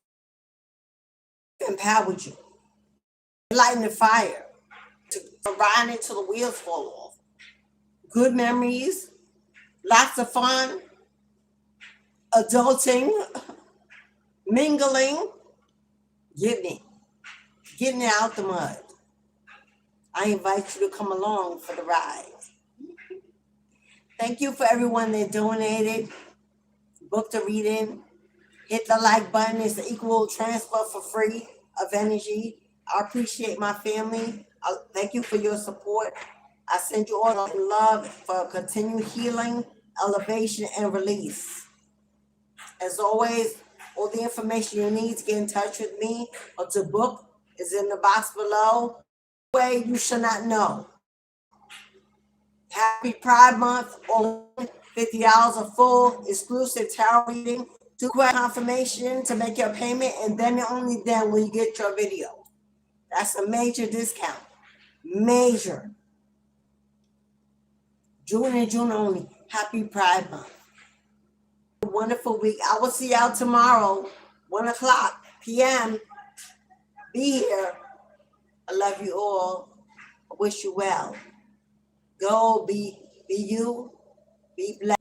empowered you. Lighting the fire to ride it till the wheels fall off. Good memories, lots of fun, adulting, mingling, getting it out the mud. I invite you to come along for the ride. Thank you for everyone that donated, booked a reading, hit the like button. It's the equal transfer for free of energy. I appreciate my family. Thank you for your support. I send you all love for continued healing, elevation, and release. As always, all the information you need to get in touch with me or to book is in the box below. Way you should not know. Happy Pride Month. All $50 a full exclusive tarot reading. 2 confirmation to make your payment, and then only then will you get your video. That's a major discount. Major. June and June only. Happy Pride Month. Wonderful week. I will see y'all tomorrow, 1 o'clock p.m. Be here. I love you all. I wish you well. Go be you. Be blessed.